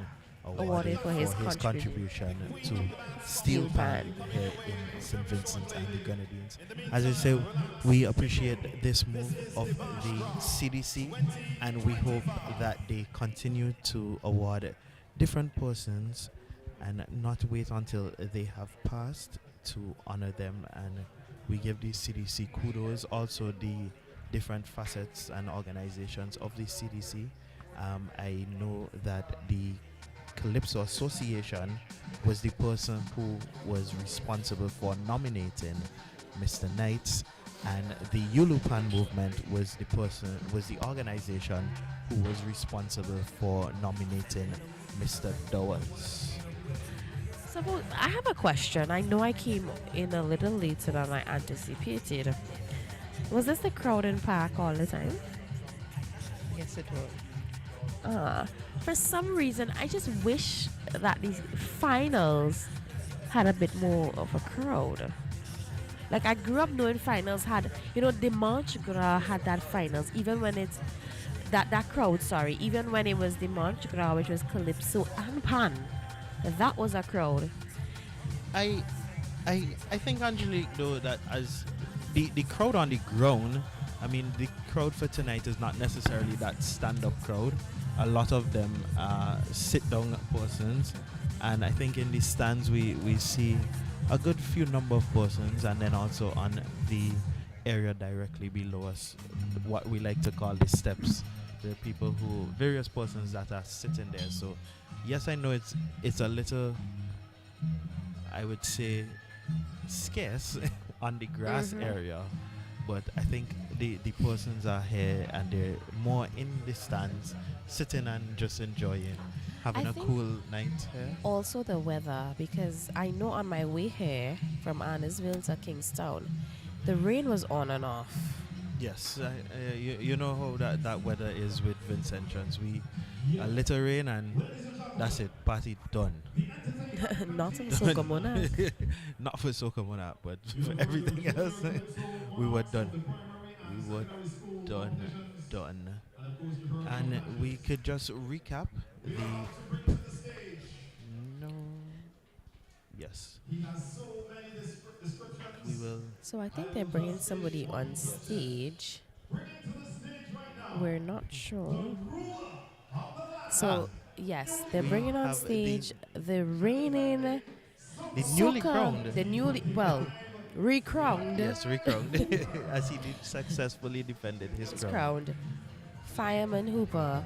awarded for his contribution to Steel Pan here in St. Vincent and the Grenadines. As I say, we appreciate this move of the CDC, and we hope that they continue to award different persons and not wait until they have passed to honor them. And we give the CDC kudos, also the different facets and organizations of the CDC. I know that the Calypso Association was the person who was responsible for nominating Mr. Knight, and the Yulupan movement was the organization who was responsible for nominating Mr. Dowers. So I have a question. I know I came in a little later than I anticipated. Was this the crowd in park all the time? Yes, it was. For some reason, I just wish that these finals had a bit more of a crowd. Like, I grew up knowing finals had, you know, Dimanche Gras had that finals, even when it's that crowd, sorry, even when it was Dimanche Gras, which was Calypso and Pan. That was a crowd. I think, Angelique, though, that as the crowd on the ground, I mean, the crowd for tonight is not necessarily that stand-up crowd. A lot of them are sit-down persons, and I think in the stands we see a good few number of persons, and then also on the area directly below us, what we like to call the steps, the people who, various persons that are sitting there. So yes, I know it's a little, I would say, scarce on the grass area, but I think the persons are here and they're more in the stands, sitting and just enjoying, having I a think cool night here. Also the weather, because I know on my way here from Annisville to Kingstown, the rain was on and off. Yes, you know how that weather is with Vincentians. A little rain and that's it, party done. Not in Soca Monarch. Not for Soca Monarch, but for everything else, we were done. We were done. And we could just recap the... No. Yes. We will... So I think they're bringing somebody on stage. We're not sure. So, yes, they're We bringing on have stage the reigning... The newly Soca- crowned. The newly... Well, recrowned. Yes, recrowned. As he successfully defended his crown. Crowned. Fireman Hooper,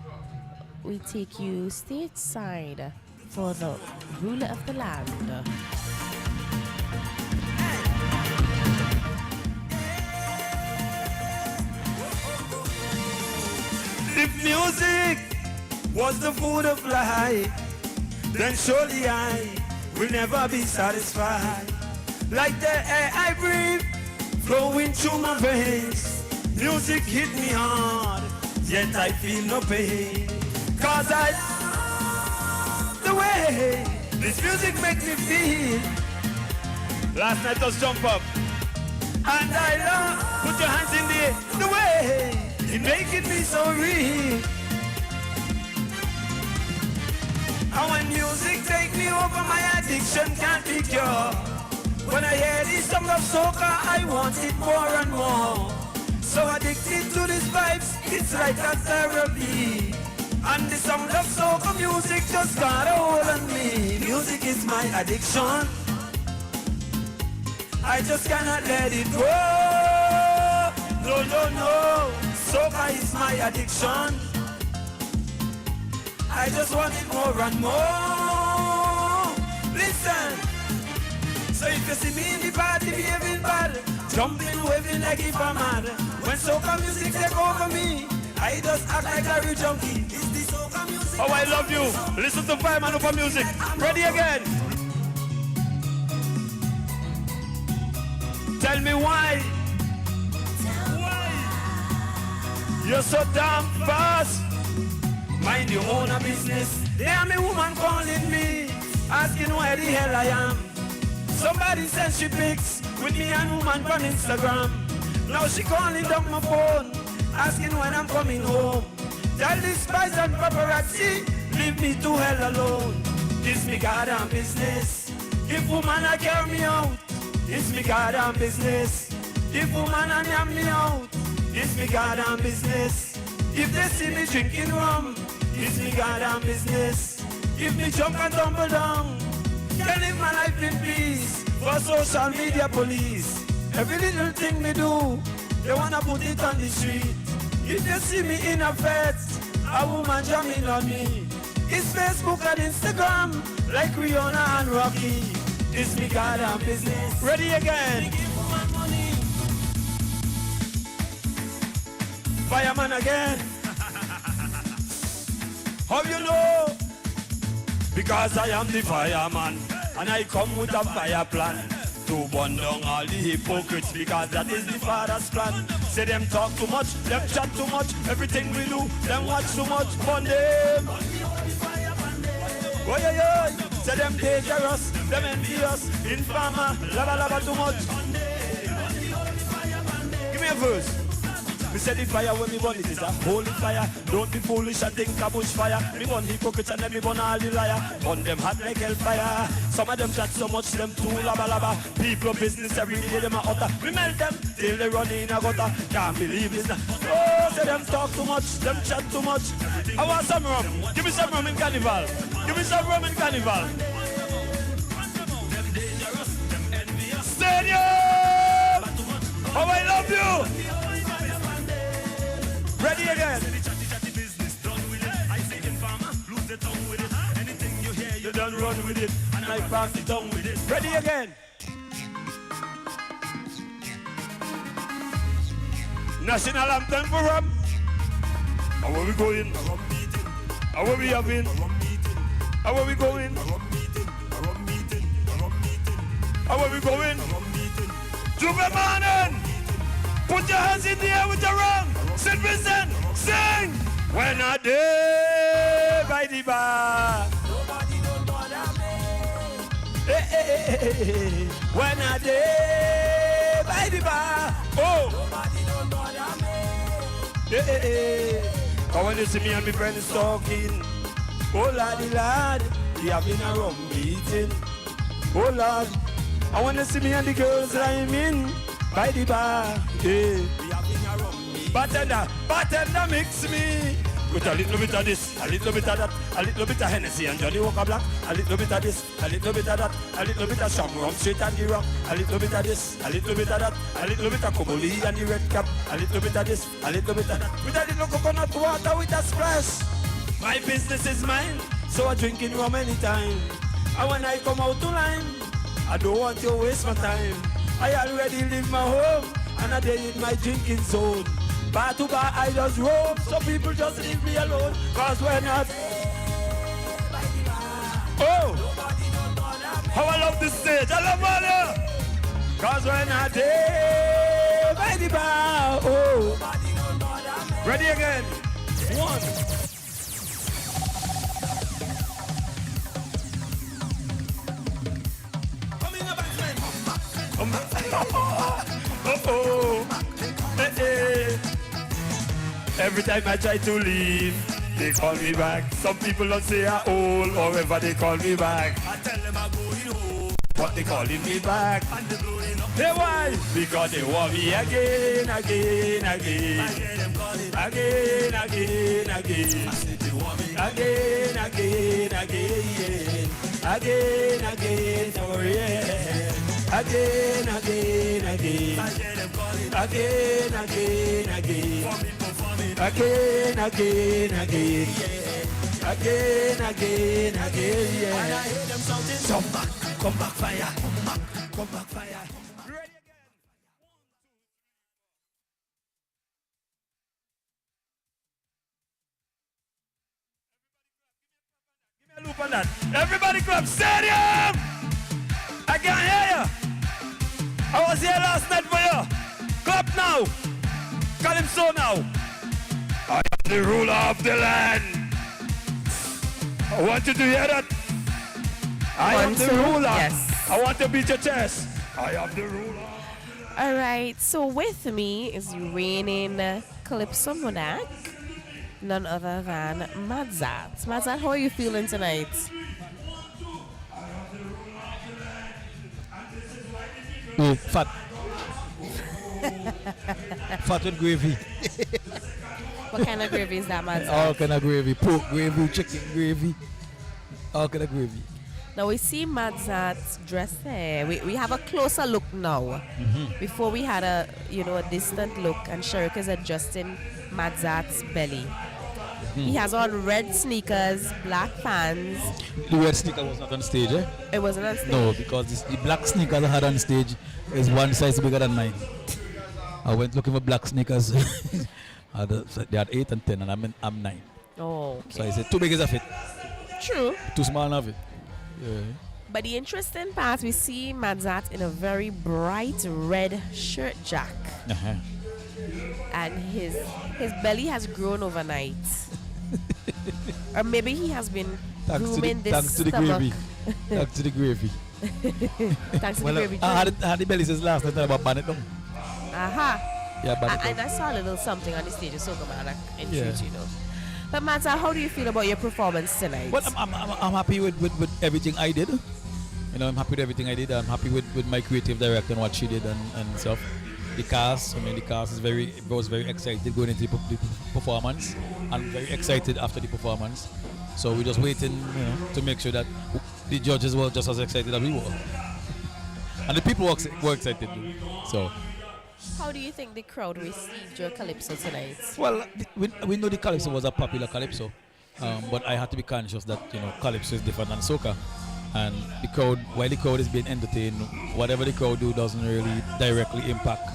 we take you stateside for the ruler of the land. If music was the food of life, then surely I will never be satisfied. Like the air I breathe flowing through my veins. Music hit me hard, yet I feel no pain. Cause I love the way this music makes me feel. Last night just jump up. And I love, put your hands in the way it making me so real. And when music take me over, my addiction can't be cured. When I hear this song of soca, I want it more and more. So addicted to these vibes, it's like a therapy. And the sound of soca music just got a hold on me. Music is my addiction. I just cannot let it go. No, no, no. Soca is my addiction. I just want it more and more. Listen. So if you see me in the party behaving bad, jumping, waving like if I'm mad. When soca music take over me, I just act like a real junkie. It's the soca music. Oh, I love you. Listen to Fireman Upper Music. Ready again. Tell me why. You're so damn fast. Mind your own business. Damn a woman calling me, asking where the hell I am. Somebody sent she pics with me and woman on Instagram. Now she calling down my phone, asking when I'm coming home. Tell the spies and paparazzi, leave me to hell alone. It's me goddamn business. If woman I carry me out, it's me goddamn business. If woman I yam me out, it's me goddamn business. If they see me drinking rum, it's me goddamn business. If me jump and tumble down, can live my life in peace. For social media police, every little thing me do, they wanna put it on the street. If you see me in a fest, a woman jamming on me. It's Facebook and Instagram, like Rihanna and Rocky. It's me goddamn business. Ready again. Fireman again. How you know? Because I am the fireman, and I come with a fire plan to burn down all the hypocrites, because that is the Father's plan. Say them talk too much, them chat too much, everything we do, them watch too much, burn them. Oh yeah, yeah. Say them dangerous, them envious, informer, lava lava too much. Give me a verse. Me say the fire when me burn it is a holy fire. Don't be foolish and think a bush fire. Me burn hypocrites and then me burn all the liar. Burn them hot like hellfire. Some of them chat so much, them too lava lava. People business every day them a utter. We melt them till they run in a gutter. Can't believe it's not. Oh, say them talk too much, them chat too much. I want some rum. Give me some rum in carnival. Give me some rum in carnival. Stadium! Oh, I love you! Ready again. You done run with it, and I pass it down with it. Ready again. National anthem for rum. How are we going? How are we having? How are we going? How are we going? Juve Morning! Put your hands in the air with your rum. St. Vincent, sing! When I day by the bar. Nobody don't bother me. Hey, hey, hey, hey. When I day by the bar. Oh! Nobody don't bother me. Hey, hey, hey. But when you see me and my friends talking, oh lordy lad, we having a rum meeting. Oh lord, I want to see me and the girls rhyming by the bar. Yeah. Bartender mix me with a little bit of this, a little bit of that, a little bit of Hennessy and Johnny Walker Black, a little bit of this, a little bit of that, a little bit of Shamrock Straight and the Rock, a little bit of this, a little bit of that, a little bit of Koboli and the Red Cap, a little bit of this, a little bit of that, with a little coconut water with a splash. My business is mine, so I drink in rum anytime. And when I come out to line, I don't want to waste my time. I already leave my home, and I dey in my drinking zone. Bar to bar, I just roam, so people just leave me alone. Cause we're not. Oh! How I love this stage, I love all you. Cause we're not there Ready, bow. Oh. Ready again. One. Oh. Hey, hey. Every time I try to leave, they call me back. Some people don't say I'm old, however they call me back. I tell them I'm going home, but they calling me back. And they blowing up. Hey, why? Because they want me again. Again, again, again. I said they want me again. Again, for real. Again. Again. Yeah. When I hear them shouting, come back, fire, come back, fire. Give me a loop on that. Everybody clap, stadium! I can't hear you. I was here last night for you. Clap now. Calypso now. I am the ruler of the land. I want you to hear that. I am the ruler. Yes. I want to beat your chest. I am the ruler. All right, so with me is reigning Calypso Monarch, none other than Madzat. Madzat, how are you feeling tonight? Oh, fat. Fat with gravy. What kind of gravy is that, Madzat? All kind of gravy. Pork gravy, chicken gravy. All kind of gravy. Now we see Madzat dressed here. We have a closer look now. Before we had a distant look, and Sherrick is adjusting Madzat's belly. He has on red sneakers, black pants. The red sneaker was not on stage, eh? It wasn't on stage? No, because the black sneakers I had on stage is one size bigger than mine. I went looking for black sneakers. They had 8 and 10, and I'm 9. Oh, okay. So I said, too big is a fit. True. Too small of it. Yeah. But the interesting part, we see Madzat in a very bright red shirt jack. And his belly has grown overnight. Or maybe he has been grooming this thanks to the stomach. gravy. Thanks to the gravy. Thanks to the gravy. I had the belly since last night about ban it down. Aha. Yeah, And I saw a little something on the stage of Sogamana in Yeah. truth, But Madzat, how do you feel about your performance tonight? Well, I'm happy with everything I did. I'm happy with everything I did. I'm happy with my creative director and what she did and stuff. The cast was very excited going into the performance, and very excited after the performance. So we're just waiting, to make sure that the judges were just as excited as we were, and the people were excited too. So. How do you think the crowd received your calypso tonight? Well, we know the calypso was a popular calypso, but I had to be conscious that calypso is different than soca, and the crowd, while the crowd is being entertained, whatever the crowd do doesn't really directly impact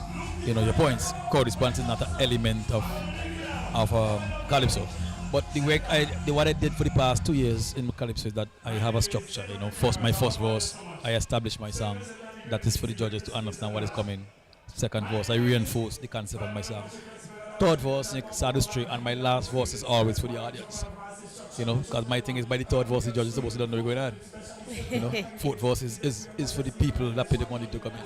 your points. Crowd response is not an element of calypso. But what I did for the past 2 years in calypso is that I have a structure. My first verse, I established my song. That is for the judges to understand what is coming. Second verse, I reinforce the concept of my song. Third verse, Sadistry, and my last verse is always for the audience. Because my thing is by the third verse, the judge is supposed to know what's going on. Fourth verse is for the people that pay the money to come in.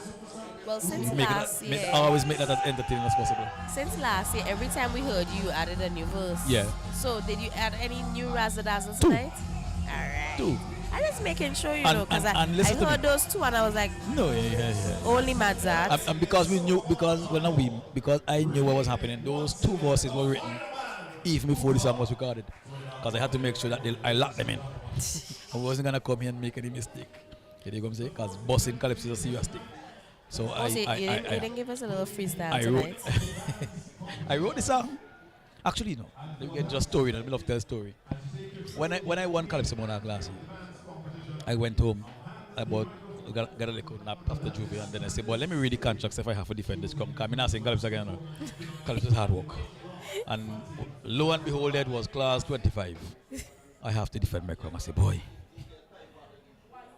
Well, since last year, always make that as entertaining as possible. Since last year, every time we heard you added a new verse. Yeah. So did you add any new razzle-dazzle tonight? All right. 2. I'm just making sure because I heard those 2 and I was like, no, yeah. Only Madzat. And because I knew what was happening, those 2 verses were written even before the song was recorded. Because I had to make sure that I locked them in. I wasn't gonna come here and make any mistake. You know what I'm saying? Because bossing calypso is a serious thing. So you didn't give us a little freestyle tonight. I wrote the song. Actually, no. Let me get just story. I love to tell a story. When I won Calypso Monarch last year, I went home. I got a little nap after Juve, and then I said, "Boy, let me read the contracts if I have to defend this. Come, I'm not saying Calypso again. No. Calypso is hard work." And lo and behold, it was class 25. I have to defend my crime. I said, "Boy."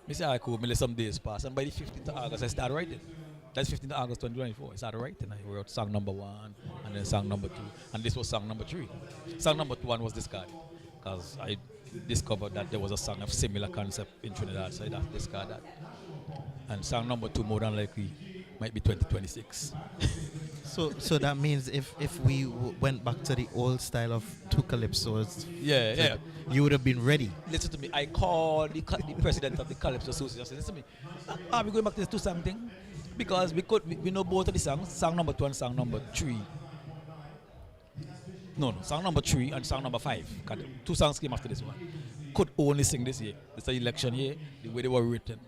I said, "I could let some days pass," and by the 15th of August, I started writing. That's 15th August 2024. Is that right? And I wrote song number 1, and then song number 2, and this was song number 3. Song number 1 was discarded because I discovered that there was a song of similar concept in Trinidad, so I had to discard that. And song number 2, more than likely, might be 2026. So that means if we went back to the old style of 2 calypsos, yeah, you would have been ready. Listen to me. I called the president of the Calypso Association. I said, listen to me. Are we going back to this 2 song thing? Because we know both of the songs, song number 2 and song number 3. No, song number 3 and song number 5. 2 songs came after this one. Could only sing this year. It's the election year. The way they were written,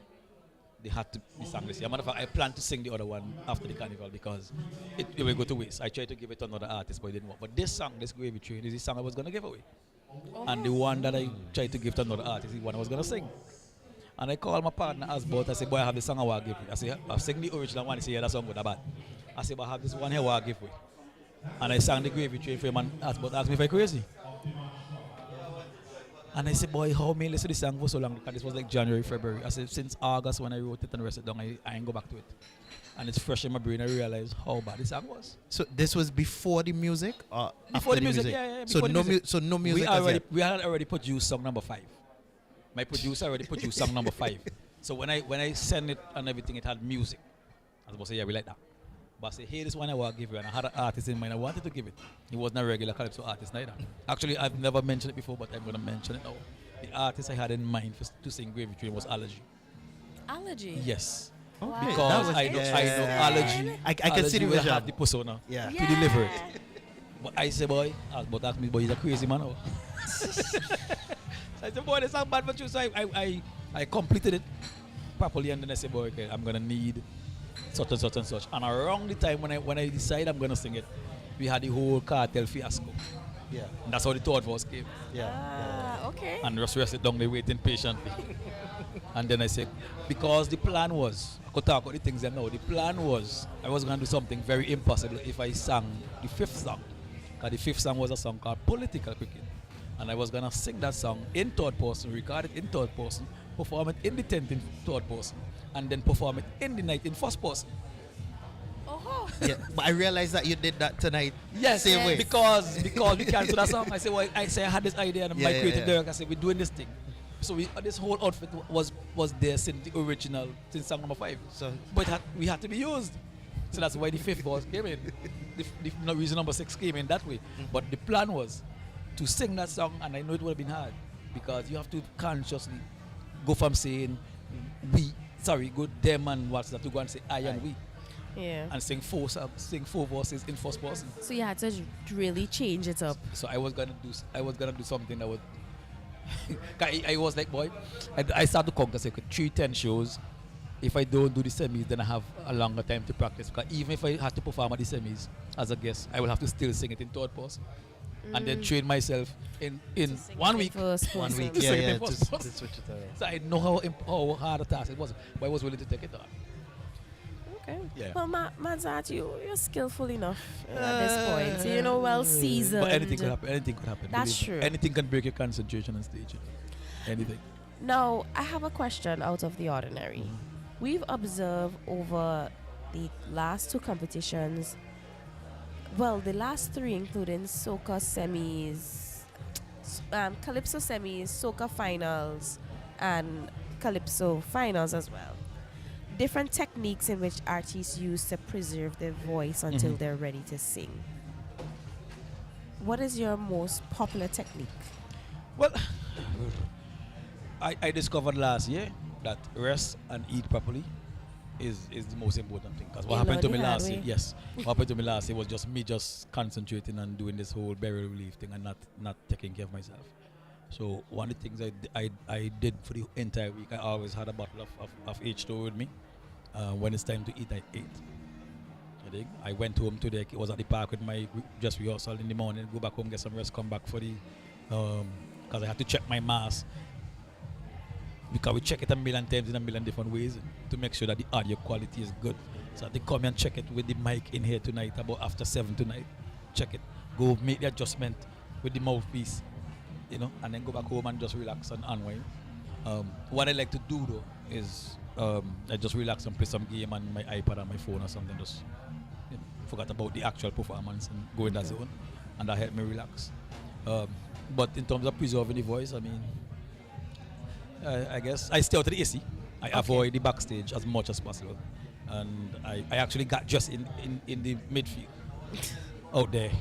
they had to be sung this year. As a matter of fact, I plan to sing the other one after the carnival because it will go to waste. I tried to give it to another artist, but it didn't work. But this song, this Gravy Train, is the song I was going to give away. And the one that I tried to give to another artist is the one I was going to sing. And I called my partner, asked about, I said, boy, I have the song I want to give you. I said, I've sing the original one. He said, yeah, that song good or bad. I said, but I have this one here I want to give you. And I sang the Gravy Train for him and asked me if I'm crazy. And I said, boy, how me listen to this song for so long? Because this was like January, February. I said, since August when I wrote it and rested down, I ain't go back to it. And it's fresh in my brain. I realized how bad this song was. So this was before the music or before after the music? Yeah. So no music. We had already produced song number 5. My producer already produced song number 5. So when I sent it and everything, it had music. I was about to say, yeah, we like that. But I said, hey, this one I want to give you. And I had an artist in mind I wanted to give it. He wasn't a regular calypso artist neither. Actually, I've never mentioned it before, but I'm going to mention it now. The artist I had in mind to sing Gravy Train was Allergy. Allergy? Yes. Okay. Because I know Allergy. I can see the will vision. have the persona Yeah. to deliver it. But I say, boy, ask me, boy, he's a crazy man. So I said, boy, this is bad for you. So I completed it properly, and then I said, boy, okay, I'm going to need such and such and such. And around the time when I decide I'm going to sing it, we had the whole cartel fiasco. Yeah. And that's how the third verse came. Yeah. Okay. And just rested down there waiting patiently. And then I said, because the plan was, I could talk about the things that now, the plan was I was going to do something very impossible if I sang the 5th song. Because the 5th song was a song called Political Cricket. And I was going to sing that song in 3rd person, record it in 3rd person, perform it in the 10th in 3rd person, and then perform it in the night in 1st person. Yeah, but I realized that you did that tonight. Yes, same way. because we canceled that song. I said, well, I had this idea, and my creative director, I said, we're doing this thing. So this whole outfit was there since the original, since song number 5. So, but we had to be used. So that's why the 5th verse came in. The reason number 6 came in that way. But the plan was to sing that song, and I know it would have been hard because you have to consciously go from saying go them and what's that to go and say I and we. Yeah. And sing 4 verses in 1st person. So you had to really change it up. So I was gonna do something that would. I was like, boy, I started to conquer 3-10 shows. If I don't do the semis, then I have a longer time to practice. Because even if I had to perform at the semis as a guest, I will have to still sing it in 3rd person. And then train myself in 1 week. 1 week. To sing it in to 1st person. switch it around. So I know how hard a task it was, but I was willing to take it on. Okay. Yeah. Well, Mazat, you're skillful enough at this point. You know, well seasoned. But anything could happen. Anything could happen. That's Believe me. true. Anything can break your concentration on stage. You know. Anything. Now, I have a question out of the ordinary. We've observed over the last 2 competitions, well, the last 3 including soca semis, calypso semis, soca finals, and calypso finals as well. Different techniques in which artists use to preserve their voice until they're ready to sing. What is your most popular technique? Well, I discovered last year that rest and eat properly is the most important thing. Because what happened to me last year, what happened to me last year was just me concentrating and doing this whole burial relief thing and not taking care of myself. So one of the things I did for the entire week, I always had a bottle of H2O with me. When it's time to eat, I ate. I went home today. I was at the park with my just rehearsal in the morning. Go back home, get some rest, come back for the because I had to check my mask. Because we check it a million times in a million different ways to make sure that the audio quality is good. So they come and check it with the mic in here tonight, about after 7 tonight. Check it. Go make the adjustment with the mouthpiece, and then go back home and just relax and unwind. What I like to do though is I just relax and play some game on my iPad or my phone or something. Just forgot about the actual performance and go in that zone, and that helped me relax. But in terms of preserving the voice, I mean, I guess I stay out of the AC. I avoid the backstage as much as possible, and I actually got just in the midfield out there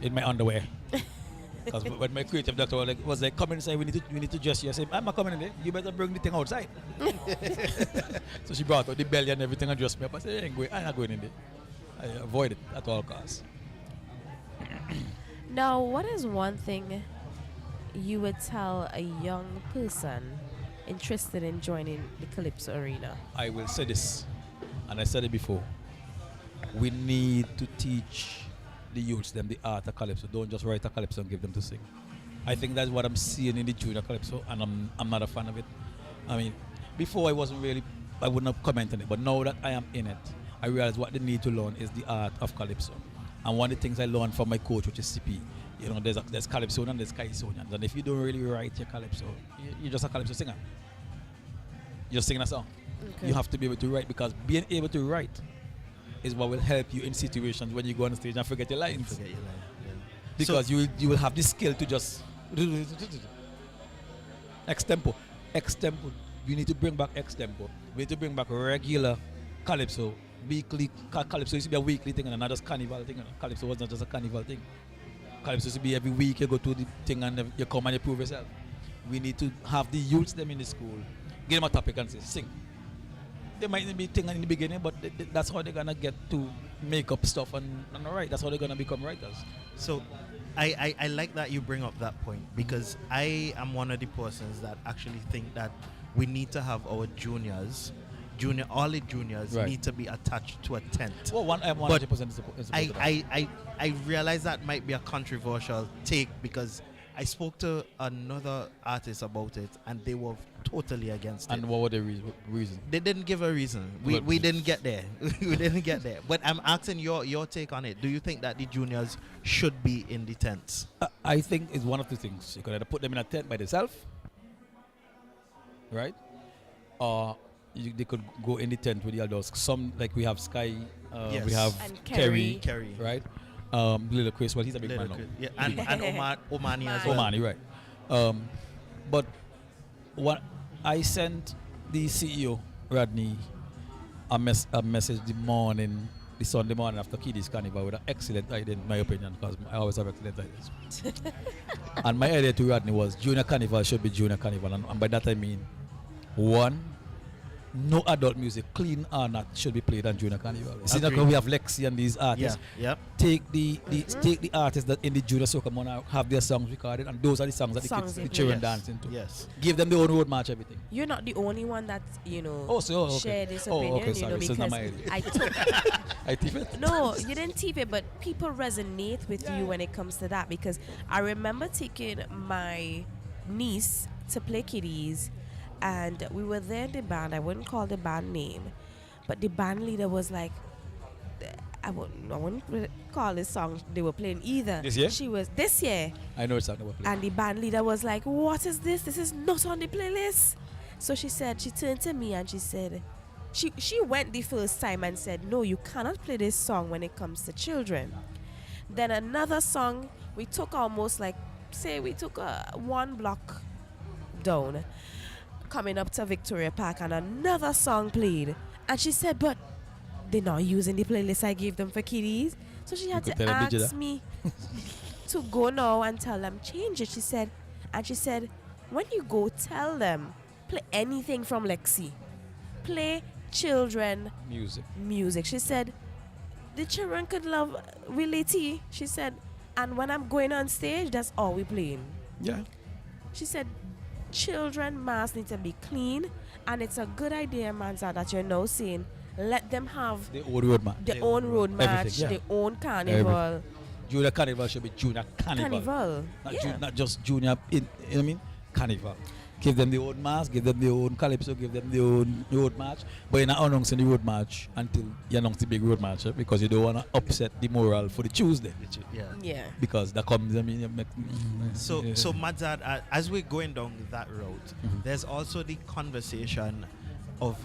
in my underwear. Because when my creative director was like, come inside, we need to dress you. I said, I'm not coming in there. You better bring the thing outside. So she brought out the belly and everything and dressed me up. I said, I'm not going in there. I avoid it at all costs. Now, what is one thing you would tell a young person interested in joining the Calypso arena? I will say this, and I said it before. We need to teach the youths them the art of Calypso. Don't just write a Calypso and give them to sing. I think that's what I'm seeing in the junior Calypso, and I'm not a fan of it. I mean, before I wouldn't have commented on it, but now that I am in it, I realize what they need to learn is the art of Calypso. And one of the things I learned from my coach, which is CP, there's Calypso and there's Calypsonians. And if you don't really write your Calypso, you're just a Calypso singer. You're just singing a song. Okay. You have to be able to write, because being able to write is what will help you in situations when you go on stage and forget your lines. Yeah. Because so you will have the skill to just extempo. You need to bring back extempo. We need to bring back regular Calypso. Weekly Calypso used to be a weekly thing and not just carnival thing. Calypso was not just a carnival thing. Calypso used to be every week you go to the thing and you come and you prove yourself. We need to have the youths them in the school. Give them a topic and say, sing. They might be thinking in the beginning, but that's how they're gonna get to make up stuff and write. That's how they're gonna become writers. So I like that you bring up that point, because I am one of the persons that actually think that we need to have our all the juniors need to be attached to a tent. Well, I'm 100% support. I realize that might be a controversial take, because I spoke to another artist about it and they were totally against it. And what were the reason? They didn't give a reason. We didn't get there. We didn't get there. But I'm asking your take on it. Do you think that the juniors should be in the tents? I think it's one of the things. You could either put them in a tent by themselves, right? Or they could go in the tent with the adults. Some, like we have Sky, we have Kerry, right? Little Chris, well, he's a big man now. Yeah, and Omani as well. Omani, right. But what I sent the CEO, Rodney, a message the Sunday morning after Kiddies Carnival with an excellent idea, in my opinion, because I always have excellent ideas. And my idea to Rodney was Junior Carnival should be Junior Carnival. And by that I mean, one, no adult music, clean or not, should be played on Junior Carnival. See, now we have Lexi and these artists. Yeah. Take the artists that in the Junior Soca Monarch have their songs recorded, and those are the songs that the children dance into. Yes. Give them their own road march, everything. You're not the only one that share this Oh, opinion. okay, sorry. This is not my idea. I teep it? No, you didn't teep it, but people resonate with you when it comes to that, because I remember taking my niece to play kiddies. And we were there in the band. I wouldn't call the band name, but the band leader was like, I wouldn't call this song they were playing either. This year? She was this year. I know it's song they were playing. And the band leader was like, what is this? This is not on the playlist. So she turned to me and she said, she went the first time and said, no, you cannot play this song when it comes to children. Then another song, we took almost like, say we took one block down, coming up to Victoria Park, and another song played, and she said, but they're not using the playlist I gave them for kiddies. So she had to ask me to go now and tell them change it. She said when you go, tell them play anything from Lexi, play children music. She said the children could love Willie T. She said, and when I'm going on stage, that's all we playing. Yeah. She said children masks need to be clean, and it's a good idea, Manza, that you're now saying let them have their own road match, their own carnival. Everything. Junior Carnival should be Junior Carnival. Not just Junior, you know what I mean? Carnival. Give them their own mask, give them their own Calypso, give them their own road march. But you're not announcing the road march until you announce the big road march, because you don't want to upset the morale for the Tuesday. Yeah. Because that comes, I mean, so Madzad, as we're going down that road, there's also the conversation of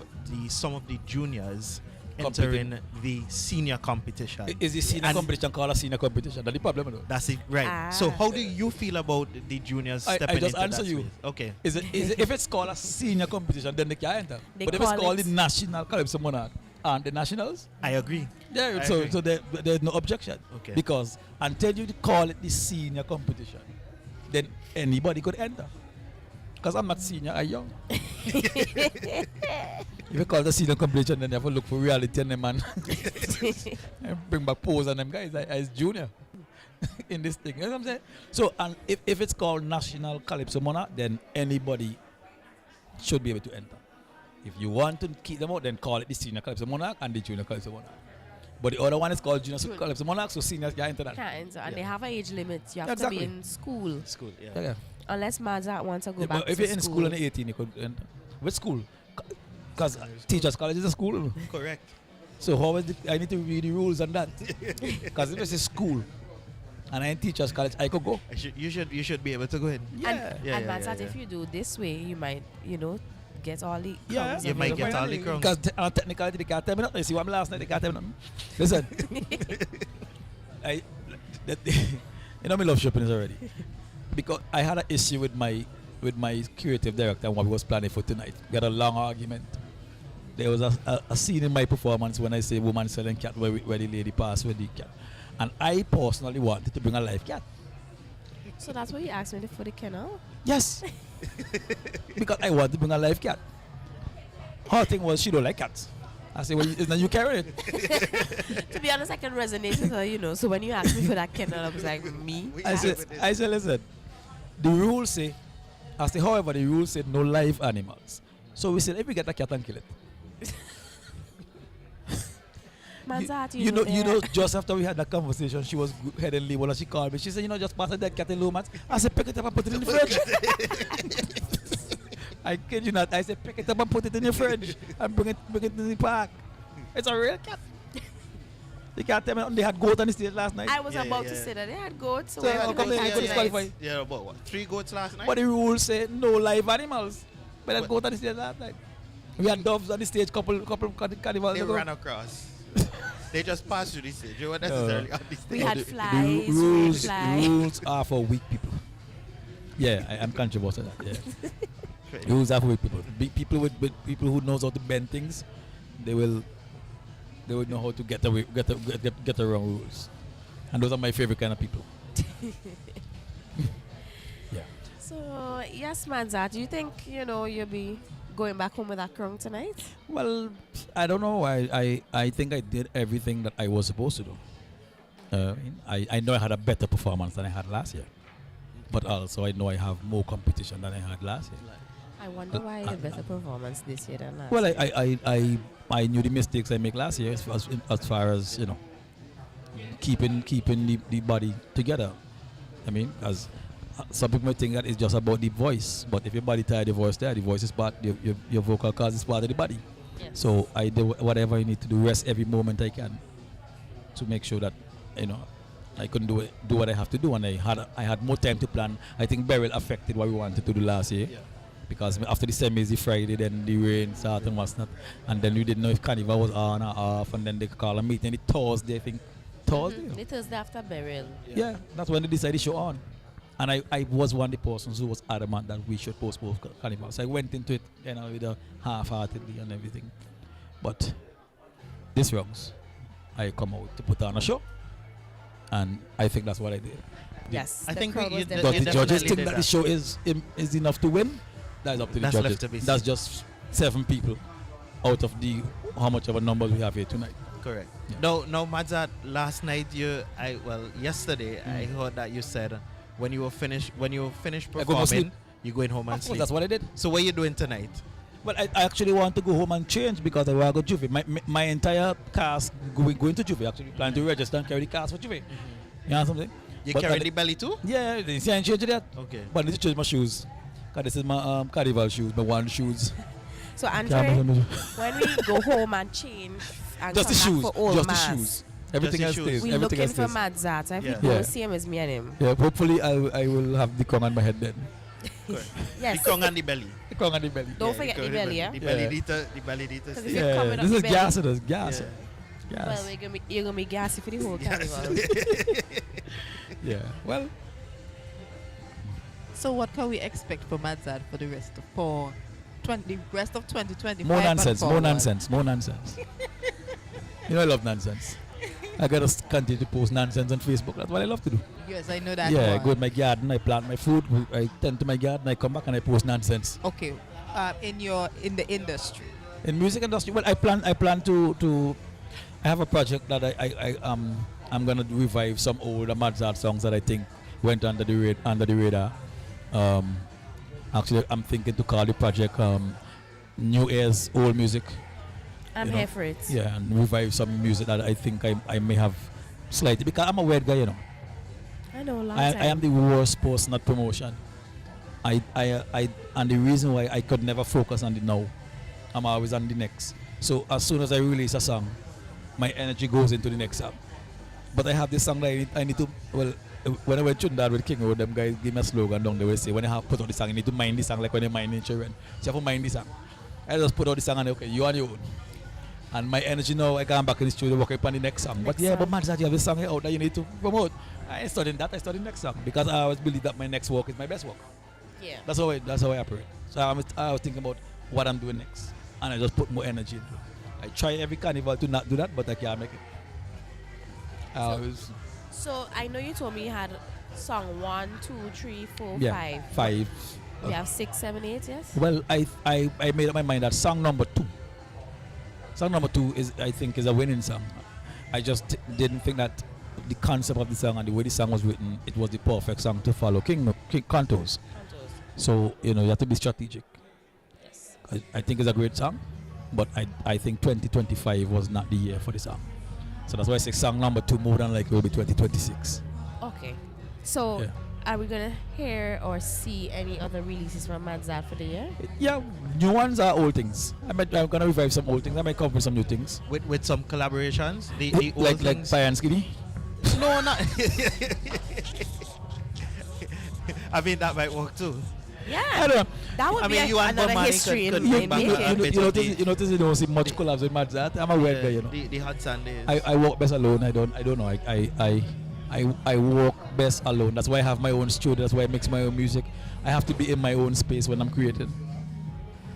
some of the juniors entering the senior competition. Is the senior competition called a senior competition? That's the problem, though. That's it, right? So how do you feel about the juniors stepping I just into answer that you. space? Okay. Is it if it's called a senior competition, then they can't enter. They But if it's call called it- the National Calypso Monarch, aren't the nationals? I agree. Yeah, I so agree. so there's no objection. Okay. Because until you call it the senior competition, then anybody could enter. Because I'm not senior, I'm young. If you call it the senior competition, then you have to look for reality and them and bring back pose and them guys as junior in this thing. You know what I'm saying? So and if it's called National Calypso Monarch, then anybody should be able to enter. If you want to keep them out, then call it the Senior Calypso Monarch and the Junior Calypso Monarch. But the other one is called Junior Calypso Monarch, so seniors can't enter that. Can't enter, and Yeah. they have an age limit. You have Exactly. to be in school. School, yeah. Yeah. Unless Mazat wants to go Yeah, back but if to you're in school and 18, you could enter. Which school? Because teachers' college is a school. Correct. So how is I need to read the rules on that? Because if it's a school and I'm in teachers' college, I could go. You should be able to go in. And Mazat, if you do this way, you might, get all the Yeah, crumbs you might get all the crumbs. Because technicality, they can't tell me nothing. You see what I'm last night, they can't tell me nothing. Listen, me love shopping is already. Because I had an issue with my creative director and what we was planning for tonight. We had a long argument. There was a scene in my performance when I say woman selling cat where the lady passed with the cat. And I personally wanted to bring a live cat. So that's what you asked me for the kennel? Yes. Because I want to bring a live cat. Her thing was she don't like cats. I said, well, then you carry it. To be honest, I can resonate with her, So when you asked me for that kennel, I was like, me? I said, listen, the rules say, however, the rules say no live animals. So we said, if we get a cat and kill it. Mazat, You know, just after we had that conversation, she was heading label and she called me. She said, just pass a dead cat in Lomans. I said, pick it up and put it in the fridge. I kid you not. I said, pick it up and put it in your fridge and bring it in the park. It's a real cat. You can't tell me they had goat on the stage last night. I was about to say that they had goats. So how come they couldn't qualify? Yeah, about what? 3 goats last night? But the rules say no live animals. But that goat on the stage last night. We had doves on the stage, couple carnivals. They ran across. They just passed through the stage. They were necessarily on the stage. We had flies. Rules are for weak people. Yeah, I'm controversial. Yeah. Rules are for weak people. People with people who knows how to bend things, they would know how to get around rules. And those are my favorite kind of people. Yeah. So yes, Mazat, do you think you'll be going back home with that crown tonight? Well, I don't know. I think I did everything that I was supposed to do. I know I had a better performance than I had last year. But also I know I have more competition than I had last year. I wonder why a better performance this year than last Well, year. I knew the mistakes I make last year as far as, keeping the body together. I mean, as some people might think that it's just about the voice, but if your body tired, the voice there, the voice is part, your vocal cords is part of the body. Yes. So I do whatever I need to do, rest every moment I can to make sure that, I couldn't do what I have to do, and I had more time to plan. I think Beryl affected what we wanted to do last year. Yeah. Because after the semis, the Friday, then the rain started and whatnot, and then we didn't know if Carnival was on or off, and then they call a meeting the Thursday, I think. Thursday? The Thursday after burial. Yeah, that's when they decided to show on. And I was one of the persons who was adamant that we should postpone Carnival. So I went into it, with a half-heartedly and everything. But this rounds, I come out to put on a show, and I think that's what I did. Yes, I think But the judges think that the show is enough to win. That's up to the judges. Left to be That's seen. just 7 people out of the how much of a numbers we have here tonight. Correct. Yeah. No, Mazat, last night yesterday I heard that you said when you finished performing, you're going home and sleep. That's what I did. So what are you doing tonight? Well, I actually want to go home and change because I want to go Juve. My entire cast going to Juve. Actually, plan to register and carry the cast for Juve. You know something? You carry the belly too? Yeah, you see, I ain't changing that. Okay. But I need to change my shoes. Because this is my carnival shoes, my one shoes. So, Andre, when we go home and change and just the come shoes, back for old just mass, the shoes. Everything else stays. we're Everything looking else for stays. Mazat. I think Yeah. the same as me and him. Yeah, hopefully I will have the crown on my head then. Correct. Yes. The crown and the belly. The crown and the belly. Don't forget the belly, yeah? The belly eater. The belly eater. Because if you're coming up This the is belly, gas. It is gas. Gas. well, you're gonna be gassy for the whole carnival. Yeah. Well. So what can we expect from Madzad for the rest of the rest of 2025? More nonsense. and More forward? nonsense. More nonsense. You know I love nonsense. I gotta continue to post nonsense on Facebook. That's what I love to do. Yes, I know that. Yeah, I one. go to my garden, I plant my food, I tend to my garden, I come back and I post nonsense. Okay. In the industry. In music industry, well, I plan to I have a project that I'm gonna revive some old Madzad songs that I think went under the radar. Actually, I'm thinking to call the project New Air's Old Music. I'm here for it. Yeah, and revive some music that I think I may have slightly, because I'm a weird guy, you know. I know a lot. I am the worst person at promotion. And the reason why I could never focus on the now, I'm always on the next. So as soon as I release a song, my energy goes into the next song. But I have this song that I need to, well, when I went to that with King Road, them guys give me a slogan down there. They say, when you have put out the song, you need to mind the song like when you mind insurance. So you have to mind the song. I just put out the song and okay, you on your own. And my energy now, I come back in the studio working on the next song. But yeah, but Madzad, you have a song out that you need to promote. I ain't studying that, I study the next song. Because I always believe that my next work is my best work. Yeah. That's how I operate. So I was thinking about what I'm doing next. And I just put more energy into it. I try every carnival to not do that, but I can't make it. So I know you told me you had song 1, 2, 3, 4, Yeah, 5. 5. We have 6, 7, 8, yes? Well, I made up my mind that song number 2. Song number 2 I think is a winning song. I just didn't think that the concept of the song and the way the song was written, it was the perfect song to follow King Cantos. So, you have to be strategic. Yes. I think it's a great song, but I think 2025 was not the year for the song. So that's why I say song number 2 more than likely will be 2026. Okay. So are we going to hear or see any other releases from Madzad for the year? Yeah, new ones are old things. I'm going to revive some old things. I might come with some new things. With some collaborations? The old like things? Pie and Skinny? No, not. I mean, that might work too. Yeah. I don't know. That would be another history in You notice you don't see much collabs with Madzad. I'm a weird guy, you know. The Hot Sundays. I work best alone. I don't know. I work best alone. That's why I have my own studio. That's why I mix my own music. I have to be in my own space when I'm creating.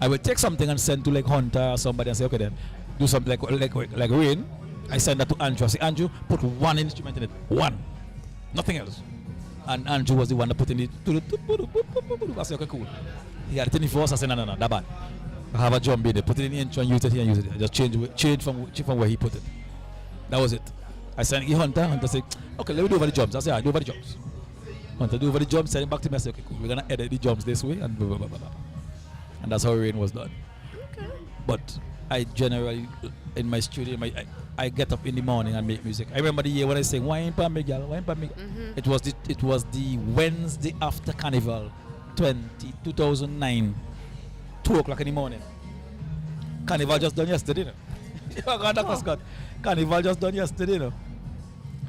I will take something and send to like Hunter or somebody and say, okay then, do something like Rain. I send that to Andrew. I say, Andrew, put one instrument in it. One. Nothing else. And Andrew was the one that put in it. I said, okay, cool. He had it in the first. I said, no, that bad. I have a drum in it. Put it in the intro and use it here and use it. I just change from where he put it. That was it. I sent it to Hunter. Hunter said, okay, let me do over the drums. I said, do over the drums. Hunter do over the drums, send it back to me. I said, okay, cool. We're going to edit the drums this way and blah, blah, blah, blah. And that's how Rain was done. Okay. But I generally, in my studio, I get up in the morning and make music. I remember the year when I sang Wine Pa Me Gal, Wine Pa Me. It was the Wednesday after Carnival, 2009, 2 o'clock in the morning. Carnival just done yesterday, you know. Dr. Scott. Carnival just done yesterday, you know.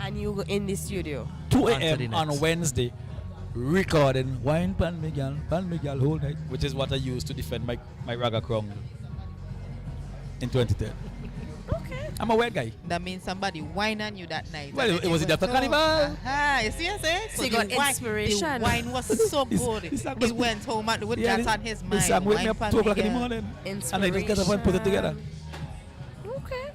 And you go in the studio. 2 a.m. on Wednesday, recording Wine Pan Me Gal whole night, which is what I used to defend my Raga Crown in 2010. Okay. I'm a weird guy. That means somebody wine on you that night. Well, it was the after Carnival. You see what I'm saying? So you got inspiration. The wine was so good. He went home with that on his mind. This song wake me up 2 o'clock in the morning. And I just get up and put it together. Okay.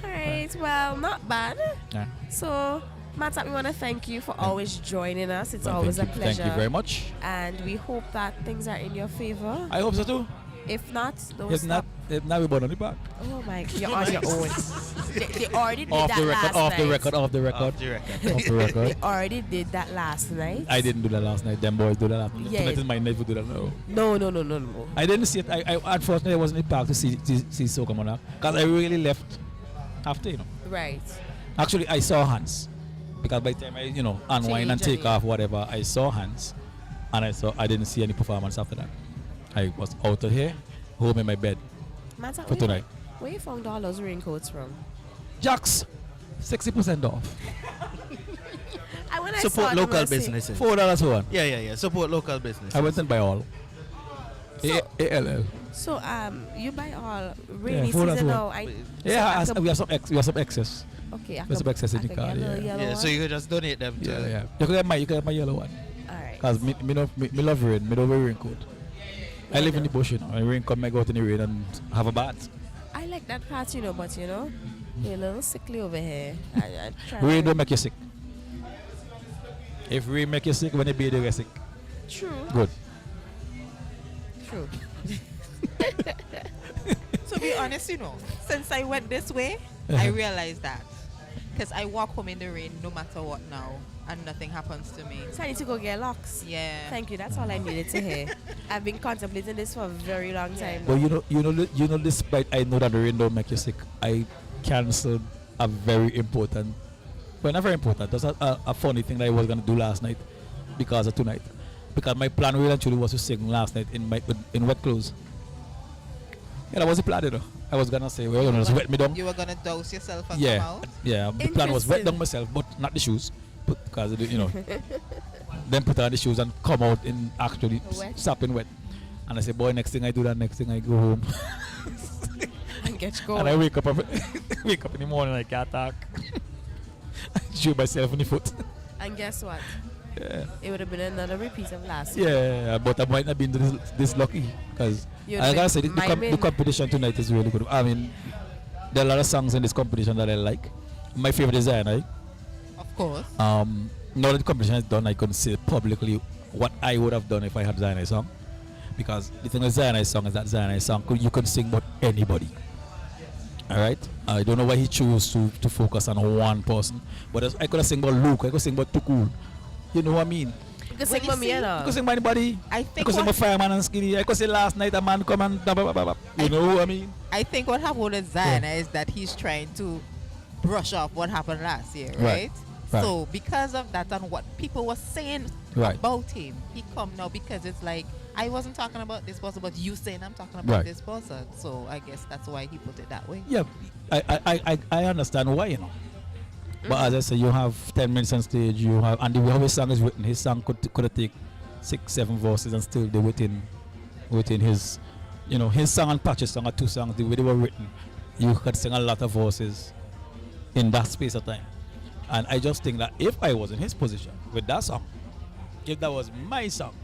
All right. Well, not bad. Yeah. So, Madzad, we want to thank you for always joining us. It's always a pleasure. Thank you very much. And we hope that things are in your favor. I hope so too. If not, don't If stop. not, we're born on the back. Oh my, you're on your own. They already did that last night. Off the record. They already did that last night. I didn't do that last night. Them boys do that last night. Yeah. Tonight is my night to do that now. No. I didn't see it. I unfortunately I wasn't in the park to see Soca Monarch because I really left after, you know. Right. Actually, I saw Hans because by the time I, unwind and take off whatever, I saw Hans, and I didn't see any performance after that. I was out of here, home in my bed for tonight. Where you found all those raincoats from? Jax, 60% off. Support local businesses. $4 for one. Yeah. Support local businesses. I went and buy all. ALL. So you buy all rainy full season as now. well. So I we have some excess. Okay, I we have some excess in the car. Yeah, so you could just donate them to. Yeah. You can get my yellow one. Alright. Cause me love rain. Me don't wear raincoat. I live in the bush, you know. When rain come, I go out in the rain and have a bath. I like that part, you know, but you know, you're a little sickly over here. I try Rain don't make you sick. If rain make you sick, when you bathe, you get sick. True. Good. True. To be honest, you know, since I went this way, I realized that. Because I walk home in the rain no matter what now, and nothing happens to me. So I need to go get locks. Yeah. Thank you. That's all I needed to hear. I've been contemplating this for a very long time. But you know, despite I know that the rain don't make you sick, I canceled a very important, well, not very important. That's a funny thing that I was gonna do last night because of tonight. Because my plan really actually was to sing last night in wet clothes. Yeah, that was the plan, you know. I was gonna say, well, just wet me down. You were gonna douse yourself and come out? Yeah. The plan was wet down myself, but not the shoes. Because you know, then put on the shoes and come out in actually sopping wet. And I said, boy, next thing I do that, next thing I go home. And get going. And I wake up in the morning, I can't talk. I shoot myself in the foot. And guess what? Yeah. It would have been another repeat of last year. Yeah, but I might not be this lucky because I gotta say the competition tonight is really good. I mean, there are a lot of songs in this competition that I like. My favorite is Zion. Of course. Now that the competition is done, I couldn't say publicly what I would have done if I had Zion song, because the thing with Zion song is that Zion song you could sing about anybody. All right. I don't know why he chose to focus on one person, but I could have sing about Luke. I could sing about Tukul. You know what I mean? You could sing about me, you know. I could sing about anybody. I think I could sing about Fireman and Skinny. I could say last night a man come and blah, blah, blah, blah. You know what I mean? I think what happened with Zion is that he's trying to brush off what happened last year, right? Right. So because of that and what people were saying about him, he come now because it's like, I wasn't talking about this person, but you saying I'm talking about this person. So I guess that's why he put it that way. Yeah, I understand why, you know. But as I say, you have 10 minutes on stage, you have, and the way his song is written, his song could take 6-7 verses and still be within his, you know, his song and Patch's song are two songs, the way they were written, you could sing a lot of verses in that space of time. And I just think that if I was in his position with that song, if that was my song,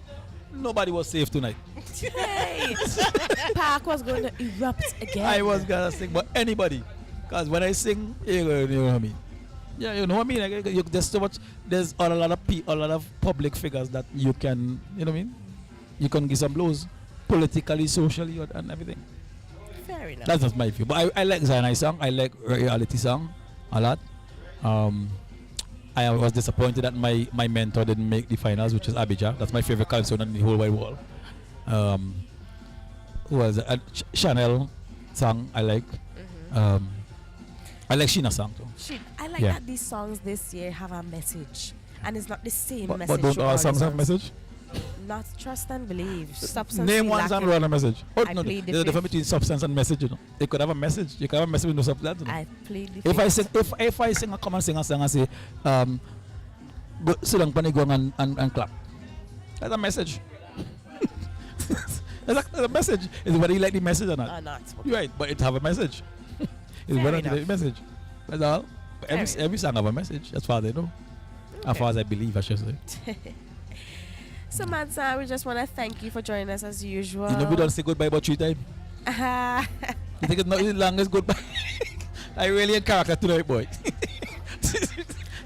nobody was safe tonight. Hey, Park was going to erupt again. I was gonna sing, but anybody, because when I sing, you know what I mean. Yeah, you know what I mean. Like, there's so much. There's a lot of public figures that you can, you know what I mean. You can give some blows, politically, socially, and everything. Fair enough. That's just my view. But I like Zion song. I like reality song a lot. I was disappointed that my mentor didn't make the finals, which is Abijah. That's my favorite concert in the whole wide world. Who was it? Chanel song I like. I like Sheena song too. I like that these songs this year have a message, and it's not the same message. But don't all songs have message? Not trust and believe. Substance. Name one song without a message. I No, played there's a difference between substance and message. You know, they could have a message. You can have a message with no substance. You know? I played the if I sing a come and sing a song and say, go sit down, panic, go and clap. That's a message. That's a message. Is whether you like the message or not. Or not. You're right, but it have a message. It's whether you like the message. That's all. But every song have a message, as far as I know. Okay. As far as I believe, I should say. So, Mansa, we just want to thank you for joining us as usual. You know, we don't say goodbye about 3 times. You think it's not the longest goodbye? I really in character tonight, boy.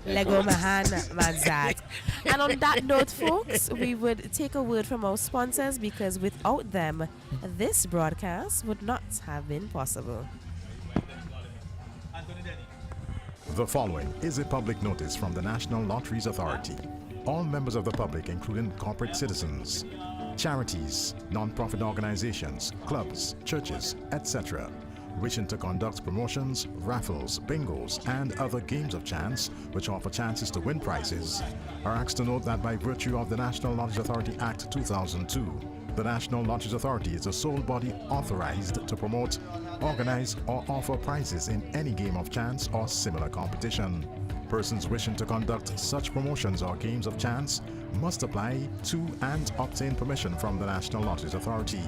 Lego Mahan Manzat. And on that note, folks, we would take a word from our sponsors, because without them, this broadcast would not have been possible. The following is a public notice from the National Lotteries Authority. All members of the public, including corporate citizens, charities, non-profit organizations, clubs, churches, etc., wishing to conduct promotions, raffles, bingos, and other games of chance which offer chances to win prizes, are asked to note that by virtue of the National Lotteries Authority Act 2002, the National Lotteries Authority is the sole body authorized to promote, organize, or offer prizes in any game of chance or similar competition. Persons wishing to conduct such promotions or games of chance must apply to and obtain permission from the National Lotteries Authority.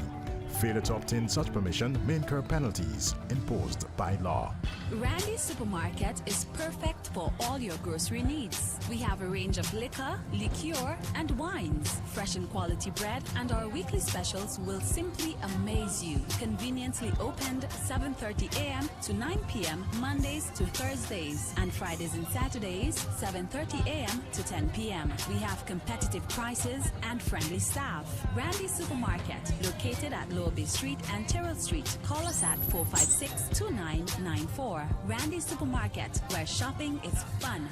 Failure to obtain such permission may incur penalties imposed by law. Randy's Supermarket is perfect for all your grocery needs. We have a range of liquor, liqueur, and wines, fresh and quality bread, and our weekly specials will simply amaze you. Conveniently opened 7:30 a.m. to 9 p.m. Mondays to Thursdays, and Fridays and Saturdays 7:30 a.m. to 10 p.m. We have competitive prices and friendly staff. Randy's Supermarket, located at Lower Bay Street and Terrell Street. Call us at 456-2994. Randy's Supermarket, where shopping is fun.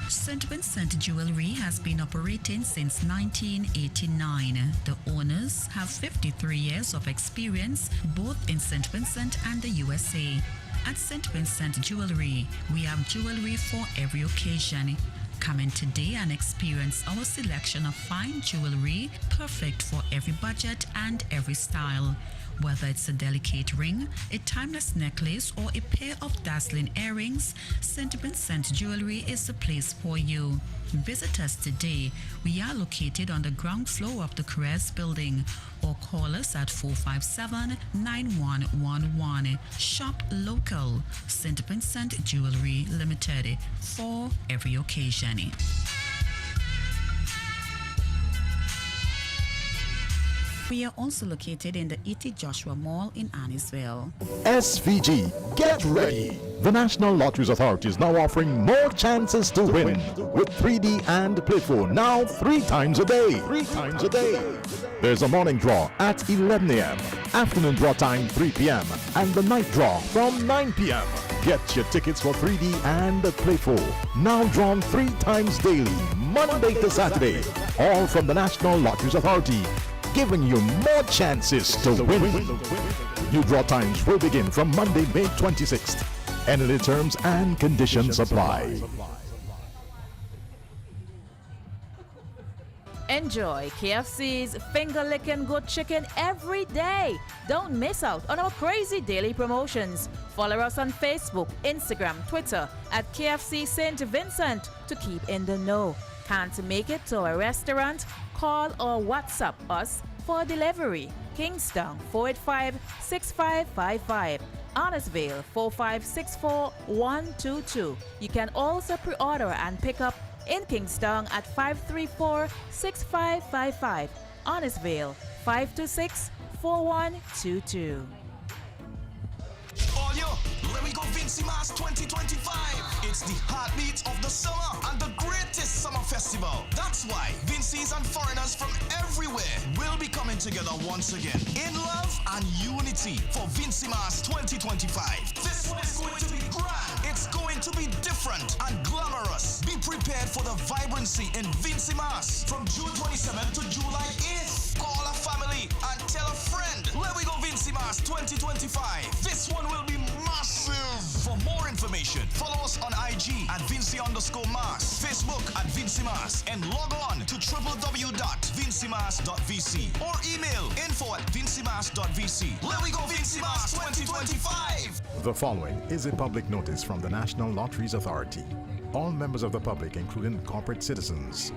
St. Vincent Jewelry has been operating since 1989. The owners have 53 years of experience both in St. Vincent and the USA. At St. Vincent Jewelry, we have jewelry for every occasion. Come in today and experience our selection of fine jewelry, perfect for every budget and every style. Whether it's a delicate ring, a timeless necklace, or a pair of dazzling earrings, St. Vincent Jewelry is the place for you. Visit us today. We are located on the ground floor of the Gras building, or call us at 457-9111. Shop local. St. Vincent Jewelry Limited, for every occasion. We are also located in the E.T. Joshua Mall in Annisville. SVG, get ready! The National Lotteries Authority is now offering more chances to win with 3D and Play 4 now 3 times a day. 3 times a day. There's a morning draw at 11 a.m., afternoon draw time 3 p.m., and the night draw from 9 p.m. Get your tickets for 3D and Play 4 now drawn 3 times daily, Monday to Saturday, all from the National Lotteries Authority, giving you more chances to win. New draw times will begin from Monday, May 26th. Any terms and conditions apply. Enjoy KFC's finger-licking good chicken every day. Don't miss out on our crazy daily promotions. Follow us on Facebook, Instagram, Twitter at KFC St. Vincent to keep in the know. Can't make it to a restaurant? Call or WhatsApp us for delivery. Kingston 485-6555. Honestville 4564122. You can also pre-order and pick up in Kingston at 534-6555. Honestville 526-4122. Oh, yo, let me go VINCY Mass 2025. It's the heartbeat of the summer and the greatest summer festival. That's why VINCYs and foreigners from everywhere will be coming together once again in love and unity for VINCY Mass 2025. This one is going to be grand. It's going to be different and glamorous. Be prepared for the vibrancy in VINCY Mass from June 27th to July 8th. Call a family and tell a friend. Let me go VINCY Mass 2025. This one will be massive. For more information, follow us on IG at Vincy_Mass, Facebook at VINCY Mass, and log on to www.vincymass.vc or email info@vincymass.vc. Let me go VINCY Mass 2025. The following is a public notice from the National Lotteries Authority. All members of the public, including corporate citizens,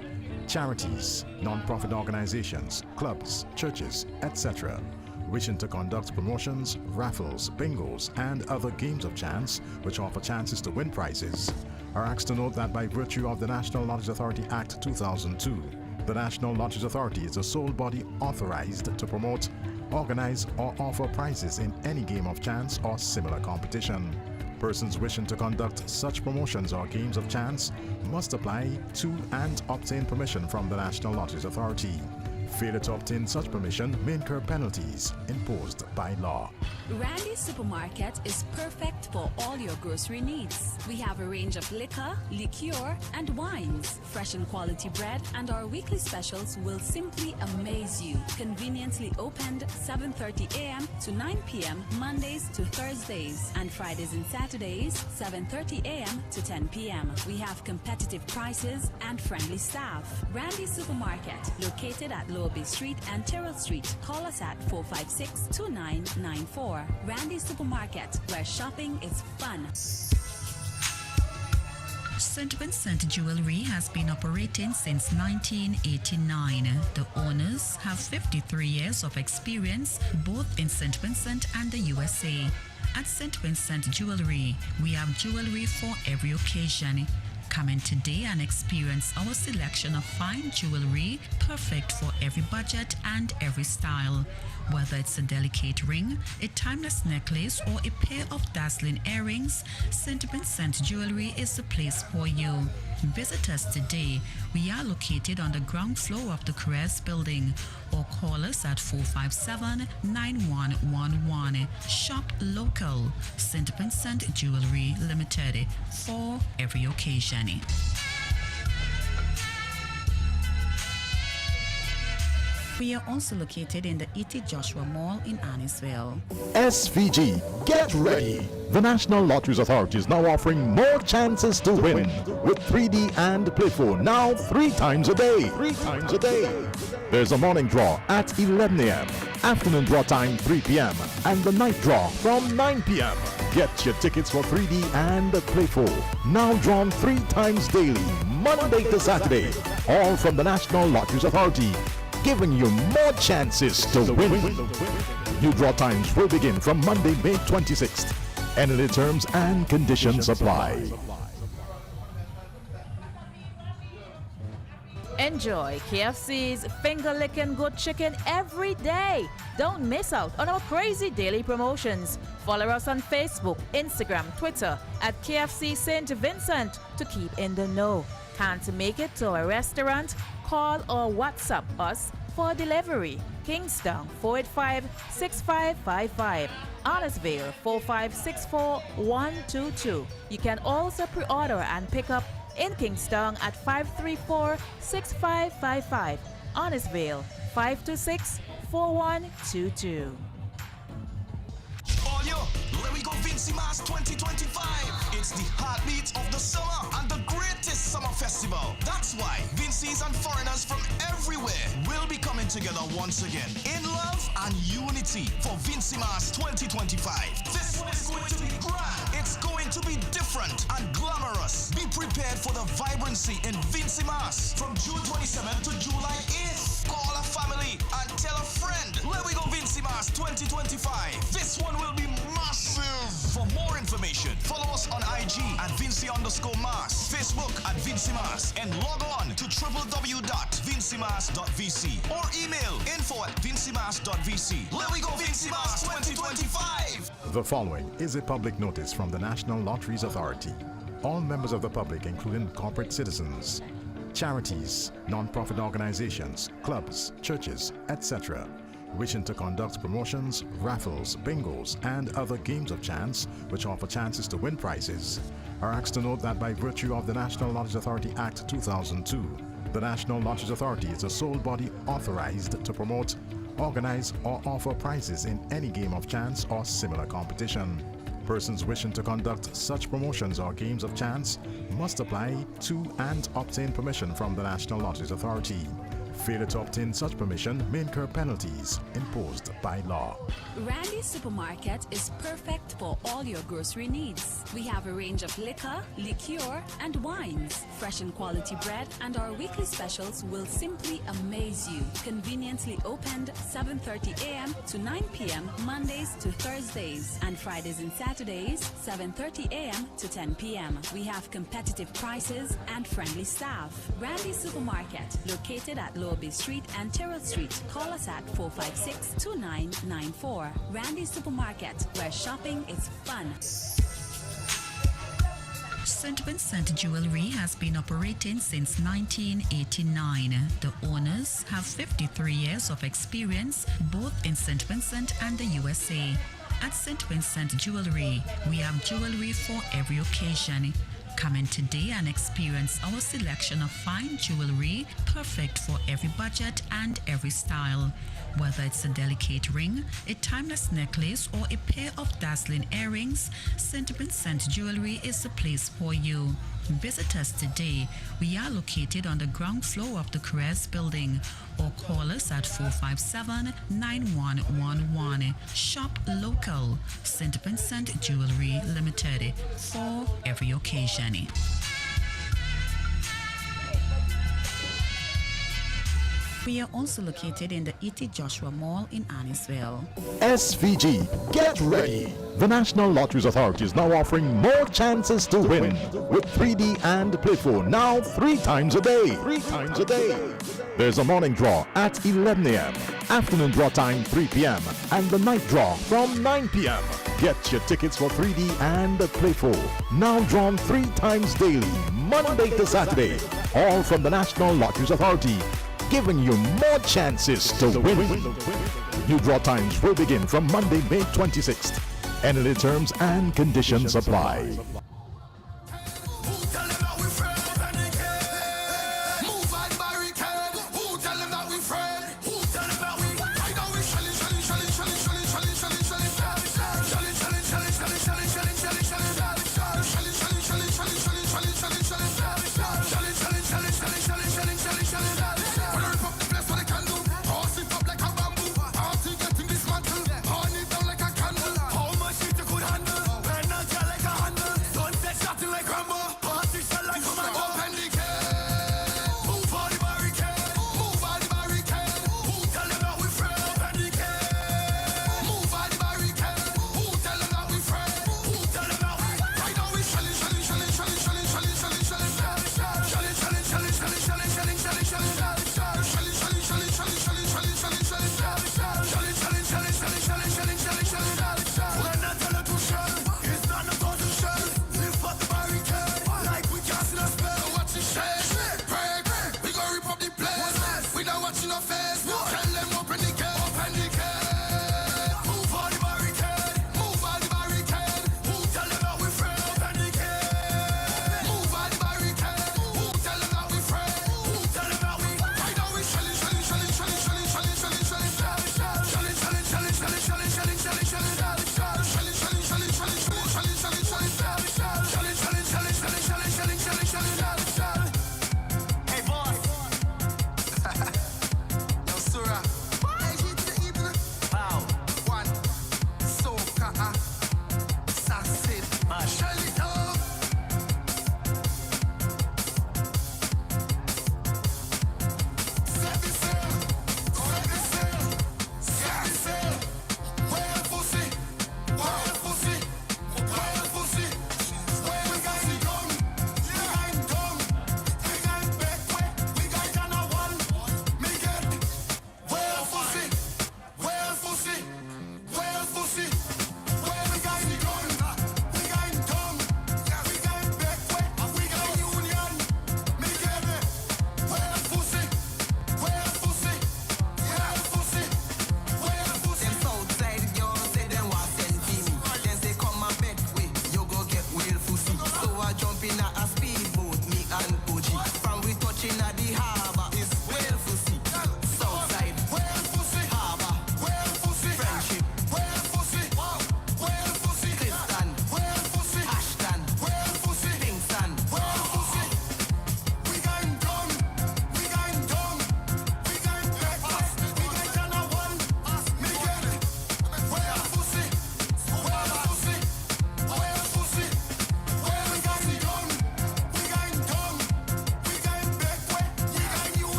charities, non-profit organizations, clubs, churches, etc., wishing to conduct promotions, raffles, bingos, and other games of chance which offer chances to win prizes, are asked to note that by virtue of the National Lotteries Authority Act 2002, the National Lotteries Authority is the sole body authorized to promote, organize, or offer prizes in any game of chance or similar competition. Persons wishing to conduct such promotions or games of chance must apply to and obtain permission from the National Lotteries Authority. Failure to obtain such permission may incur penalties imposed by law. Randy's Supermarket is perfect for all your grocery needs. We have a range of liquor, liqueur, and wines, fresh and quality bread, and our weekly specials will simply amaze you. Conveniently opened 7:30 a.m. to 9 p.m. Mondays to Thursdays, and Fridays and Saturdays 7:30 a.m. to 10 p.m. We have competitive prices and friendly staff. Randy's Supermarket, located at Lower Bay Street and Terrell Street. Call us at 456-2994. Randy's Supermarket, where shopping is fun. St. Vincent Jewelry has been operating since 1989. The owners have 53 years of experience both in St. Vincent and the USA. At St. Vincent Jewelry, we have jewelry for every occasion. Come in today and experience our selection of fine jewelry, perfect for every budget and every style. Whether it's a delicate ring, a timeless necklace, or a pair of dazzling earrings, St. Vincent Jewelry is the place for you. Visit us today. We are located on the ground floor of the Gras building, or call us at 457-9111. Shop local. St. Vincent Jewelry Limited, for every occasion. We are also located in the E.T. Joshua Mall in Annisville. SVG, get ready! The National Lotteries Authority is now offering more chances to win with 3D and Play 4 now 3 times a day. 3 times a day. There's a morning draw at 11 a.m., afternoon draw time 3 p.m., and the night draw from 9 p.m. Get your tickets for 3D and Play 4 now drawn 3 times daily, Monday to Saturday, all from the National Lotteries Authority, giving you more chances to win. New draw times will begin from Monday, May 26th. Any terms and conditions apply. Enjoy KFC's finger-licking good chicken every day. Don't miss out on our crazy daily promotions. Follow us on Facebook, Instagram, Twitter at KFC St. Vincent to keep in the know. Can't make it to a restaurant? Call or WhatsApp us for delivery. Kingston 485-6555. Honestville 4564122. You can also pre-order and pick up in Kingston at 534-6555. Honestville 526-4122. Let me go VINCY Mass 2025. It's the heartbeat of the summer and the greatest summer festival. That's why VINCYs and foreigners from everywhere will be coming together once again in love and unity for VINCY Mass 2025. This one is going to be grand. It's going to be different and glamorous. Be prepared for the vibrancy in VINCY Mass from June 27th to July 8th. Call a family and tell a friend. Let me go VINCY Mass 2025. This one will be massive. For more information, follow us on IG at Vincy_Mass, Facebook at Vincy Mass, and log on to www.vincymass.vc or email info@vincymass.vc. Let me go VINCY Mass 2025. The following is a public notice from the National Lotteries Authority. All members of the public, including corporate citizens, charities, non-profit organizations, clubs, churches, etc., wishing to conduct promotions, raffles, bingos, and other games of chance which offer chances to win prizes, are asked to note that by virtue of the National Lotteries Authority Act 2002, the National Lotteries Authority is the sole body authorized to promote, organize, or offer prizes in any game of chance or similar competition. Persons wishing to conduct such promotions or games of chance must apply to and obtain permission from the National Lotteries Authority. Failure to obtain such permission may incur penalties imposed by law. Randy's Supermarket is perfect for all your grocery needs. We have a range of liquor, liqueur, and wines, fresh and quality bread, and our weekly specials will simply amaze you. Conveniently opened 7:30 a.m. to 9 p.m. Mondays to Thursdays, and Fridays and Saturdays 7:30 a.m. to 10 p.m. We have competitive prices and friendly staff. Randy's Supermarket, located at Lower Bay Street and Terrell Street. Call us at 456-2994. Randy's Supermarket, where shopping is fun. St. Vincent Jewelry has been operating since 1989. The owners have 53 years of experience both in St. Vincent and the USA. At St. Vincent Jewelry, we have jewelry for every occasion. Come in today and experience our selection of fine jewelry, perfect for every budget and every style. Whether it's a delicate ring, a timeless necklace, or a pair of dazzling earrings, St. Vincent Jewelry is the place for you. Visit us today. We are located on the ground floor of the Gras building, or call us at 457-9111. Shop local. St. Vincent Jewelry Limited, for every occasion. We are also located in the E.T. Joshua Mall in Annisville. SVG, get ready! The National Lotteries Authority is now offering more chances to win with 3D and Playful now 3 times a day. 3 times a day. There's a morning draw at 11 a.m., afternoon draw time 3 p.m., and the night draw from 9 p.m. Get your tickets for 3D and Playful, now drawn 3 times daily, Monday to Saturday, all from the National Lotteries Authority, giving you more chances to win. New draw times will begin from Monday, May 26th. Any terms and conditions apply.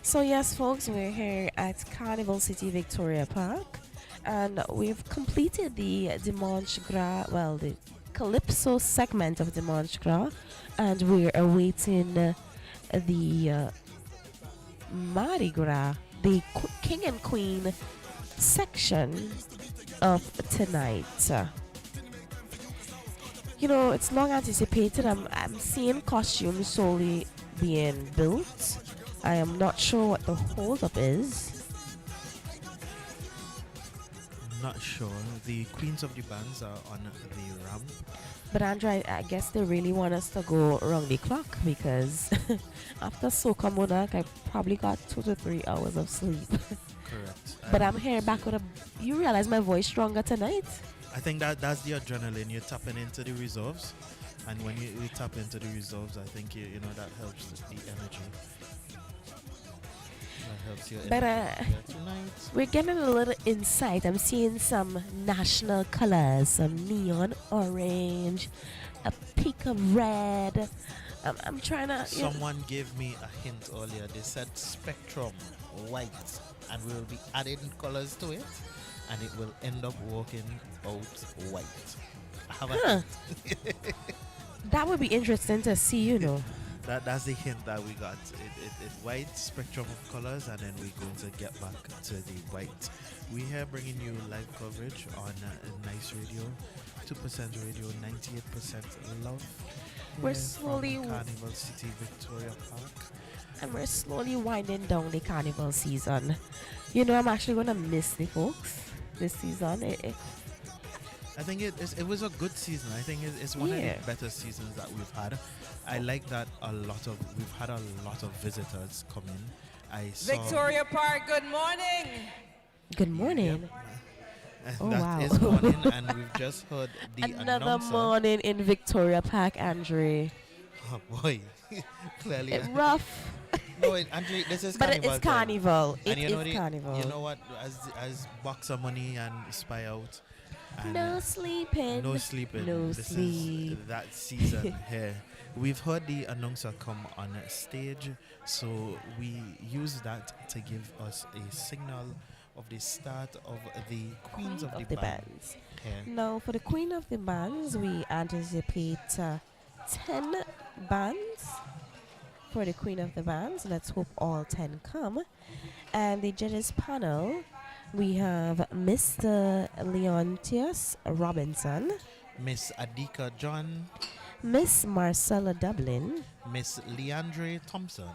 So yes, folks, we're here at Carnival City Victoria Park, and we've completed the Dimanche Gras, well, the Calypso segment of Dimanche Gras, and we're awaiting the Mardi Gras, the King and Queen section of tonight. You know, it's long anticipated. I'm seeing costumes slowly being built. I am not sure what the holdup is. Not sure. The queens of the bands are on the ramp. But Andrea, I guess they really want us to go around the clock because after Soca Monarch, I probably got 2 to 3 hours of sleep. Correct. But I'm here back with a. You realize my voice stronger tonight? I think that's the adrenaline. You're tapping into the reserves, and when you tap into the reserves, I think you know that helps the energy. That helps your But energy. Tonight. we're getting a little insight. I'm seeing some national colors, some neon orange, a peak of red. I'm trying to. Someone gave me a hint earlier. They said spectrum white, and we will be adding colors to it, and it will end up working out white. I have a hint. That would be interesting to see, you know. That's the hint that we got. It white spectrum of colors, and then we're going to get back to the white. We here bringing you live coverage on Nice Radio, 2% Radio, 98% Love. We're Here slowly from Carnival City, Victoria Park. And we're slowly winding down the carnival season. You know, I'm actually gonna miss the folks this season. I think it was a good season. I think it's one of the better seasons that we've had. I like that we've had a lot of visitors come in. I saw Victoria Park, good morning. Good morning. Yep. Oh, That wow. is morning, and we've just heard the Another announcer. morning in Victoria Park, Andre. Oh boy, clearly Rough. No, Andre, this is But carnival. it's carnival. And It you know is carnival. You know what? As Boxer Money and Spy Out. And No sleeping. No sleeping. No This sleep. is that season here. We've heard the announcer come on stage, so we use that to give us a signal of the start of the Queens of the Bands. Here. Now, for the Queen of the Bands, we anticipate 10 bands for the Queen of the Bands. Let's hope all 10 come. And the judges panel, we have Mr. Leontius Robinson, Miss Adika John, Miss Marcella Dublin, Miss Leandre Thompson,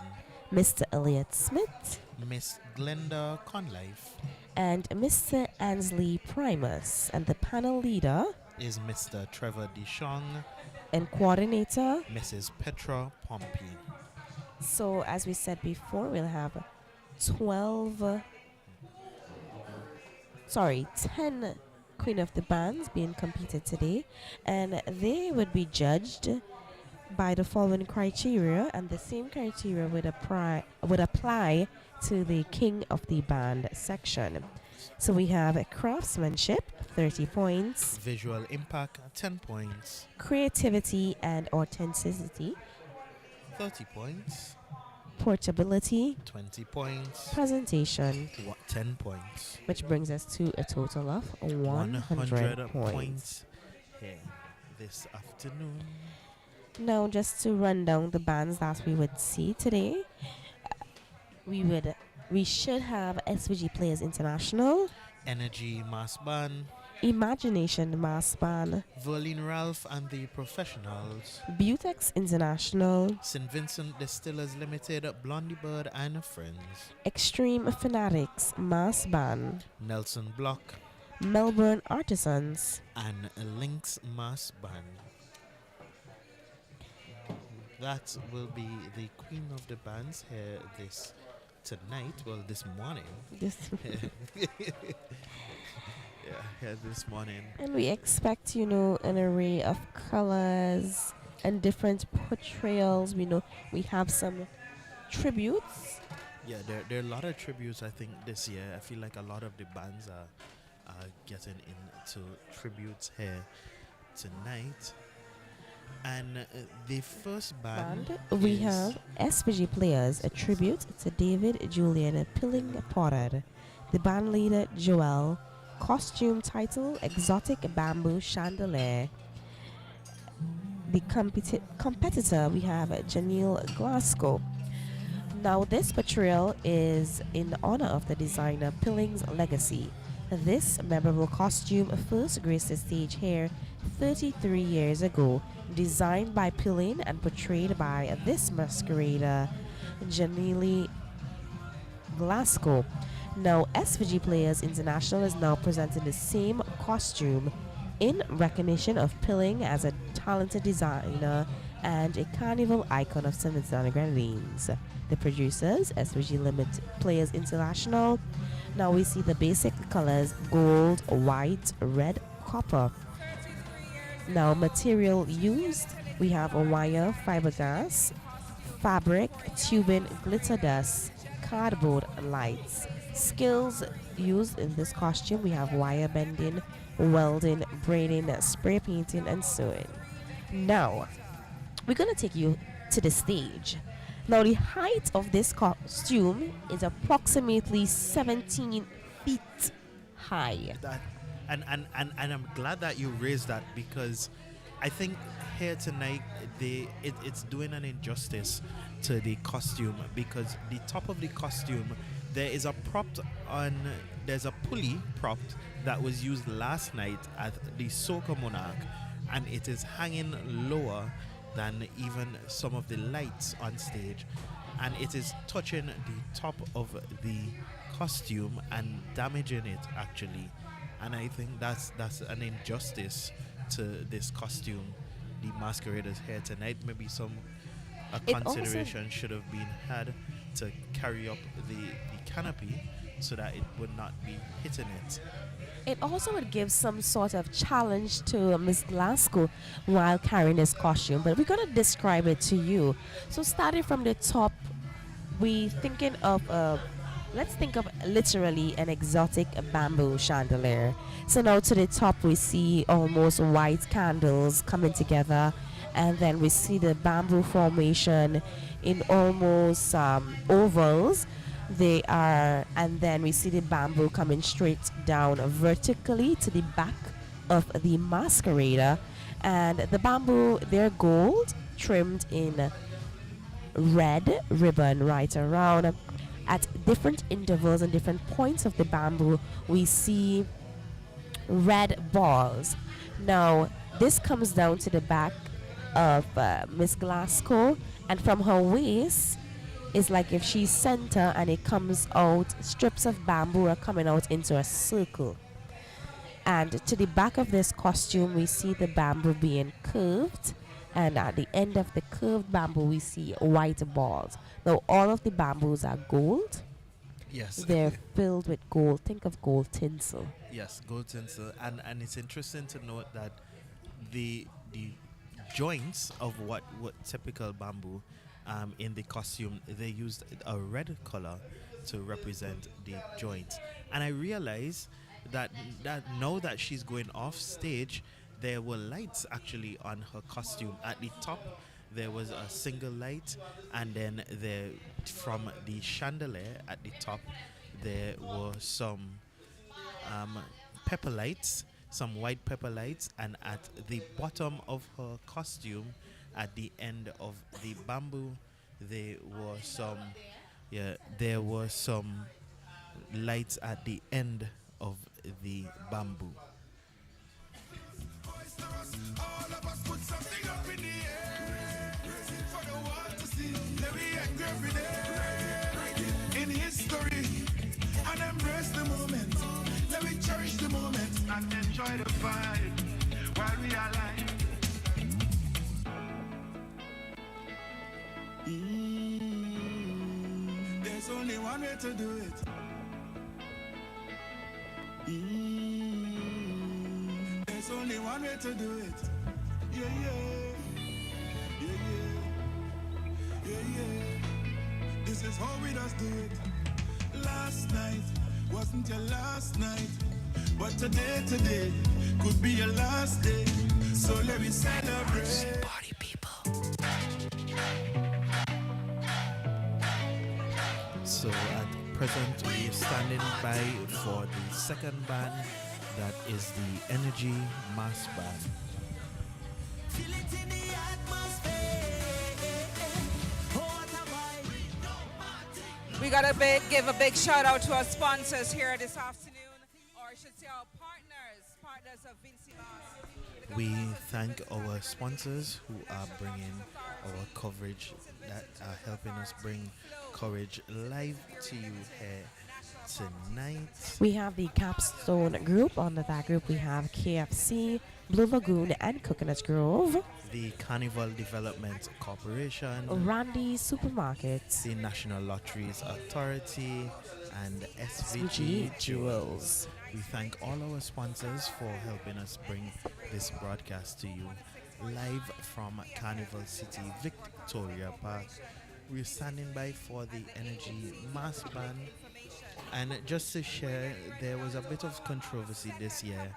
Mr. Elliot Smith, Miss Glenda Conlife, and Mr. Ansley Primus. And the panel leader is Mr. Trevor Deshong, and coordinator Mrs. Petra Pompey. So, as we said before, we'll have 10 Queen of the Bands being competed today, and they would be judged by the following criteria, and the same criteria would apply to the King of the Band section. So we have craftsmanship, 30 points, Visual impact, 10 points, creativity and authenticity, 30 points, portability, 20 points, presentation, 10 points, which brings us to a total of 100 points. Here this afternoon. Now, just to run down the bands that we would see today, we should have SVG Players International, Energy Mass Band, Imagination Mass Band, Verlin Ralph and the Professionals, Butex International, St. Vincent Distillers Limited, Blondie Bird and Friends, Extreme Fanatics Mass Band, Nelson Block, Melbourne Artisans, and Lynx Mass Band. That will be the Queen of the Bands here this morning. This morning. And we expect, an array of colors and different portrayals. We know we have some tributes. Yeah, there are a lot of tributes, I think, this year. I feel like a lot of the bands are getting into tributes here tonight. And the first band we have SVG Players, a tribute to David Julian Pilling Potter. The band leader, Joel. Costume title, Exotic Bamboo Chandelier. The competitor, we have Janelle Glasgow. Now, this portrayal is in honor of the designer Pilling's legacy. This memorable costume first graced the stage here 33 years ago, designed by Pillin and portrayed by this masquerader, Janelle Glasgow. Now, SVG Players International is now presenting the same costume in recognition of Pilling as a talented designer and a carnival icon of St. Vincent and the Grenadines. The producers, SVG Players International. Now we see the basic colors: gold, white, red, copper. Now, material used, we have a wire, fiberglass, fabric, tubing, glitter dust, cardboard, lights. Skills used in this costume, we have wire bending, welding, braiding, spray painting, and sewing. Now, we're going to take you to the stage. Now, the height of this costume is approximately 17 feet high. And I'm glad that you raised that, because I think here tonight it's doing an injustice to the costume, because the top of the costume, there's a pulley prop that was used last night at the Soca Monarch, and it is hanging lower than even some of the lights on stage, and it is touching the top of the costume and damaging it actually. And I think that's an injustice to this costume. The masqueraders here tonight, maybe consideration should have been had to carry up the canopy so that it would not be hitting it. It also would give some sort of challenge to Miss Glasgow while carrying this costume, but we're going to describe it to you. So starting from the top, let's think of literally an exotic bamboo chandelier. So now to the top we see almost white candles coming together, and then we see the bamboo formation in almost ovals. And then we see the bamboo coming straight down vertically to the back of the masquerader, and the bamboo, they're gold, trimmed in red ribbon right around. At different intervals and different points of the bamboo, we see red balls. Now, this comes down to the back of Miss Glasgow, and from her waist, it's like if she's center and it comes out, strips of bamboo are coming out into a circle. And to the back of this costume, we see the bamboo being curved, and at the end of the curved bamboo, we see white balls. Now, all of the bamboos are gold. Yes. They're filled with gold. Think of gold tinsel. Yes, gold tinsel. And it's interesting to note that the joints of what typical bamboo in the costume, they used a red color to represent the joints. And I realized that now that she's going off stage, there were lights actually on her costume. At the top, there was a single light, and then from the chandelier at the top, there were some pepper lights, some white pepper lights, and at the bottom of her costume, at the end of the bamboo, there were some lights at the end of the bamboo. All of us put something up in the air, for the world to see. Let me angry every day in history, and embrace the moment. Let me cherish the moment and enjoy the vibe while we are alive. There's only one way to do it. There's only one way to do it. Yeah, yeah. Yeah, yeah. Yeah, yeah. This is how we just do it. Last night wasn't your last night, but today could be your last day. So let me celebrate. Party people. So at present, we're standing by for the second band. That is the Energy Mass Band. We gotta give a big shout out to our sponsors here this afternoon, or I should say our partners of VINCY Mass. We thank our sponsors who are bringing our coverage, that are helping us bring coverage live to you here tonight. We have the Capstone Group. Under that group, we have KFC, Blue Lagoon, and Coconut Grove. The Carnival Development Corporation, Randy Supermarkets, the National Lotteries Authority, and SVG Jewels. We thank all our sponsors for helping us bring this broadcast to you live from Carnival City, Victoria Park. We're standing by for the Energy Mass Band. And just to share, there was a bit of controversy this year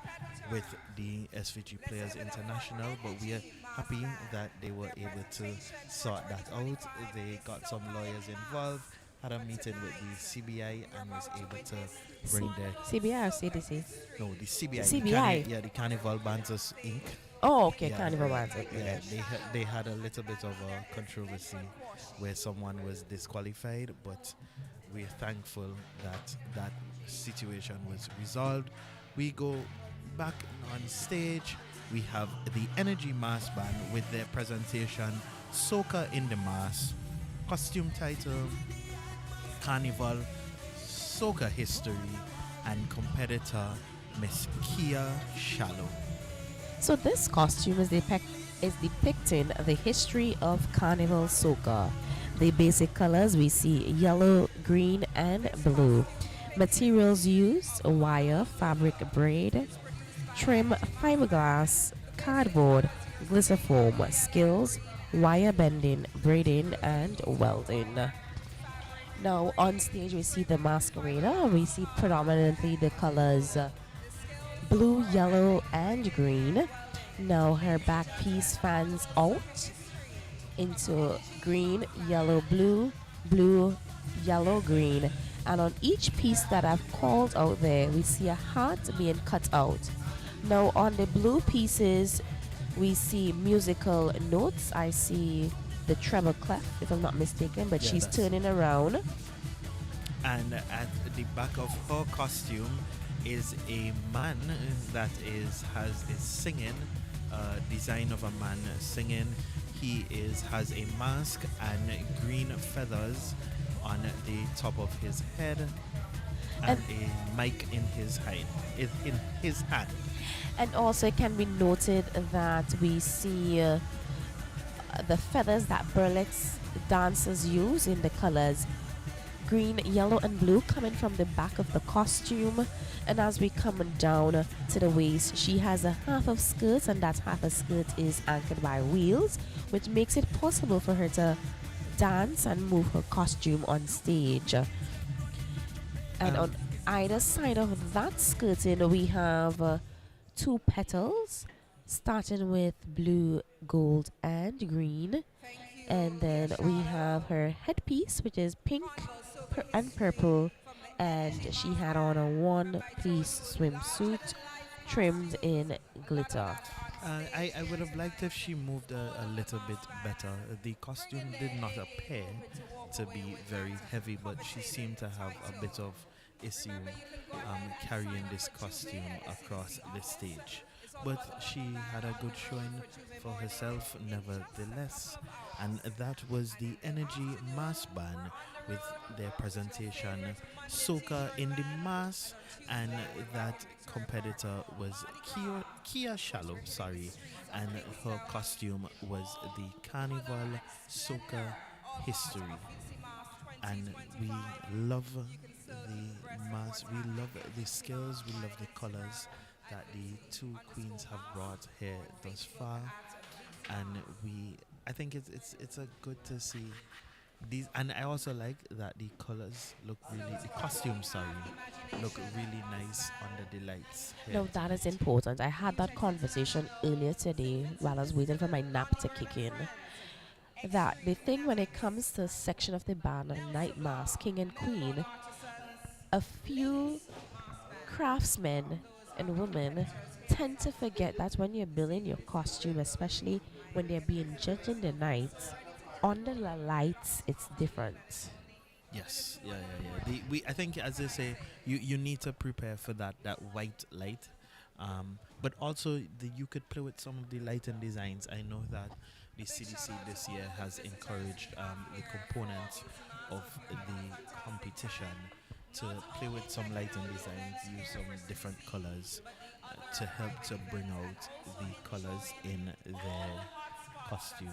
with the SVG Players International, but we are happy that they were able to sort that out. They got some lawyers involved, had a meeting with the CBI, and was able to bring their... CBI or CDC? No, the CBI. CBI? The Carnival Banters Inc. Oh, okay, Carnival Banters. Yeah, they had a little bit of a controversy where someone was disqualified, but we're thankful that that situation was resolved. We go back on stage. We have the Energy Mass Band with their presentation Soca in the Mass. Costume title Carnival, Soca History, and competitor Miss Kia Shallow. So this costume is depicting the history of Carnival Soca. The basic colors we see yellow, green, and blue. Materials used: wire, fabric, braid, trim, fiberglass, cardboard, glitter foam. Skills: wire bending, braiding, and welding. Now on stage we see the masquerader. We see predominantly the colors blue, yellow, and green. Now her back piece fans out into green, yellow, blue, blue, yellow, green. And on each piece that I've called out there, we see a heart being cut out. Now on the blue pieces, we see musical notes. I see the treble clef, if I'm not mistaken, but she's turning around. And at the back of her costume is a man that is singing, design of a man singing. He has a mask and green feathers on the top of his head, and a mic in his hand. And also it can be noted that we see the feathers that burlesque dancers use in the colors green, yellow, and blue coming from the back of the costume. And as we come down to the waist, she has a half of skirt, and that half of skirt is anchored by wheels, which makes it possible for her to dance and move her costume on stage. And on either side of that skirting, we have two petals, starting with blue, gold, and green. And then we have her headpiece, which is pink and purple, and she had on a one-piece swimsuit trimmed in glitter. I would have liked if she moved a little bit better. The costume did not appear to be very heavy, but she seemed to have a bit of issue carrying this costume across the stage. But she had a good showing for herself nevertheless. And that was the Energy Mass Band with their presentation Soca in the Mass, and that competitor was Kia Shallow, and her costume was the Carnival Soca History. And we love the mass, we love the skills, we love the colors that the two queens have brought here thus far, and I think it's a good to see these. And I also like that the colors look really, the costumes look really nice under the lights here. No, that is important. I had that conversation earlier today while I was waiting for my nap to kick in, that the thing when it comes to section of the band and night mass, king and queen, a few craftsmen and women tend to forget that when you're building your costume, especially when they're being judged in the night, under the lights, it's different. Yes, I think, as they say, you need to prepare for that white light. but also you could play with some of the lighting designs. I know that the CDC this year has encouraged the components of the competition to play with some lighting designs, use some different colors to help to bring out the colors in their costume.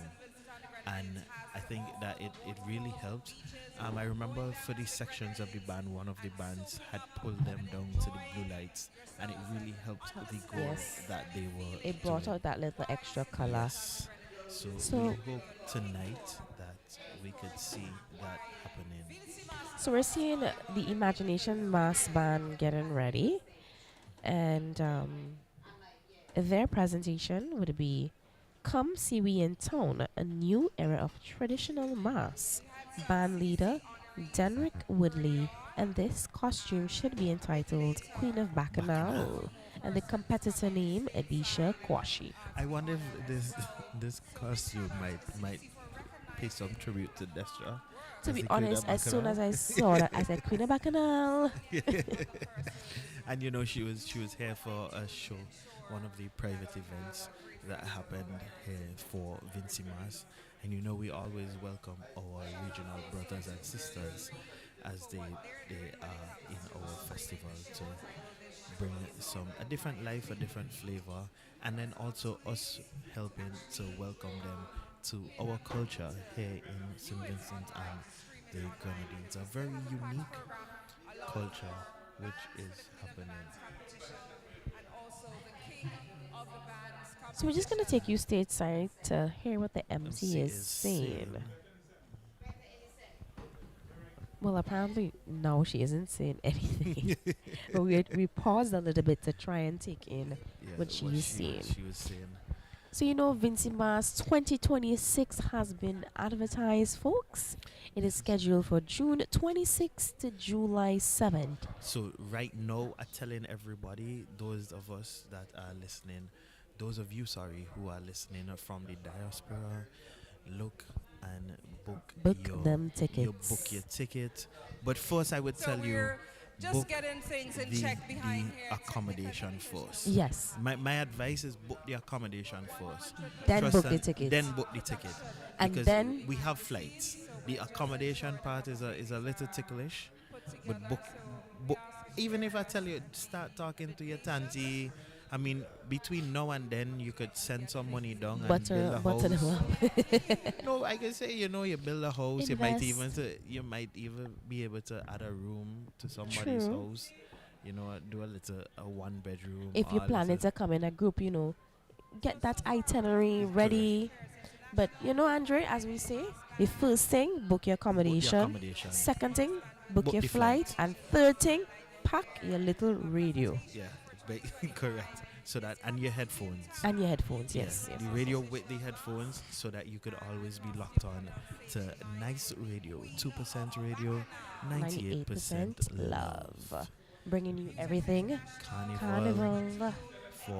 And I think that it really helped. I remember for the sections of the band, one of the bands had pulled them down to the blue lights, and it really helped the goal Yes. that they were It brought doing. out that little extra color. Yes. So So- we hope tonight that we could see that happening. So we're seeing the Imagination Mass Band getting ready, and their presentation would be "Come See We in Town, a new era of traditional mass." Band leader Denrick Woodley, and this costume should be entitled Queen of Bacchanal, and the competitor name Edisha Kwashi. I wonder if this costume might pay some tribute to Destra. To as be the Queen of honest, as soon as I Bacchanal. saw that, I said Queen of Bacchanal. And you know she was here for a show, one of the private events that happened here for VINCY Mass. And you know we always welcome our regional brothers and sisters as they are in our festival to bring a different life, a different flavor, and then also us helping to welcome them to our culture here in St. Vincent and the Grenadines. A very unique culture which is happening. So we're just gonna take you stateside to hear what the MC is saying. Well, apparently now she isn't saying anything. But we paused a little bit to try and take in what she is saying. She was saying. So you know, VINCY Mass 2026 has been advertised, folks. It is scheduled for June 26th to July 7th. So right now, I'm telling everybody, those of us that are listening, those of you, who are listening from the diaspora, look and book them You tickets. book your ticket. But first, I would So tell you, we're just book getting things in the, check behind the here. accommodation first. Yes. My advice is book the accommodation first. Then Trust book the and- tickets. Then book the ticket. And Because then- we have flights. The accommodation part is a little ticklish, but book. Even if I tell you start talking to your tanty, I mean between now and then you could send some money down and Butter build a them house. up. No, I can say you build a house. Invest. You might even be able to add a room to somebody's True. house. Do a 1 bedroom. If you're or a planning little- to come in a group, get that itinerary ready. But Andre, as we say, the first thing, book your accommodation. accommodation. Second thing, book Book your the flight. flight. And third thing, pack your little radio. Yeah, correct. So that and your headphones. And your headphones, Yeah, yes. the radio with the headphones, so that you could always be locked on to nice radio, 2% radio, 98% love. Bringing you everything. Carnival.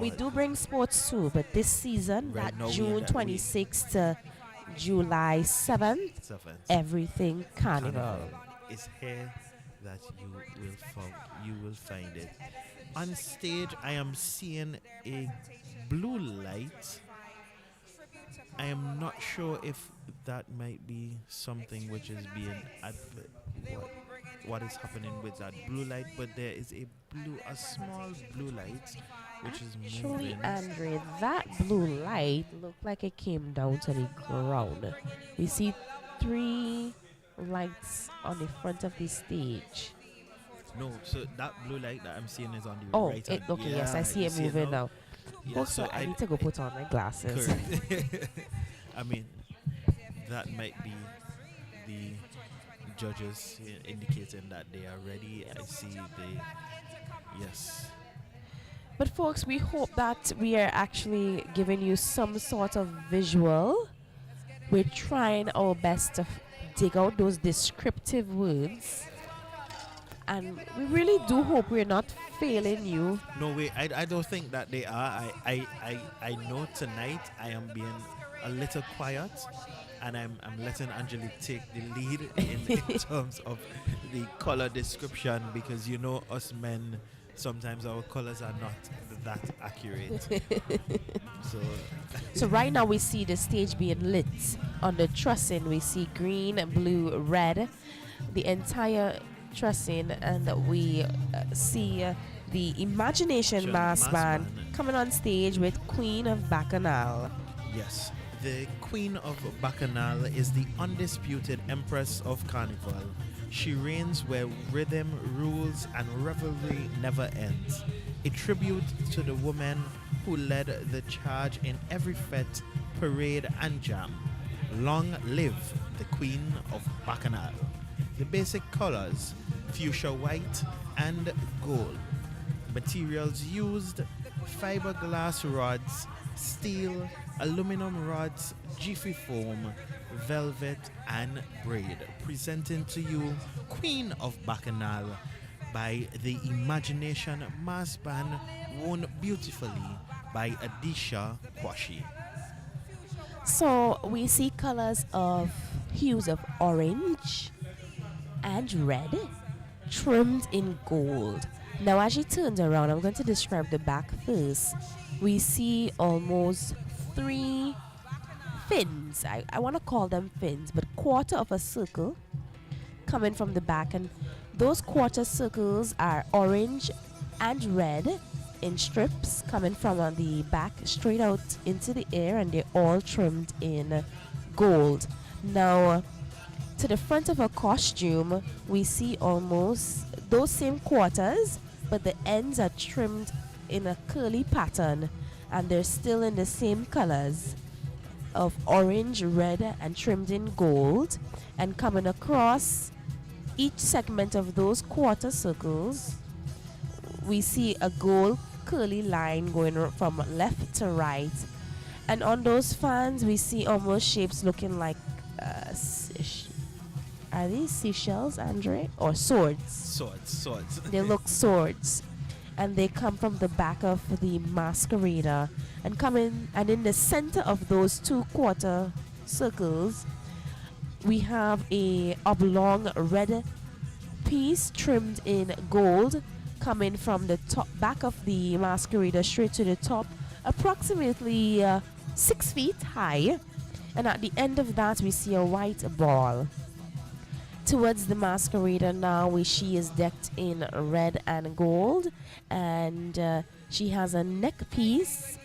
We do bring sports too, but this season, Right now that we- June that 26th to July 7th, 7th. everything carnival. is here that you will find it. On stage, I am seeing a blue light. I am not sure if that might be something which is being what is happening with that blue light, but there is a small blue light which is Actually, moving. Andre, that blue light looked like it came down to the ground. We see 3 lights on the front of the stage. No, so that blue light that I'm seeing is on the Oh, right. okay, yes, I see you it moving now. Yeah, Also, I need to go put on my glasses. Correct. I mean, that might be the judges indicating that they are ready. I see yes. But folks, we hope that we are actually giving you some sort of visual. We're trying our best to dig out those descriptive words. And we really do hope we're not failing you. No way, I don't think that they are. I know tonight I am being a little quiet, and I'm letting Angelique take the lead in terms of the color description, because us men, sometimes our colors are not that accurate. So, So right now we see the stage being lit. On the trussing, we see green, blue, red, the entire trussing, and we see the Imagination Mass Band coming on stage with Queen of Bacchanal. yes, the Queen of Bacchanal is the undisputed Empress of Carnival. She reigns where rhythm rules and revelry never ends. A tribute to the woman who led the charge in every fete, parade, and jam. Long live the Queen of Bacchanal. The basic colors: fuchsia white and gold. Materials used: fiberglass rods, steel, aluminum rods, jiffy foam, velvet, and braid. Presenting to you Queen of Bacchanal by the Imagination Mass Band, worn beautifully by Adisha Kwashi. So we see colors of hues of orange and red, trimmed in gold. Now, as she turns around, I'm going to describe the back first. We see almost 3 fins. I want to call them fins, but quarter of a circle coming from the back, and those quarter circles are orange and red in strips coming from on the back straight out into the air, and they're all trimmed in gold. Now, to the front of her costume, we see almost those same quarters, but the ends are trimmed in a curly pattern, and they're still in the same colors of orange, red, and trimmed in gold. And coming across each segment of those quarter circles, we see a gold curly line going from left to right. And on those fans, we see almost shapes looking like are these seashells, Andre? Or swords? Swords. They look swords. And they come from the back of the masquerader. And in the center of those 2 quarter circles, we have a oblong red piece trimmed in gold coming from the top back of the masquerader straight to the top, approximately 6 feet high. And at the end of that, we see a white ball. Towards the masquerader now, she is decked in red and gold, and she has a neck piece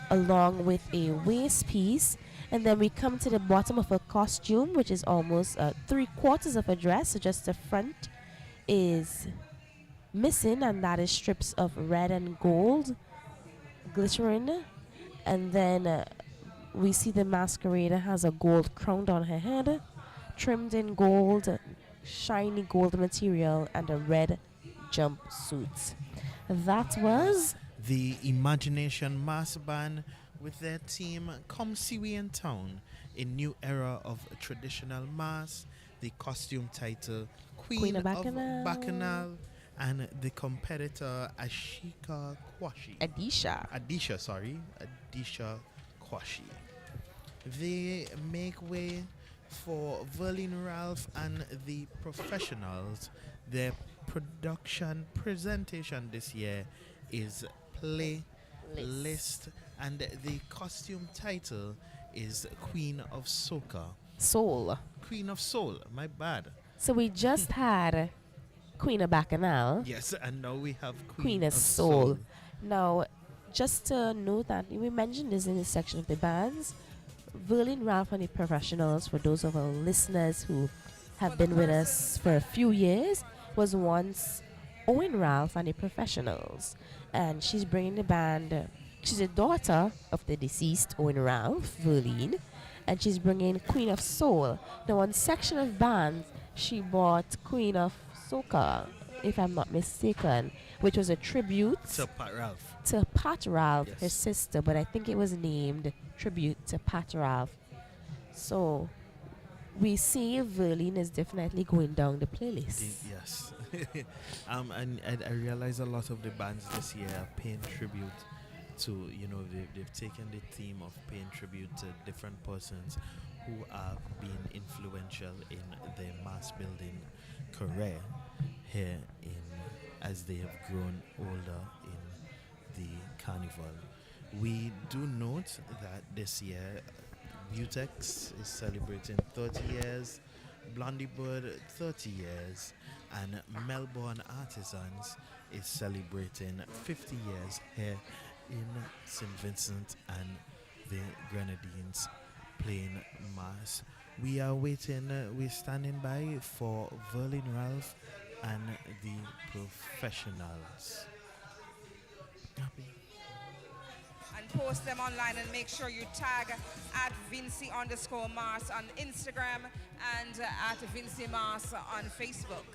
along with a waist piece. And then we come to the bottom of her costume, which is almost 3/4 of a dress. So just the front is missing, and that is strips of red and gold glittering. And then we see the masquerader has a gold crown on her head, trimmed in gold, shiny gold material, and a red jumpsuit. That was the Imagination Mass Band with their team Come See We in Town, a new era of traditional mass. The costume title Queen of Bacchanal, and the competitor Adisha Kwashi. They make way for Verlin Ralph and the Professionals. Their presentation this year is Playlist, and the costume title is Queen of Soul. Queen of Soul, my bad. So we just had Queen of Bacchanal. Yes, and now we have Queen of Soul. Now, just to note that we mentioned this in this section of the bands, Verlin Ralph and the Professionals, for those of our listeners who have been with us for a few years, was once Owen Ralph and the Professionals. And she's bringing the band, she's a daughter of the deceased Owen Ralph, Verlin, and she's bringing Queen of Soul. Now, on section of bands, she bought Queen of Soca, if I'm not mistaken, which was a tribute to Pat Ralph. Yes. Her sister, but I think it was named Tribute to Pat Ralph. So we see Verlin is definitely going down the playlist. Yes. And I realize a lot of the bands this year are paying tribute to, they've taken the theme of paying tribute to different persons who have been influential in their mass building career here in as they have grown older in the carnival. We do note that this year Butex is celebrating 30 years, Blondie Bird 30 years, and Melbourne Artisans is celebrating 50 years here in St. Vincent and the Grenadines playing mass. We are waiting, we're standing by for Verlin Ralph and the professionals. Happy? And post them online and make sure you tag at VINCY_Mars on Instagram and at Vincy Mars on Facebook.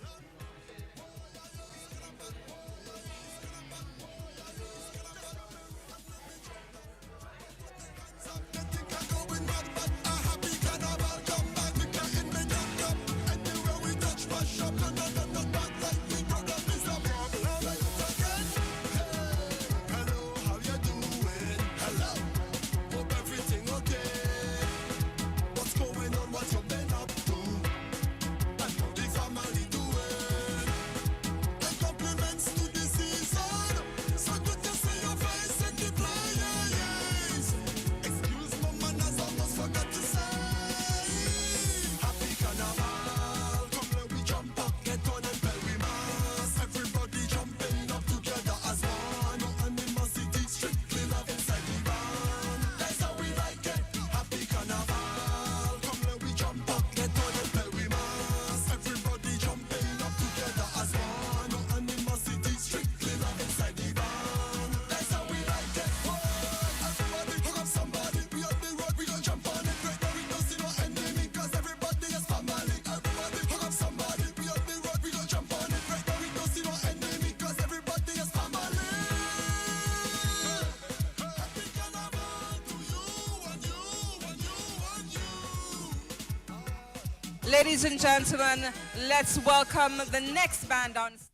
Ladies and gentlemen, let's welcome the next band on stage.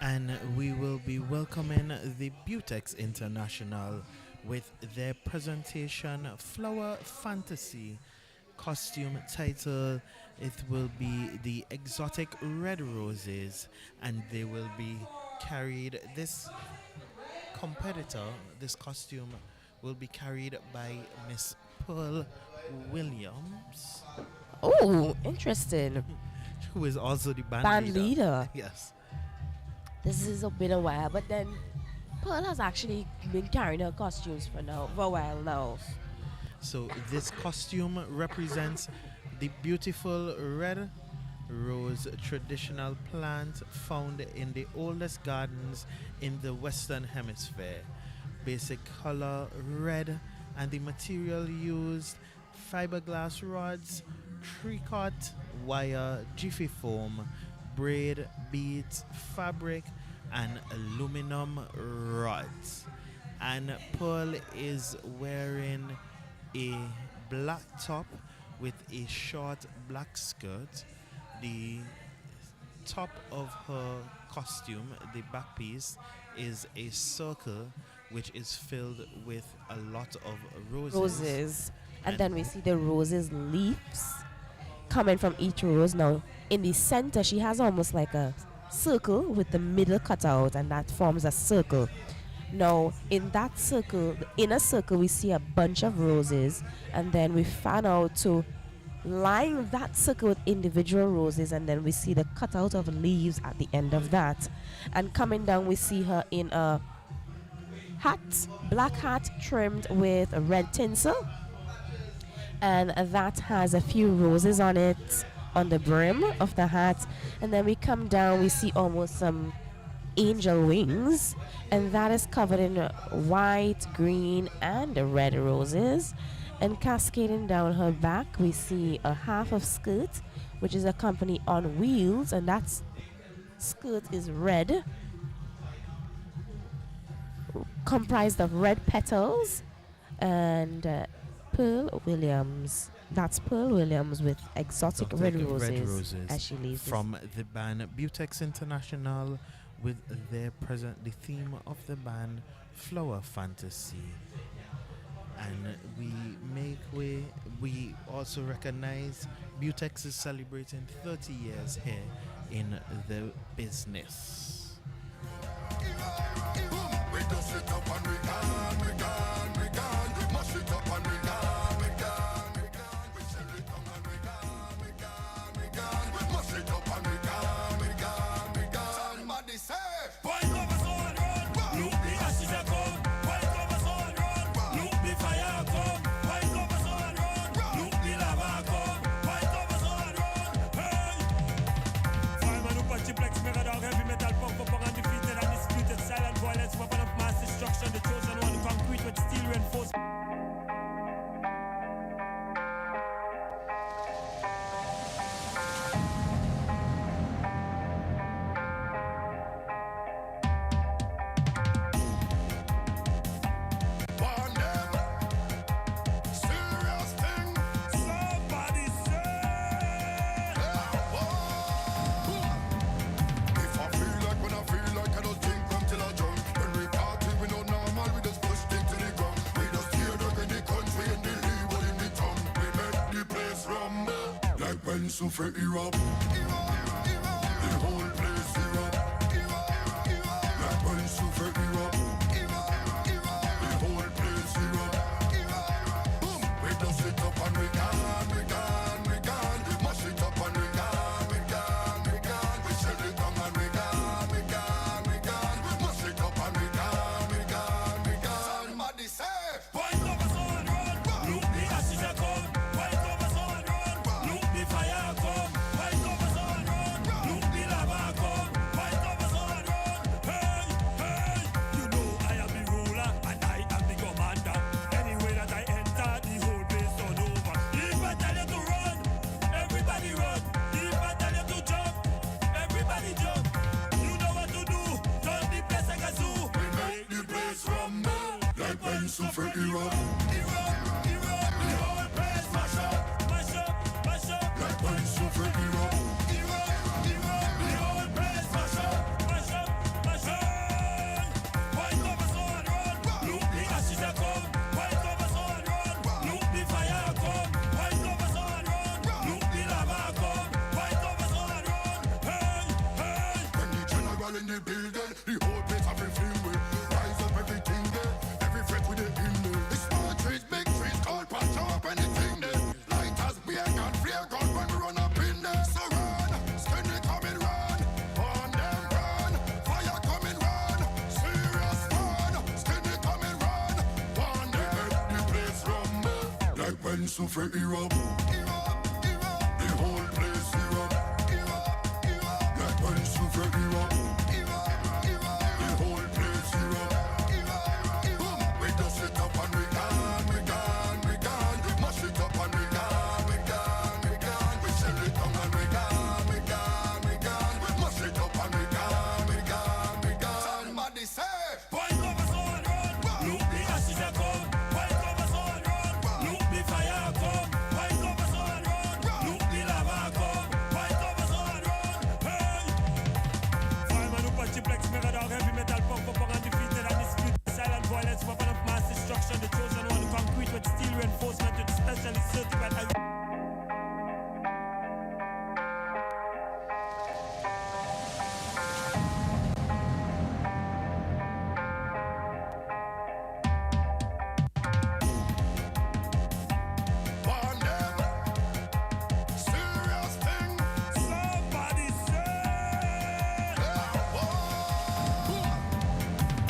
And we will be welcoming the Butex International with their presentation Flower Fantasy costume title. It will be the Exotic Red Roses, and they will be carried, this competitor, this costume will be carried by Miss Pearl Williams. Oh, interesting. Who is also the Band leader. Yes. This is a bit a while, but then Pearl has actually been carrying her costumes for a while now. So this costume represents the beautiful red rose traditional plant found in the oldest gardens in the Western Hemisphere. Basic color red, and the material used fiberglass rods, tricot, wire, jiffy foam, braid, beads, fabric, and aluminum rods. And Pearl is wearing a black top with a short black skirt. The top of her costume, the back piece, is a circle which is filled with a lot of roses. And then we see the roses leaves coming from each rose. Now in the center she has almost like a circle with the middle cut out, and that forms a circle. Now in that circle, the inner circle, we see a bunch of roses, and then we fan out to line that circle with individual roses, and then we see the cutout of leaves at the end of that. And coming down we see her in a hat, black hat trimmed with red tinsel, and that has a few roses on it on the brim of the hat. And then we come down, we see almost some angel wings, and that is covered in white, green, and red roses. And cascading down her back we see a half of skirt which is accompanied on wheels, and that skirt is red, comprised of red petals. And Pearl Williams, that's Pearl Williams with exotic red roses as she leaves from the band Butex International, with their present, the theme of the band, Flower Fantasy. And we also recognize Butex is celebrating 30 years here in the business. We dust it up and we gone, we gone, we gone. Mash it up and we gone, we gone, we gone. We shell it down and we gone, we gone, we gone. We mash it up and we gone, we gone, we gone. Somebody say, point over so and run. Look the ashes a come. Point over so and run. Look the fire come. Point over so and run. Look the lava come. Point over so and run. Hey. Fireman who punch flex, mega dog, heavy metal punk up and defeated and disputed. Silent violence, weapon of mass destruction. The chosen one, concrete with steel reinforced. Warn them. Serious thing. Somebody say. If I feel like when I feel like I don't think until I jump. When we party, we no normal, we just push things to the ground. We just tear up in the country and the label in the tongue. We make the place rumble. Like when Sufi erupt. The whole place erupt. Like when Sufi erupt. The whole place erupt. Boom. We dust it up and we gone, we gone, we gone. Mash it up and we gone, we gone, we gone. We shell it down and we gone, we gone, we gone. Mash it up and we gone, we gone, we gone. Somebody say, point over so and run. Look the ashes a come. Point over so and run. Look the fire come. Point over so and run. Look the lava come. Point over so and run. Hey, hey. You know I am the ruler and I am the commander. Anywhere that I enter, the whole place turn over. If I tell you to run, everybody run. If I tell you to jump, everybody jump. You know what to do. Turn the place like a zoo. We make the place rumble. Like when Sufi erupt. The whole place mash up, mash up, mash up. Like when Sufi erupt. The whole place mash up, mash up, mash up. Point over so and run. Look the ashes a come. Point over so and run. Look the fire come. Point over so and run. Look the lava come. Point over so and run. Hey, hey. When the general in the building, the whole place have been filled with. Rise up everything there. Every fret with the in there. The small trees, big trees, call patch up anything there. Lighters, beer gun, flare gun when we run up in there. So run, skinny coming run. On them run, fire coming run. Serious run, skinny coming run. On them, the place rumble. Like when Sufi erupt. The whole place erupt. Like when Sufi erupt. The whole place erupt. Boom, we dust it up and we gone, we gone, we gone. Mash it up and we gone, we gone, we gone. We shell it down and we gone, we gone, we gone. Mash it up and we gone, we gone, we gone. Somebody say, point over so and run. Look the ashes a come. Point over so and run. Look the fire come. Point over so and run. Look the lava come. Point over so and run. Hey. Fireman who punch flex, mega dog, heavy metal punk up and defeated and disputed. Silent violence, weapon of mass destruction. The chosen one, concrete with steel reinforcement with specially certified. Warn them. Serious thing. Somebody say.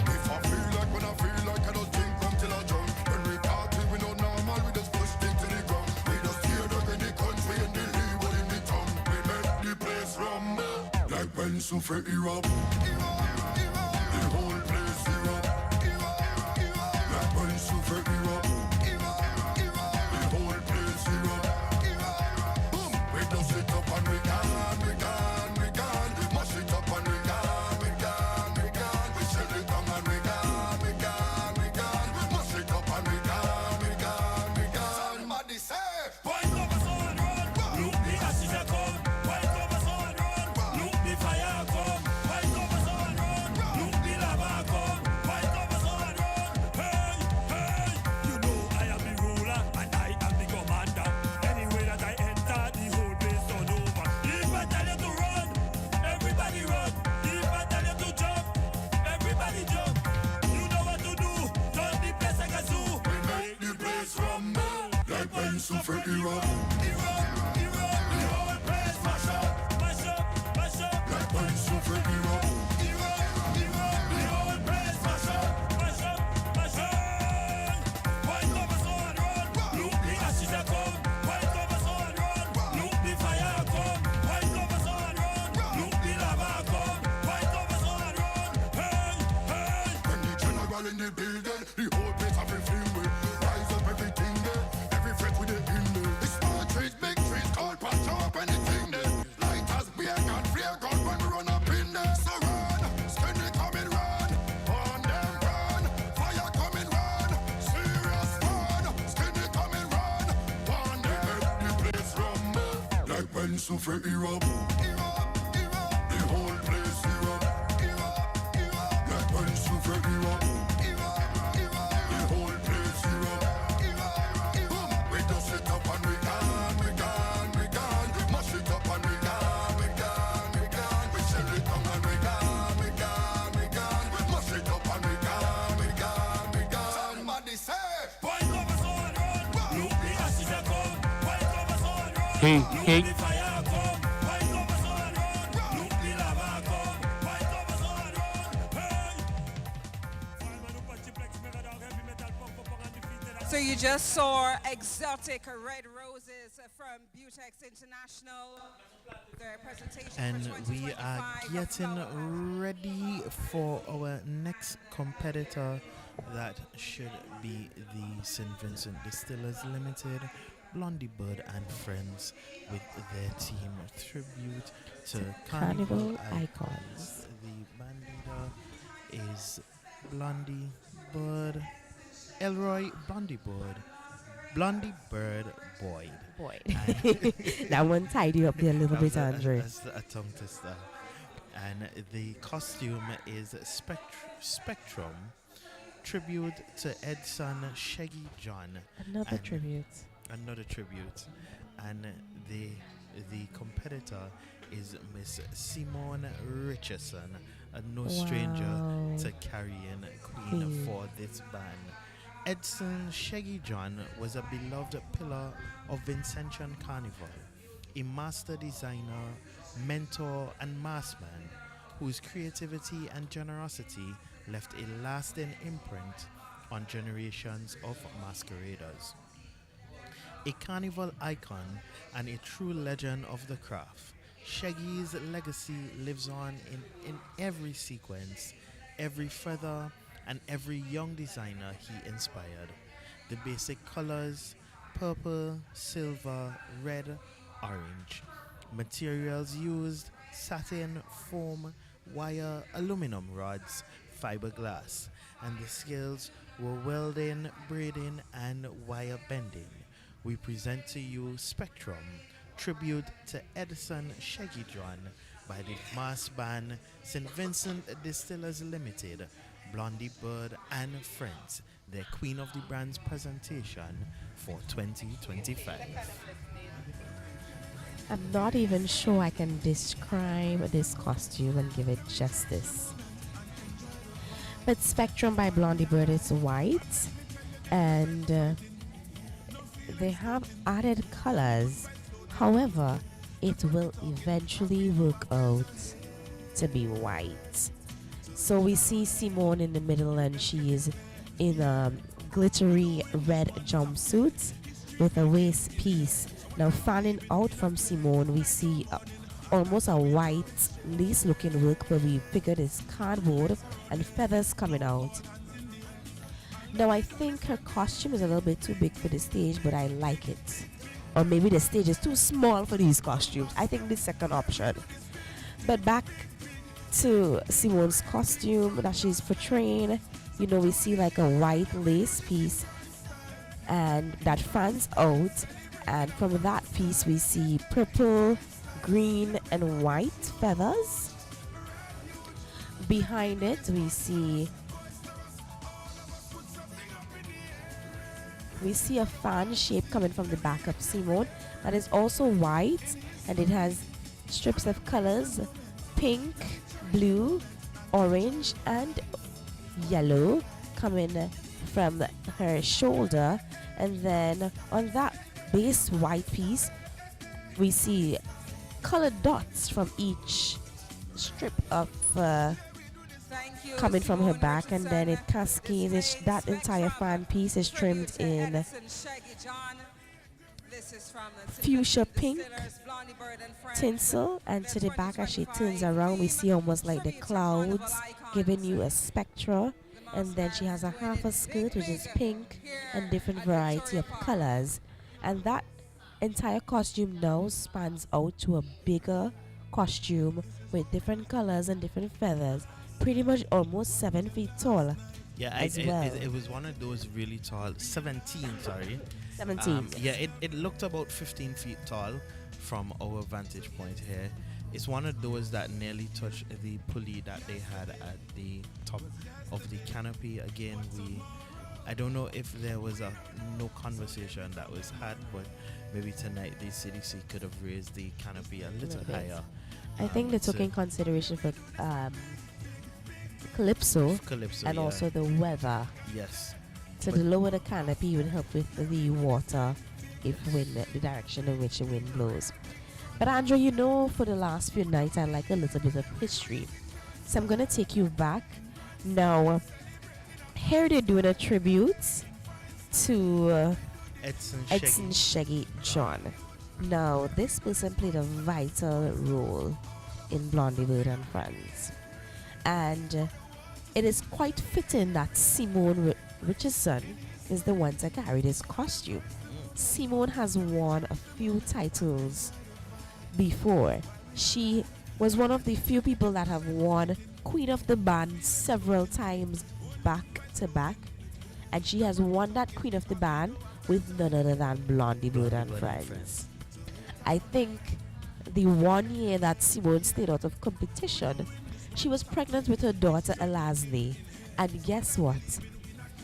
If I feel like when I feel like I don't think until I jump. When we party, we no normal, we just push things to the ground. We just tear up in the country and the label in the tongue. We make the place rumble. Like when Sufi erupt. The whole place erupt. Like when Sufi erupt. The whole place erupt. Boom, we dust it up and we gone, we gone, we gone. Mash it up and we gone, we gone, we gone. We shell it down and we gone, we gone, we gone. Mash it up and we gone, we gone, we gone. Somebody say, point over so and run. Look the ashes a come. Point over so and run. Look the fire come. Point over so souffle hero. Like when souffle hero. In the building, the whole place have been filled with. Rise up everything there, every fret with the in there. The small trees, big trees, call patch up anything there. Light as beer gun, flare gun when we run up in there. So run, skinny coming run, on them run. Fire coming run, serious run. Skinny coming run, on them the place rumble. Like when souffle hero. The whole place hero. Like when souffle hero. Hey. So you just saw exotic red roses from Butex International. Their presentation And for we are 2025 getting ready for our next competitor. That should be the St. Vincent Distillers Limited, Blondie Bird and Friends, with their team tribute to Carnival Icons. The band leader is Blondie Bird, Elroy Blondie Bird Boyd. That one tied you up there a little bit, Andre. That's a tongue twister. And the costume is Spectrum, tribute to Edson Shaggy John. Another tribute. And the competitor is Miss Simone Richardson, no stranger to carrying Queen for this band. Edson Shaggy John was a beloved pillar of Vincentian Carnival, a master designer, mentor, and massman whose creativity and generosity left a lasting imprint on generations of masqueraders. A carnival icon and a true legend of the craft, Shaggy's legacy lives on in every sequence, every feather, and every young designer he inspired. The basic colors: purple, silver, red, orange. Materials used: satin, foam, wire, aluminum rods, fiberglass, and the skills were welding, braiding, and wire bending. We present to you Spectrum, tribute to Edison Shaggy John by the mass band St. Vincent Distillers Limited, Blondie Bird and Friends, their Queen of the Brands presentation for 2025. I'm not even sure I can describe this costume and give it justice. But Spectrum by Blondie Bird is white, and they have added colors. However, it will eventually work out to be white. So we see Simone in the middle, and she is in a glittery red jumpsuit with a waist piece. Now fanning out from Simone, we see almost a white lace looking work, but we figured it's cardboard and feathers coming out. Now I think her costume is a little bit too big for the stage, but I like it. Or maybe the stage is too small for these costumes. I think the second option. But back to Simone's costume that she's portraying, you know, we see like a white lace piece and that fans out, and from that piece we see purple, green, and white feathers. Behind it we see a fan shape coming from the back of Simone that is also white, and it has strips of colors: pink, blue, orange, and yellow coming from her shoulder. And then on that base white piece, we see colored dots from each strip of coming from her back, and then it cascades. That entire fan piece is trimmed in fuchsia pink tinsel, and to the back as she turns around we see almost like the clouds giving you a spectra, and then she has a half a skirt which is pink and different variety of colors, and that entire costume now spans out to a bigger costume with different colors and different feathers, pretty much almost 7 feet tall. Yeah, it was one of those really tall, 17, sorry. 17. It looked about 15 feet tall from our vantage point here. It's one of those that nearly touched the pulley that they had at the top of the canopy. Again, I don't know if there was no conversation that was had, but maybe tonight the CDC could have raised the canopy a little higher. I think they took in consideration for Calypso and also the weather. Yes. So the lower the canopy would help with the water if the direction in which the wind blows. But Andrew, you know, for the last few nights I like a little bit of history. So I'm gonna take you back. Now here they're doing a tribute to Edson Shaggy John. Now this person played a vital role in Blondie Bird and Friends. And it is quite fitting that Simone Richardson is the one to carry this costume. Simone has won a few titles before. She was one of the few people that have won Queen of the Band several times back to back, and she has won that Queen of the Band with none other than Blondie Bird and Friends. I think the 1 year that Simone stayed out of competition, she was pregnant with her daughter Alasne, and guess what?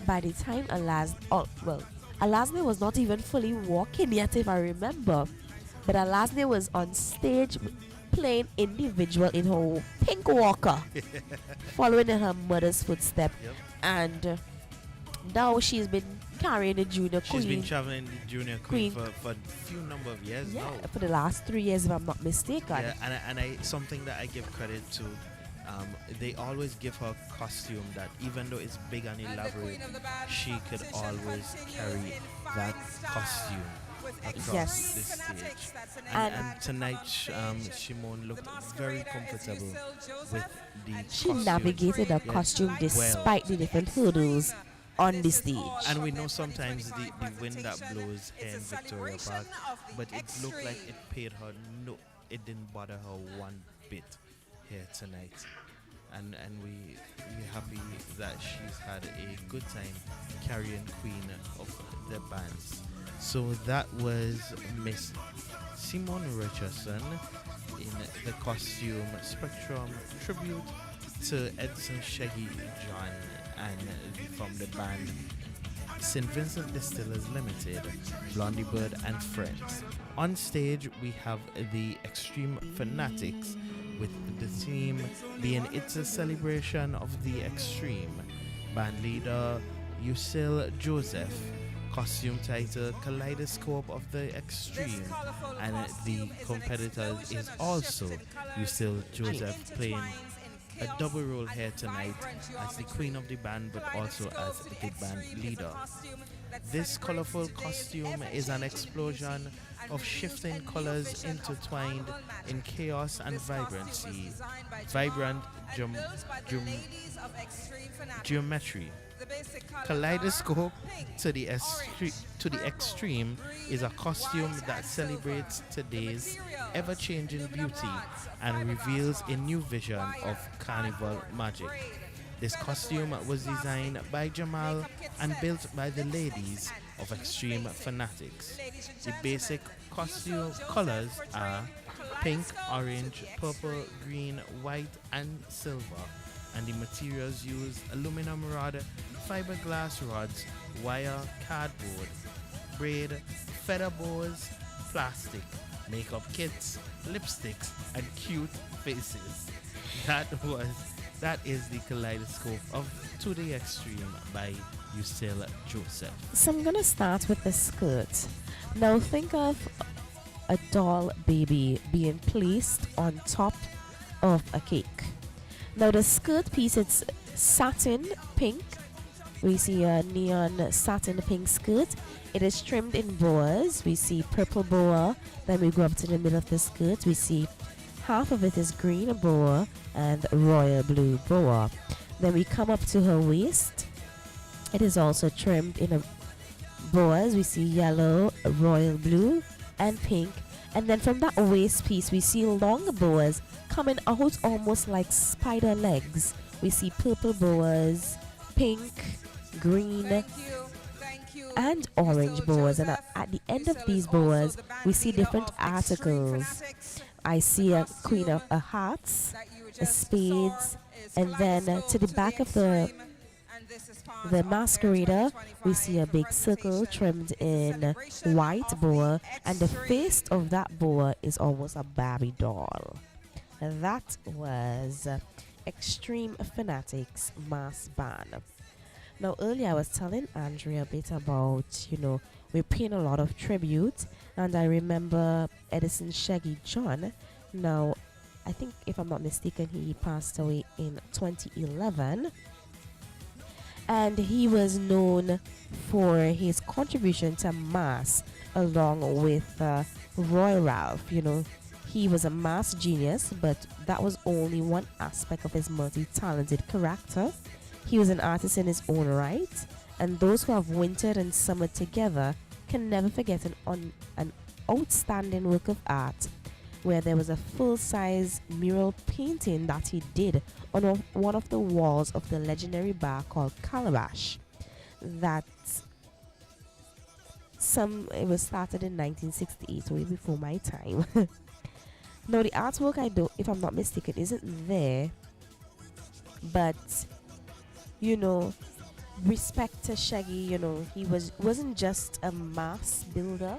By the time Alasne was not even fully walking yet, if I remember, but Alasne was on stage playing individual in her pink walker, following in her mother's footsteps, and now she's been carrying the junior queen. She's been traveling the junior queen for a few number of years now. For the last 3 years, if I'm not mistaken. Yeah, and something that I give credit to, they always give her costume that even though it's big and elaborate, she could always carry that costume across the stage. And tonight, Simone looked very comfortable with the She costume. navigated the costume despite the different hurdles on the stage. And we know sometimes the wind that blows here in Victoria Park, but it looked like it paid her it didn't bother her one bit here tonight. And we're happy that she's had a good time carrying Queen of the Bands. So that was Miss Simone Richardson in the costume Spectrum tribute to Edson Shaggy John and from the band St. Vincent Distillers Limited, Blondie Bird and Friends. On stage we have the Extreme Fanatics, with the theme being It's a Celebration of the Extreme. Band leader Yusil Joseph, costume title Kaleidoscope of the Extreme, and the competitor is also Yusil Joseph, playing a double role here tonight as the queen of the band but also as the band leader. This colorful costume is an explosion of shifting colors intertwined in chaos and vibrancy, vibrant geometry. Kaleidoscope to the extreme is a costume that celebrates today's ever-changing beauty and reveals a new vision of carnival magic. This costume was designed by Jamal and built by the ladies of Extreme Fanatics. The basic costume colors are pink, orange, purple, green, white, and silver, and the materials use aluminum rod, fiberglass rods, wire, cardboard, braid, feather bows, plastic, makeup kits, lipsticks, and cute faces. That is the Kaleidoscope of To the Extreme by Yusil Joseph. So I'm gonna start with the skirt. Now think of a doll baby being placed on top of a cake. Now the skirt piece, it's satin pink. We see a neon satin pink skirt. It is trimmed in boas. We see purple boa. Then we go up to the middle of the skirt. We see half of it is green boa and royal blue boa. Then we come up to her waist. It is also trimmed in a boas. We see yellow, royal blue, and pink. And then from that waist piece, we see long boas coming out almost like spider legs. We see purple boas, pink, green, and orange boas. And at the end of these boas, we see different articles. I see a queen of hearts, a spades, and then to the back of the masquerader, we see a big circle trimmed in white boa, and the face of that boa is almost a Barbie doll. And that was Extreme Fanatics Mass Band. Now earlier I was telling Andrea a bit about, we're paying a lot of tribute, and I remember Edison Shaggy John. Now I think, if I'm not mistaken, he passed away in 2011. And he was known for his contribution to mass along with Roy Ralph. He was a mass genius, but that was only one aspect of his multi-talented character. He was an artist in his own right, and those who have wintered and summered together can never forget an outstanding work of art where there was a full-size mural painting that he did on one of the walls of the legendary bar called Calabash. It was started in 1968, way before my time. Now the artwork, if I'm not mistaken, isn't there, but respect to Shaggy. He wasn't just a mass builder,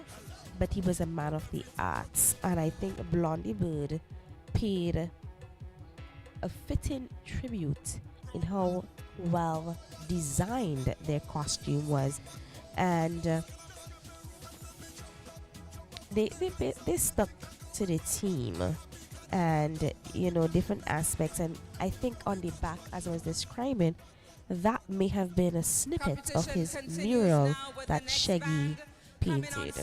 but he was a man of the arts, and I think Blondie Bird paid a fitting tribute in how well designed their costume was, and they stuck to the theme and different aspects. And I think on the back, as I was describing, that may have been a snippet of his mural that Shaggy painted.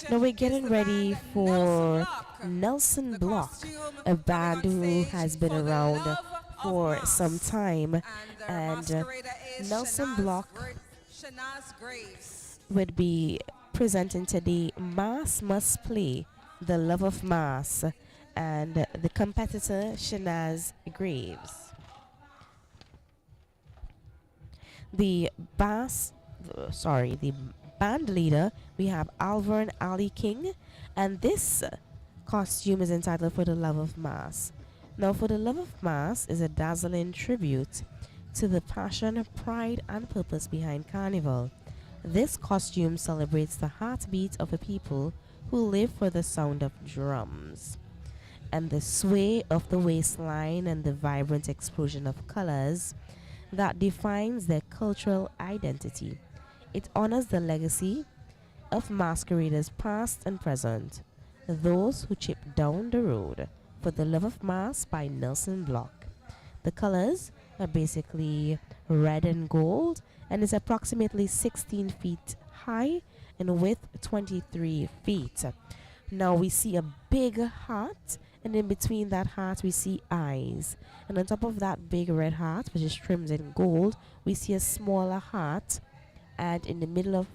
Now we're getting ready for Nelson Block, a band who has been around for some time, and Nelson Block would be presenting today Mass Must Play, The Love of Mass, and the competitor Shanaz Graves. The band leader, we have Alvern Ali King, and this costume is entitled For the Love of Mass. Now, For the Love of Mass is a dazzling tribute to the passion, pride, and purpose behind Carnival. This costume celebrates the heartbeat of a people who live for the sound of drums and the sway of the waistline and the vibrant explosion of colors that defines their cultural identity. It honors the legacy of masqueraders past and present, those who chipped down the road. For the Love of Mass by Nelson Block. The colors are basically red and gold, and is approximately 16 feet high and width 23 feet. Now we see a big heart, and in between that heart we see eyes, and on top of that big red heart, which is trimmed in gold, we see a smaller heart, and in the middle of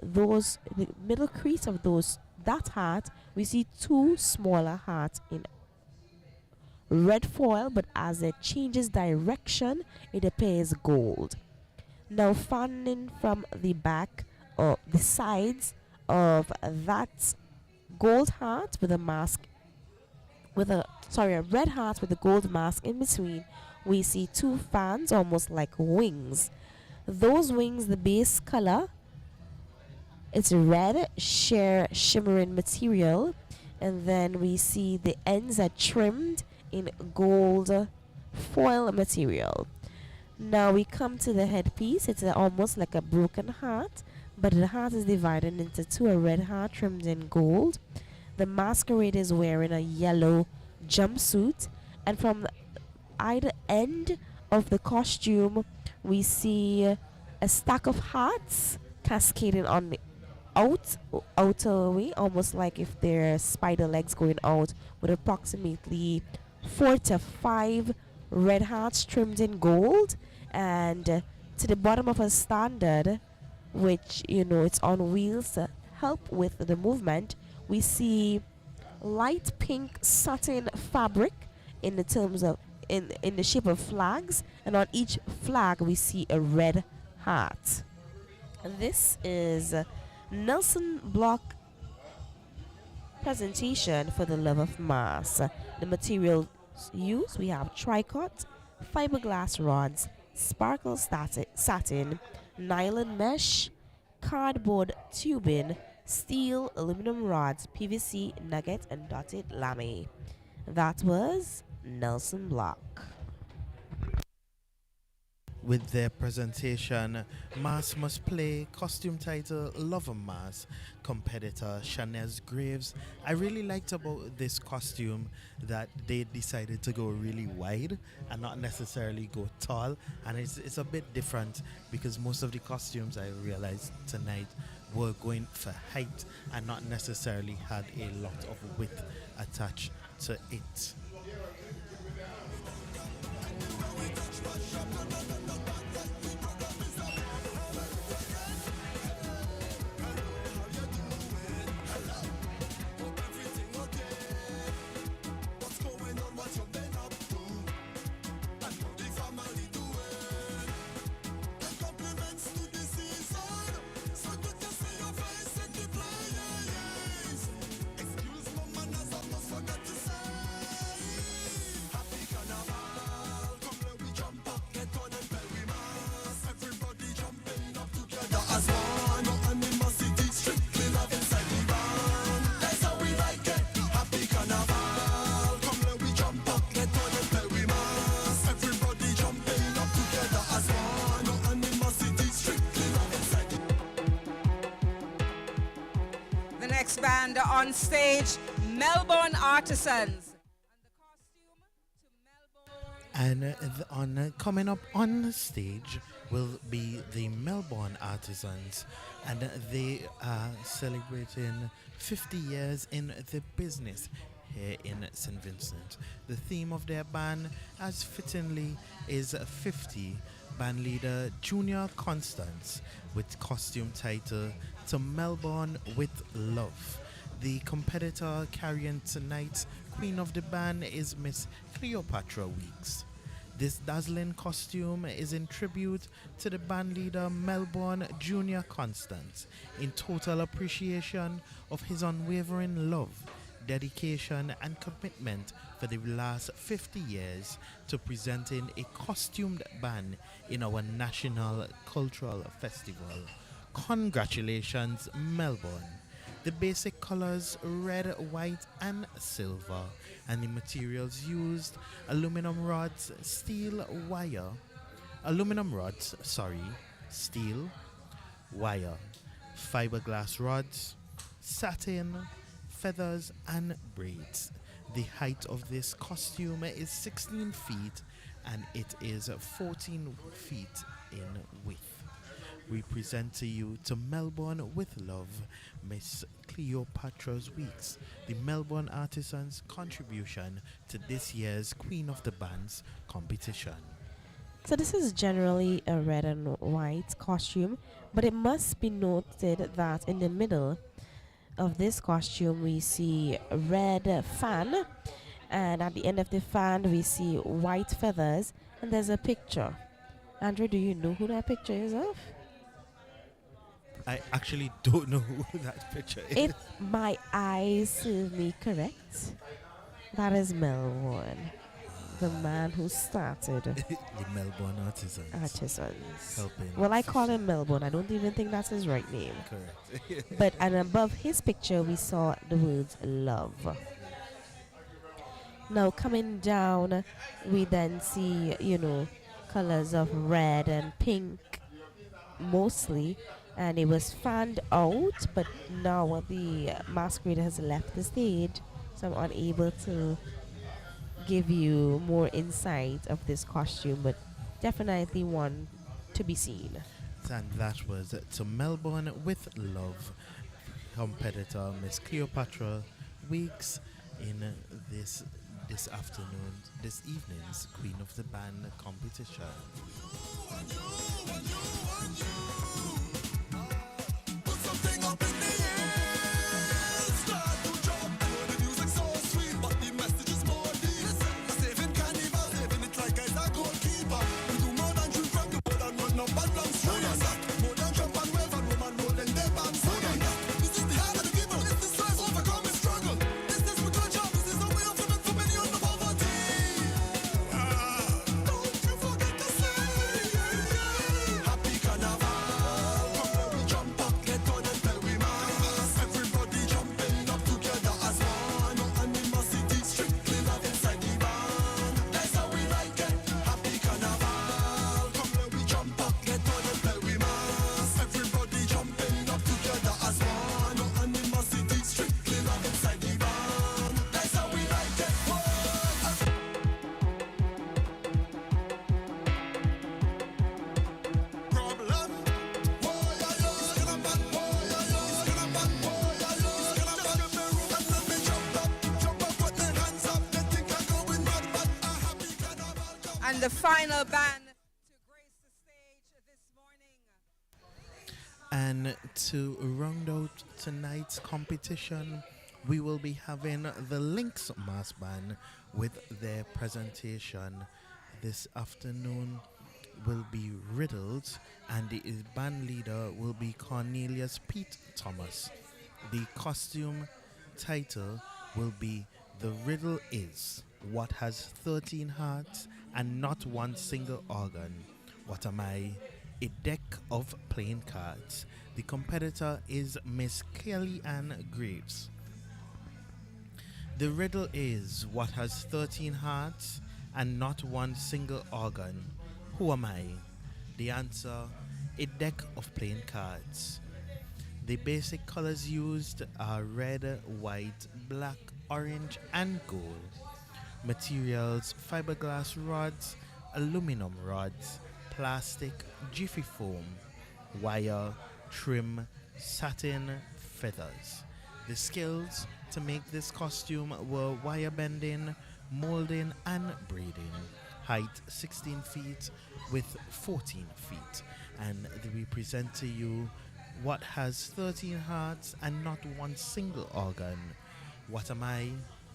the middle crease of that heart, we see two smaller hearts in red foil, but as it changes direction, it appears gold. Now, fanning from the back or the sides of that gold heart with a mask, a red heart with a gold mask in between, we see two fans almost like wings. Those wings, the base color, it's red, shimmering material, and then we see the ends are trimmed in gold foil material. Now we come to the headpiece. It's almost like a broken heart but the heart is divided into two, a red heart trimmed in gold. The masquerade is wearing a yellow jumpsuit, and from either end of the costume, we see a stack of hearts cascading on the outer way, almost like if they're spider legs going out, with approximately 4 to 5 red hearts trimmed in gold. And to the bottom of a standard, which it's on wheels to help with the movement, we see light pink satin fabric in the terms of in the shape of flags, and on each flag we see a red heart. And this is Nelson Block presentation for the love of mass. The materials used, we have tricot, fiberglass rods, sparkle satin, nylon mesh, cardboard tubing, steel, aluminum rods, PVC, nugget, and dotted lame. That was Nelson Block. With their presentation, Mass Must Play, costume title Love of Mass, competitor Shanez Graves. I really liked about this costume that they decided to go really wide and not necessarily go tall, and it's a bit different because most of the costumes I realized tonight were going for height and not necessarily had a lot of width attached to it. The next band on stage, Melbourne Artisans. And coming up on stage will be the Melbourne Artisans, and they are celebrating 50 years in the business here in St. Vincent. The theme of their band, as fittingly, is 50. Band leader Junior Constance with costume title To Melbourne with Love. The competitor carrying tonight's queen of the band is Miss Cleopatra Weeks. This dazzling costume is in tribute to the band leader Melbourne Junior Constance, in total appreciation of his unwavering love, dedication and commitment for the last 50 years to presenting a costumed band in our national cultural festival. Congratulations, Melbourne. The basic colors red, white and silver, and the materials used aluminum rods, steel, wire, fiberglass rods, satin, feathers and braids. The height of this costume is 16 feet and it is 14 feet in width. We present to you To Melbourne with Love, Miss Cleopatra's Weeks, the Melbourne Artisans' contribution to this year's Queen of the Bands competition. So this is generally a red and white costume, but it must be noted that in the middle of this costume we see a red fan, and at the end of the fan we see white feathers, and there's a picture. Andrew, do you know who that picture is of? I actually don't know who that picture is. If my eyes serve me correct, that is Melbourne, the man who started the Melbourne Artisans. Helping. Well, I call him Melbourne. I don't even think that's his right name. Correct. But and above his picture, we saw the words love. Now coming down, we then see, colors of red and pink, mostly, and it was fanned out, but now the masquerader has left the stage, so I'm unable to give you more insight of this costume, but definitely one to be seen. And that was to Melbourne with Love competitor Miss Cleopatra Weeks in this afternoon, this evening's Queen of the Band competition. And the final band to grace the stage this morning. And to round out tonight's competition, we will be having the Lynx Mass Band with their presentation. This afternoon will be Riddled, and the band leader will be Cornelius Pete Thomas. The costume title will be The Riddle Is What Has 13 Hearts and Not One Single Organ. What am I? A deck of playing cards. The competitor is Miss Kelly Ann Graves. The riddle is what has 13 hearts and not one single organ. Who am I? The answer, a deck of playing cards. The basic colors used are red, white, black, orange, and gold. Materials, fiberglass rods, aluminum rods, plastic, jiffy foam, wire, trim, satin, feathers. The skills to make this costume were wire bending, molding, and braiding. Height 16 feet, width 14 feet. And we present to you what has 13 hearts and not one single organ. What am I?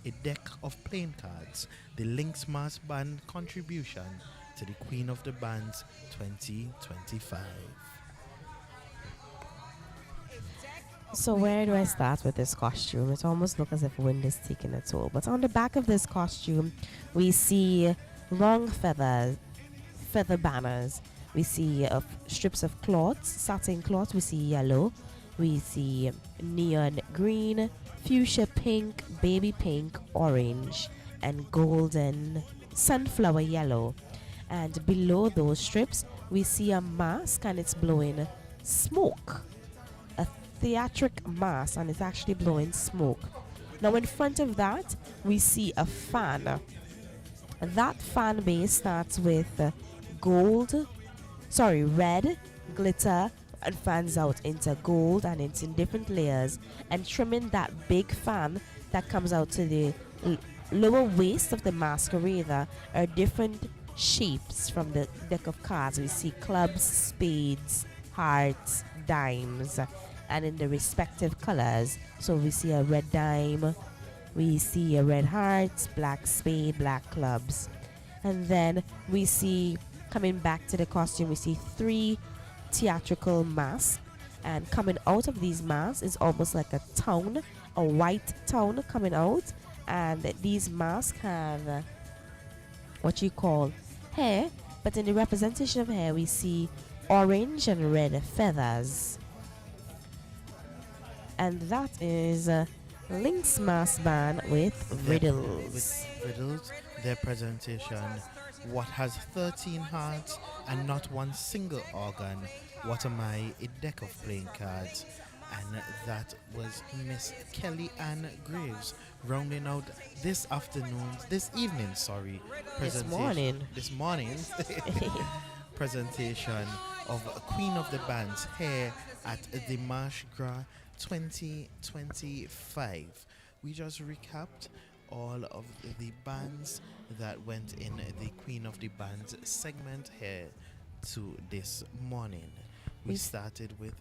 A deck of playing cards. The Lynx Mass Band contribution to the Queen of the Bands 2025. So where do I start with this costume? It almost looks as if wind is taking a toll. But on the back of this costume, we see long feather banners. We see strips of cloth, satin cloth. We see yellow. We see neon green, fuchsia pink, baby pink, orange, and golden sunflower yellow. And below those strips, we see a mask, and it's blowing smoke. A theatric mask, and it's actually blowing smoke. Now in front of that, we see a fan. That fan base starts with red glitter, and fans out into gold, and it's in different layers. And trimming that big fan that comes out to the lower waist of the masquerader are different shapes from the deck of cards. We see clubs, spades, hearts, dimes, and in the respective colors. So we see a red dime, we see a red heart, black spade, black clubs. And then we see, coming back to the costume, we see 3 theatrical masks, and coming out of these masks is almost like a town, a white town coming out. And these masks have what you call hair, but in the representation of hair we see orange and red feathers. And that is Lynx Mass Band with Riddles. With Riddles, their presentation, What Has 13 Hearts and Not One Single Organ? What Am I? A Deck of Playing Cards. And that was Miss Kelly Ann Graves rounding out this evening, this morning presentation of Queen of the Bands here at Dimanche Gras 2025. We just recapped all of the bands that went in the Queen of the Bands segment here to this morning. We started with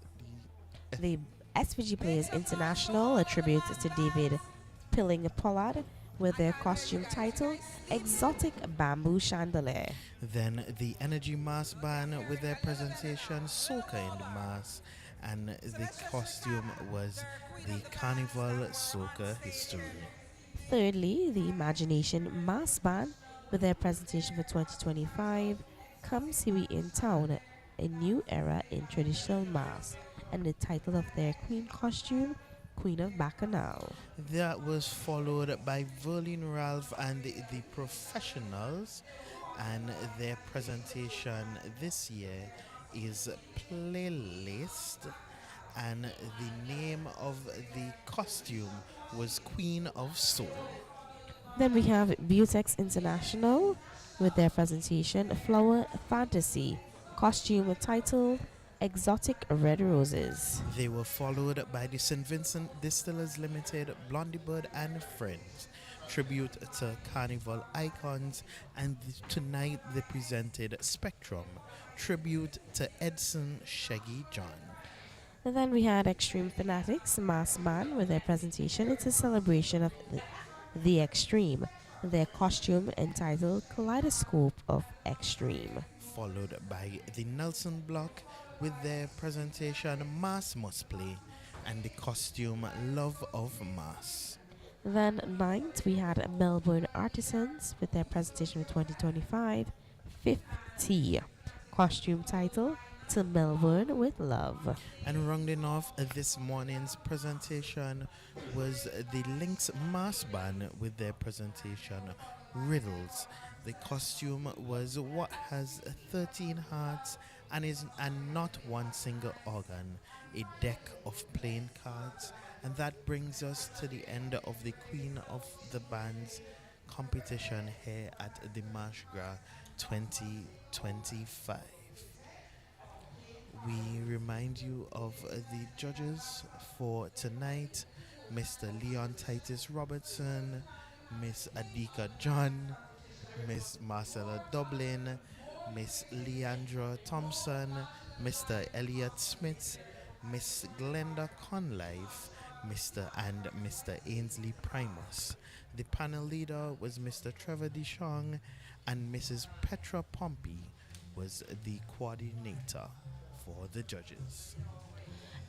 the SVG Players International, a tribute to David Pilling Pollard with their costume title Exotic Bamboo Chandelier. Then the Energy Mass Band with their presentation Soca in the Mass, and the costume was the Carnival Soca History. Thirdly, the Imagination Mass Band with their presentation for 2025 Come See We in Town, a new era in traditional mass, and the title of their queen costume, Queen of Bacchanal. That was followed by Verlin Ralph and the Professionals, and their presentation this year is Playlist, and the name of the costume was Queen of Soul. Then we have Butex International with their presentation Flower Fantasy, costume title Exotic Red Roses. They were followed by the St. Vincent Distillers Limited Blondie Bird and Friends, tribute to carnival icons, and tonight they presented Spectrum, tribute to Edson Shaggy John. And then we had Extreme Fanatics Mass Band with their presentation. It's a celebration of the extreme, their costume entitled Kaleidoscope of Extreme. Followed by the Nelson Block with their presentation Mass Must Play, and the costume Love of Mass. Then ninth, we had Melbourne Artisans with their presentation for 2025 50, costume title To Melbourne with Love. And rounding off this morning's presentation was the Lynx Mass Band with their presentation Riddles. The costume was What Has 13 Hearts and Not One Single Organ, a deck of playing cards. And that brings us to the end of the Queen of the Bands competition here at the Dimanche Gras 2025. We remind you of the judges for tonight: Mr. Leon Titus Robertson, Miss Adika John, Miss Marcella Dublin, Miss Leandra Thompson, Mr. Elliot Smith, Miss Glenda Conlife, Mr. Ainsley Primus. The panel leader was Mr. Trevor DeShong, and Mrs. Petra Pompey was the coordinator for the judges.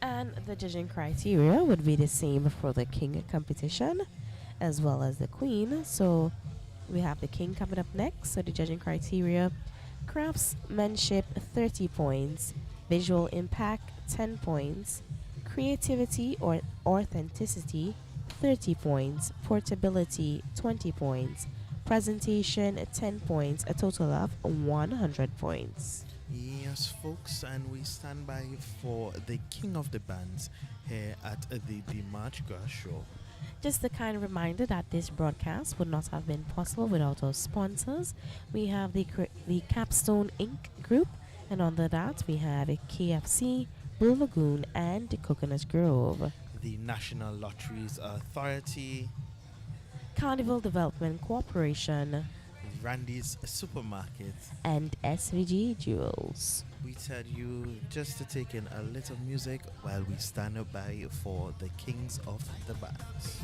And the judging criteria would be the same for the King competition as well as the Queen. So we have the King coming up next. So the judging criteria: craftsmanship 30 points, visual impact 10 points, creativity or authenticity 30 points, portability 20 points, presentation 10 points, a total of 100 points. Yes, folks, and we stand by for the King of the Bands here at the Dimanche Gras show. Just a kind reminder that this broadcast would not have been possible without our sponsors. We have the Capstone Inc. Group, and under that we have a KFC, Blue Lagoon, and the Coconut Grove. The National Lotteries Authority, Carnival Development Corporation, Randy's Supermarket, and SVG Jewels. We tell you just to take in a little music while we stand by for the Kings of the Bands.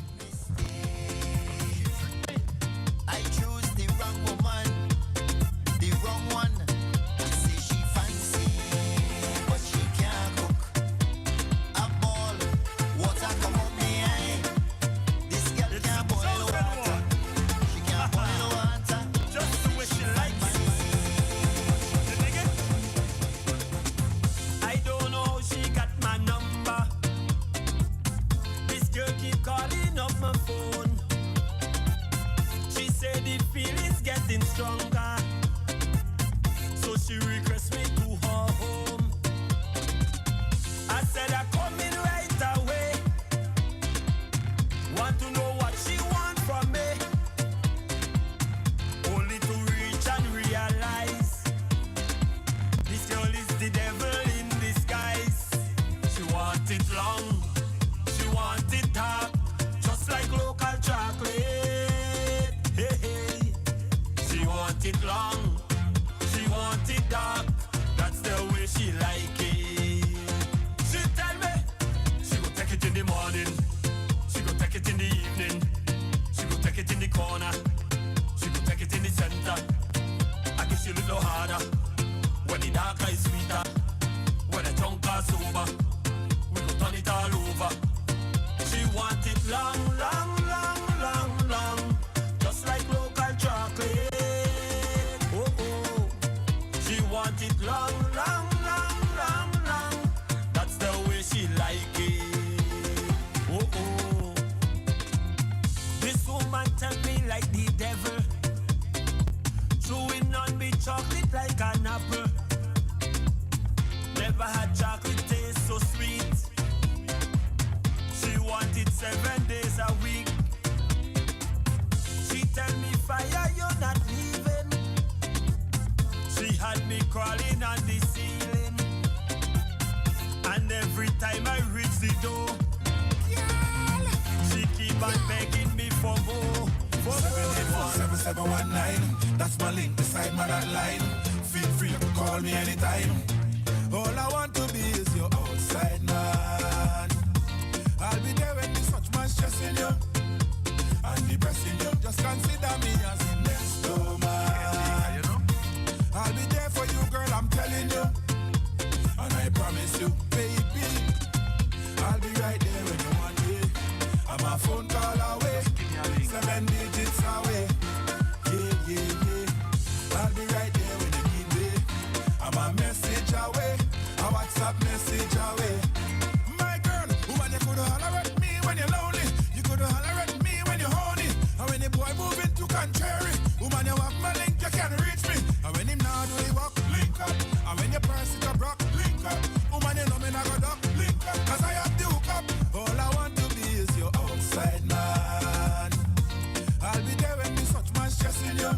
I choose the wrong woman, the wrong one. I say she fancy, but she can't cook. A ball, water come up me eye. This girl can't boil water. She can't boil water. Just the way she likes it. I don't know how she got my number. This girl keep calling up stronger. So she requests me to her home. I said I'm coming right away. Want to know what she want from me. Only to reach and realize this girl is the devil in disguise. She want it long, she want it dark, just like local chocolate. Hey, hey. She want it long, she want it dark, that's the way she like it. She tell me she go take it in the morning, she go take it in the evening, she go take it in the corner, she go take it in the center. I guess she little harder when the darker is sweeter, when the drunk are sober, we go turn it all over. She want it long, long, long, long, long, just like local chocolate. Oh, oh. She want it long, long, long, long, long, that's the way she like it. Oh, oh. This woman tell me like the devil, chewing on me chocolate like an apple. Never had chocolate taste so sweet. She wanted 7 days a week. She tell me, fire, you're not leaving. She had me crawling on the ceiling. And every time I reach the door, she keep on begging me for more. 784-7719. That's my link beside my dot line. Feel free to call me anytime. All I want to be is your outside man. I'll be there when there's much man stressing you and depressing you. Just consider me as the next door man. I'll be there for you, girl, I'm telling you. And I promise you, baby, I'll be right there when you want me. I'm a phone call away, 7 digits away. Yeah, yeah, yeah. I'll be right there when you need me. I'm a message away, a WhatsApp message away. My girl, woman, you could holler at me when you're lonely. You could holler at me when you're horny. And when the boy moving too contrary, woman, you have my link, you can reach me. And when him now do the walk, link up. And when your purse is a rock, link up. Woman, you know me not go duck, link up. Cause I have the hook up. All I want to be is your outside man. I'll be there when there's such man stressing you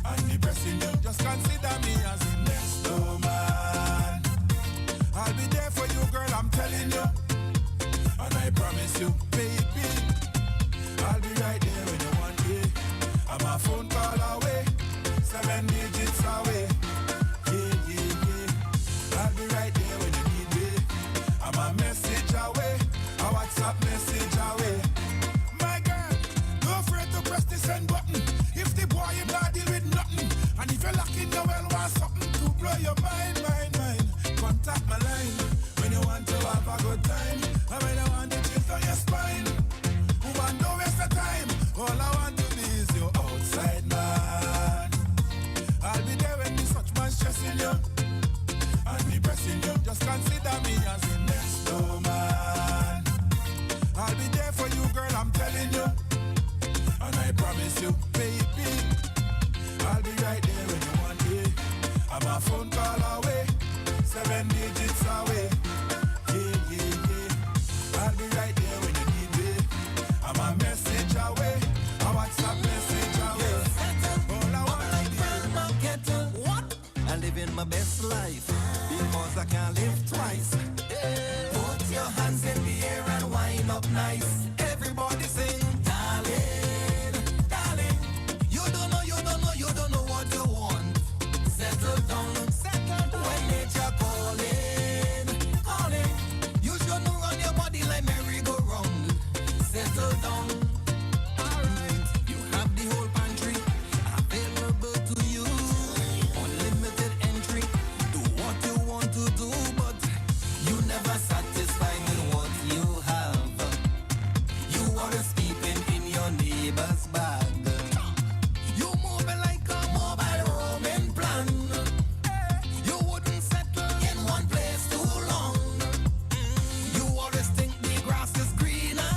and depressing you. Just consider me as the next door man. I'll be there for you, girl, I'm telling you. And I promise you, baby, I'll be right there when you want me. I'm a phone call away, 7 digits away. Yeah, yeah, yeah. I'll be right there when you need me. I'm a message away, a WhatsApp message away. My girl, no afraid to press the send button. If the boy him not deal with nothing, and if you're lucky, you well want something to blow your mind, mind, mind. Contact my line when you want to have a good time, and when you want to chill on your spine. Woman, don't waste the time. All I want to be is your outside man. I'll be there when there's such man stressing you and depressing you. Just consider me as the next door man. I'll be there for you, girl, I'm telling you. And I promise you, baby, I'll be right there when you want me. I'm a phone call away, 7 digits away. Yeah, yeah, yeah. I'll be right there when you need me. I'm a message away, a WhatsApp message away. All I want to do. What? I live in my best life because I can't live twice. Put your hands in the air and wind up nice. Everybody sing, darling, darling. You don't know, you don't know, you don't know what you want. Settle down, settle down. When nature calling, calling. You shouldn't run your body like merry-go-round. Settle down. Alright, you have the whole pantry available to you. Unlimited entry. Do what you want to do, but you never satisfied with what you have. You always keeping in your neighbor's bag. You moving like a mobile roaming plan. You wouldn't settle in one place too long. You always think the grass is greener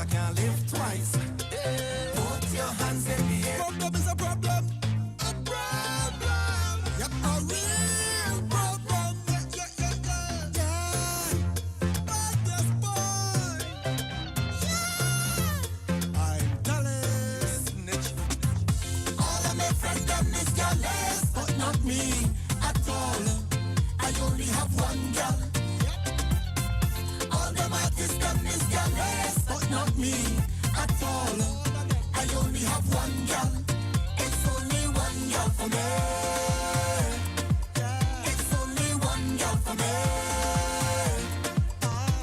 I can't live twice. Put your hands in the air. Problem is a problem. A problem. Yep, a real problem. Yeah. Baddest boy. Yeah. I'm jealous. Snitch. All of my friends, them is jealous. But not me at all. I only have one girl. All them artists, them is jealous. But not me at all. I only have one girl. It's only one girl for me. It's only one girl for me.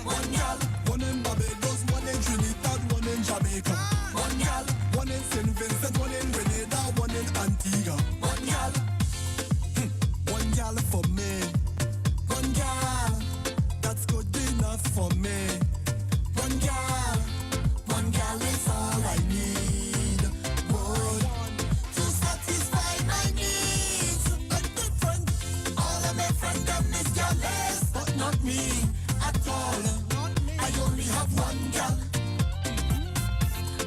One girl. One in Barbados, one in Trinidad, one in Jamaica. One girl. One in St. Vincent, one in Grenada, one in Antigua. One girl. One girl for me. One girl. That's good enough for me. One girl. One girl is all I need. Boy, to satisfy my needs. A different. All of my friends, them is jealous. But not me at all. I only have one girl.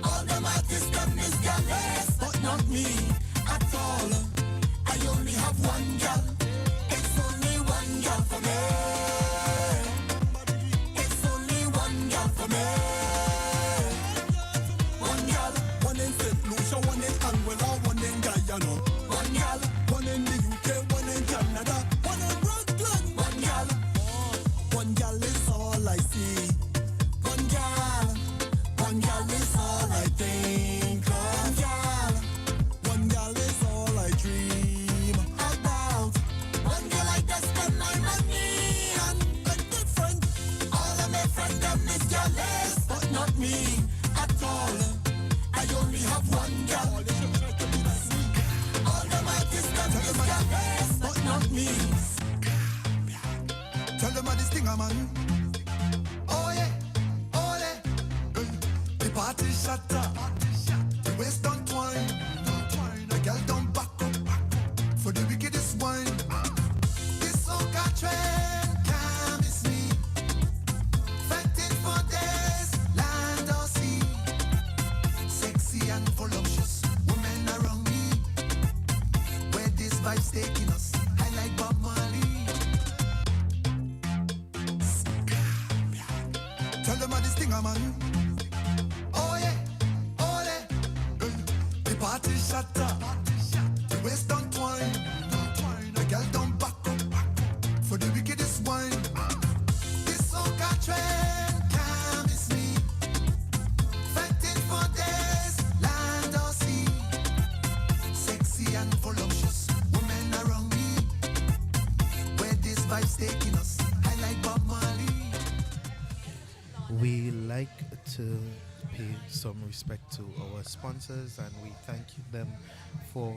All them artists, them is jealous. But not me at all. I only have one girl. It's only one girl for me. It's only one girl for me. One girl. One in St. Lucia, one in Anguilla, one in Guyana. One girl. One in the UK, one in Canada. One in Brooklyn. One girl. One girl is all I see. One girl. One girl is all I think of. One girl is all I dream about. One girl I just spend my money on. A different. All of my friends, them is jealous. But not me at all. I only have one girl. All them artists, them is jealous. But not me. Tell them how this thing, man. Oh yeah, oh yeah. The party shut up. The waist don't twine. The girl don't back up. For the wickedest wine. This soca trend can't miss me. Fighting for this land or sea. Sexy and voluptuous women around me. Where this vibe's taking us. I like Bob Marley. Tell them how this thing, man. Oh yeah, oh yeah. The party shut up. The waist don't twine. The girl don't back up. For the wickedest wine. This soca trend can't miss me. Fighting for this land or sea. Sexy and voluptuous women around me. Where this vibe's taking us. I like Bob Marley. We like to pay some respect to our sponsors, and we thank them for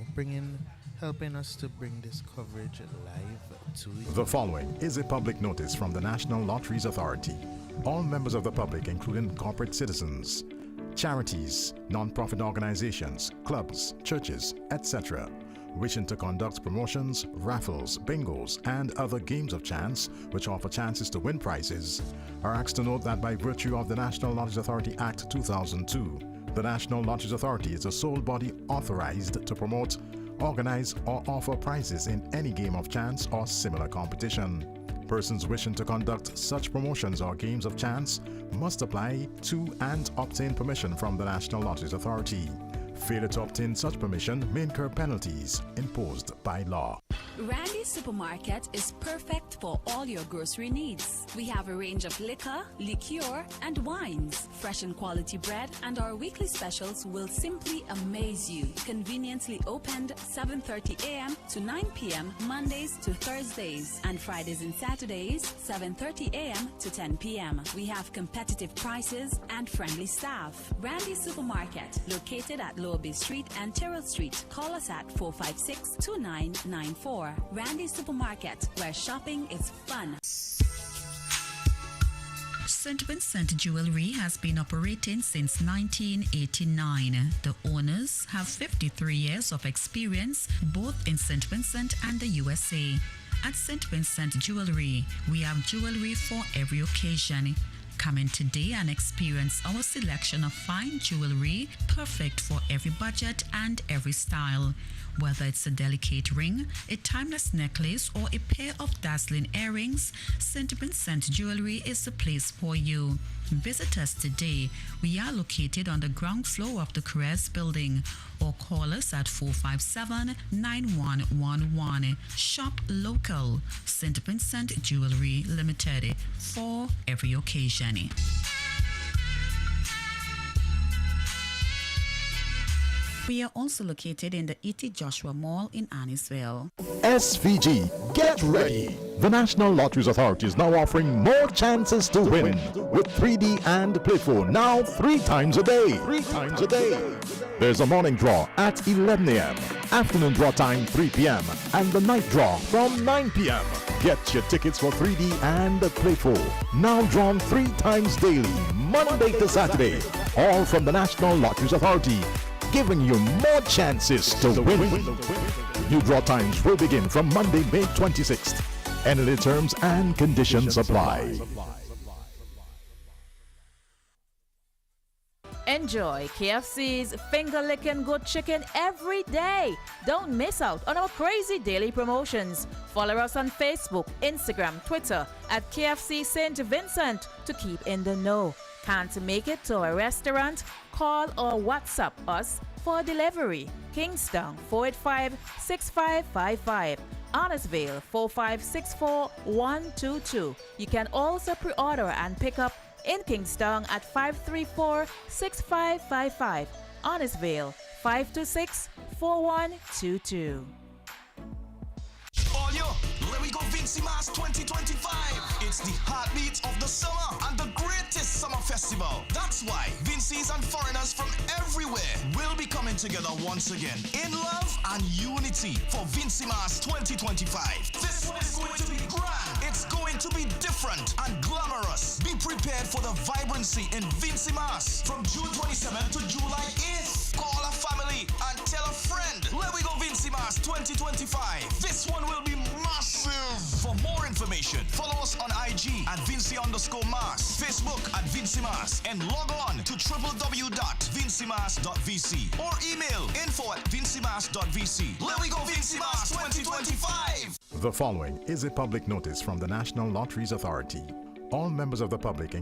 helping us to bring this coverage live to you. The following is a public notice from the National Lotteries Authority. All members of the public, including corporate citizens, charities, non-profit organizations, clubs, churches, etc., wishing to conduct promotions, raffles, bingos, and other games of chance which offer chances to win prizes, are asked to note that by virtue of the National Lotteries Authority Act 2002, the National Lotteries Authority is the sole body authorized to promote, organize, or offer prizes in any game of chance or similar competition. Persons wishing to conduct such promotions or games of chance must apply to and obtain permission from the National Lotteries Authority. Failure to obtain such permission may incur penalties imposed by law. Randy's Supermarket is perfect for all your grocery needs. We have a range of liquor, liqueur, and wines, fresh and quality bread, and our weekly specials will simply amaze you. Conveniently opened 7:30 a.m. to 9 p.m. Mondays to Thursdays, and Fridays and Saturdays 7:30 a.m. to 10 p.m. We have competitive prices and friendly staff. Randy's Supermarket, located at Lower Bay Street and Terrell Street. Call us at 456-2994. Randy's Supermarket, where shopping is fun. St. Vincent Jewelry has been operating since 1989. The owners have 53 years of experience both in St. Vincent and the USA. At St. Vincent Jewelry, we have jewelry for every occasion. Come in today and experience our selection of fine jewelry, perfect for every budget and every style. Whether it's a delicate ring, a timeless necklace, or a pair of dazzling earrings, St. Vincent Jewelry is the place for you. Visit us today. We are located on the ground floor of the Gras building, or call us at 457-9111. Shop local. St. Vincent Jewelry Limited, for every occasion. We are also located in the E.T. Joshua Mall in Annisville. SVG, get ready! The National Lotteries Authority is now offering more chances to win with 3D and Playful now 3 times a day. 3 times a day. There's a morning draw at 11 a.m., afternoon draw time 3 p.m., and the night draw from 9 p.m. Get your tickets for 3D and Playful, now drawn 3 times daily, Monday to Saturday, all from the National Lotteries Authority, giving you more chances to win. New draw times will begin from Monday, May 26th. Any terms and conditions apply. Enjoy KFC's finger-licking good chicken every day. Don't miss out on our crazy daily promotions. Follow us on Facebook, Instagram, Twitter at KFC St. Vincent to keep in the know. Can't make it to a restaurant? Call or WhatsApp us for delivery. Kingston 485-6555. Honestville 4564122. You can also pre-order and pick up in Kingston at 534-6555. Honestville 526-4122. All yo, let me go VINCY Mass 2025. It's the heartbeat of the summer and the greatest summer festival. That's why VINCYs and foreigners from everywhere will be coming together once again in love and unity for VINCY Mass 2025. This one is going to be grand. It's going to be different and glamorous. Be prepared for the vibrancy in VINCY Mass from June 27th to July 8th. Call a family and tell a friend. Let me go VINCY Mass 2025. This one will be massive. For more information, follow us on IG at Vincy_Mass, Facebook at Vincy Mass, and log on to www.vincymass.vc or email info@vincymass.vc. Let me go VINCY Mass 2025. The following is a public notice from the National Lotteries Authority. All members of the public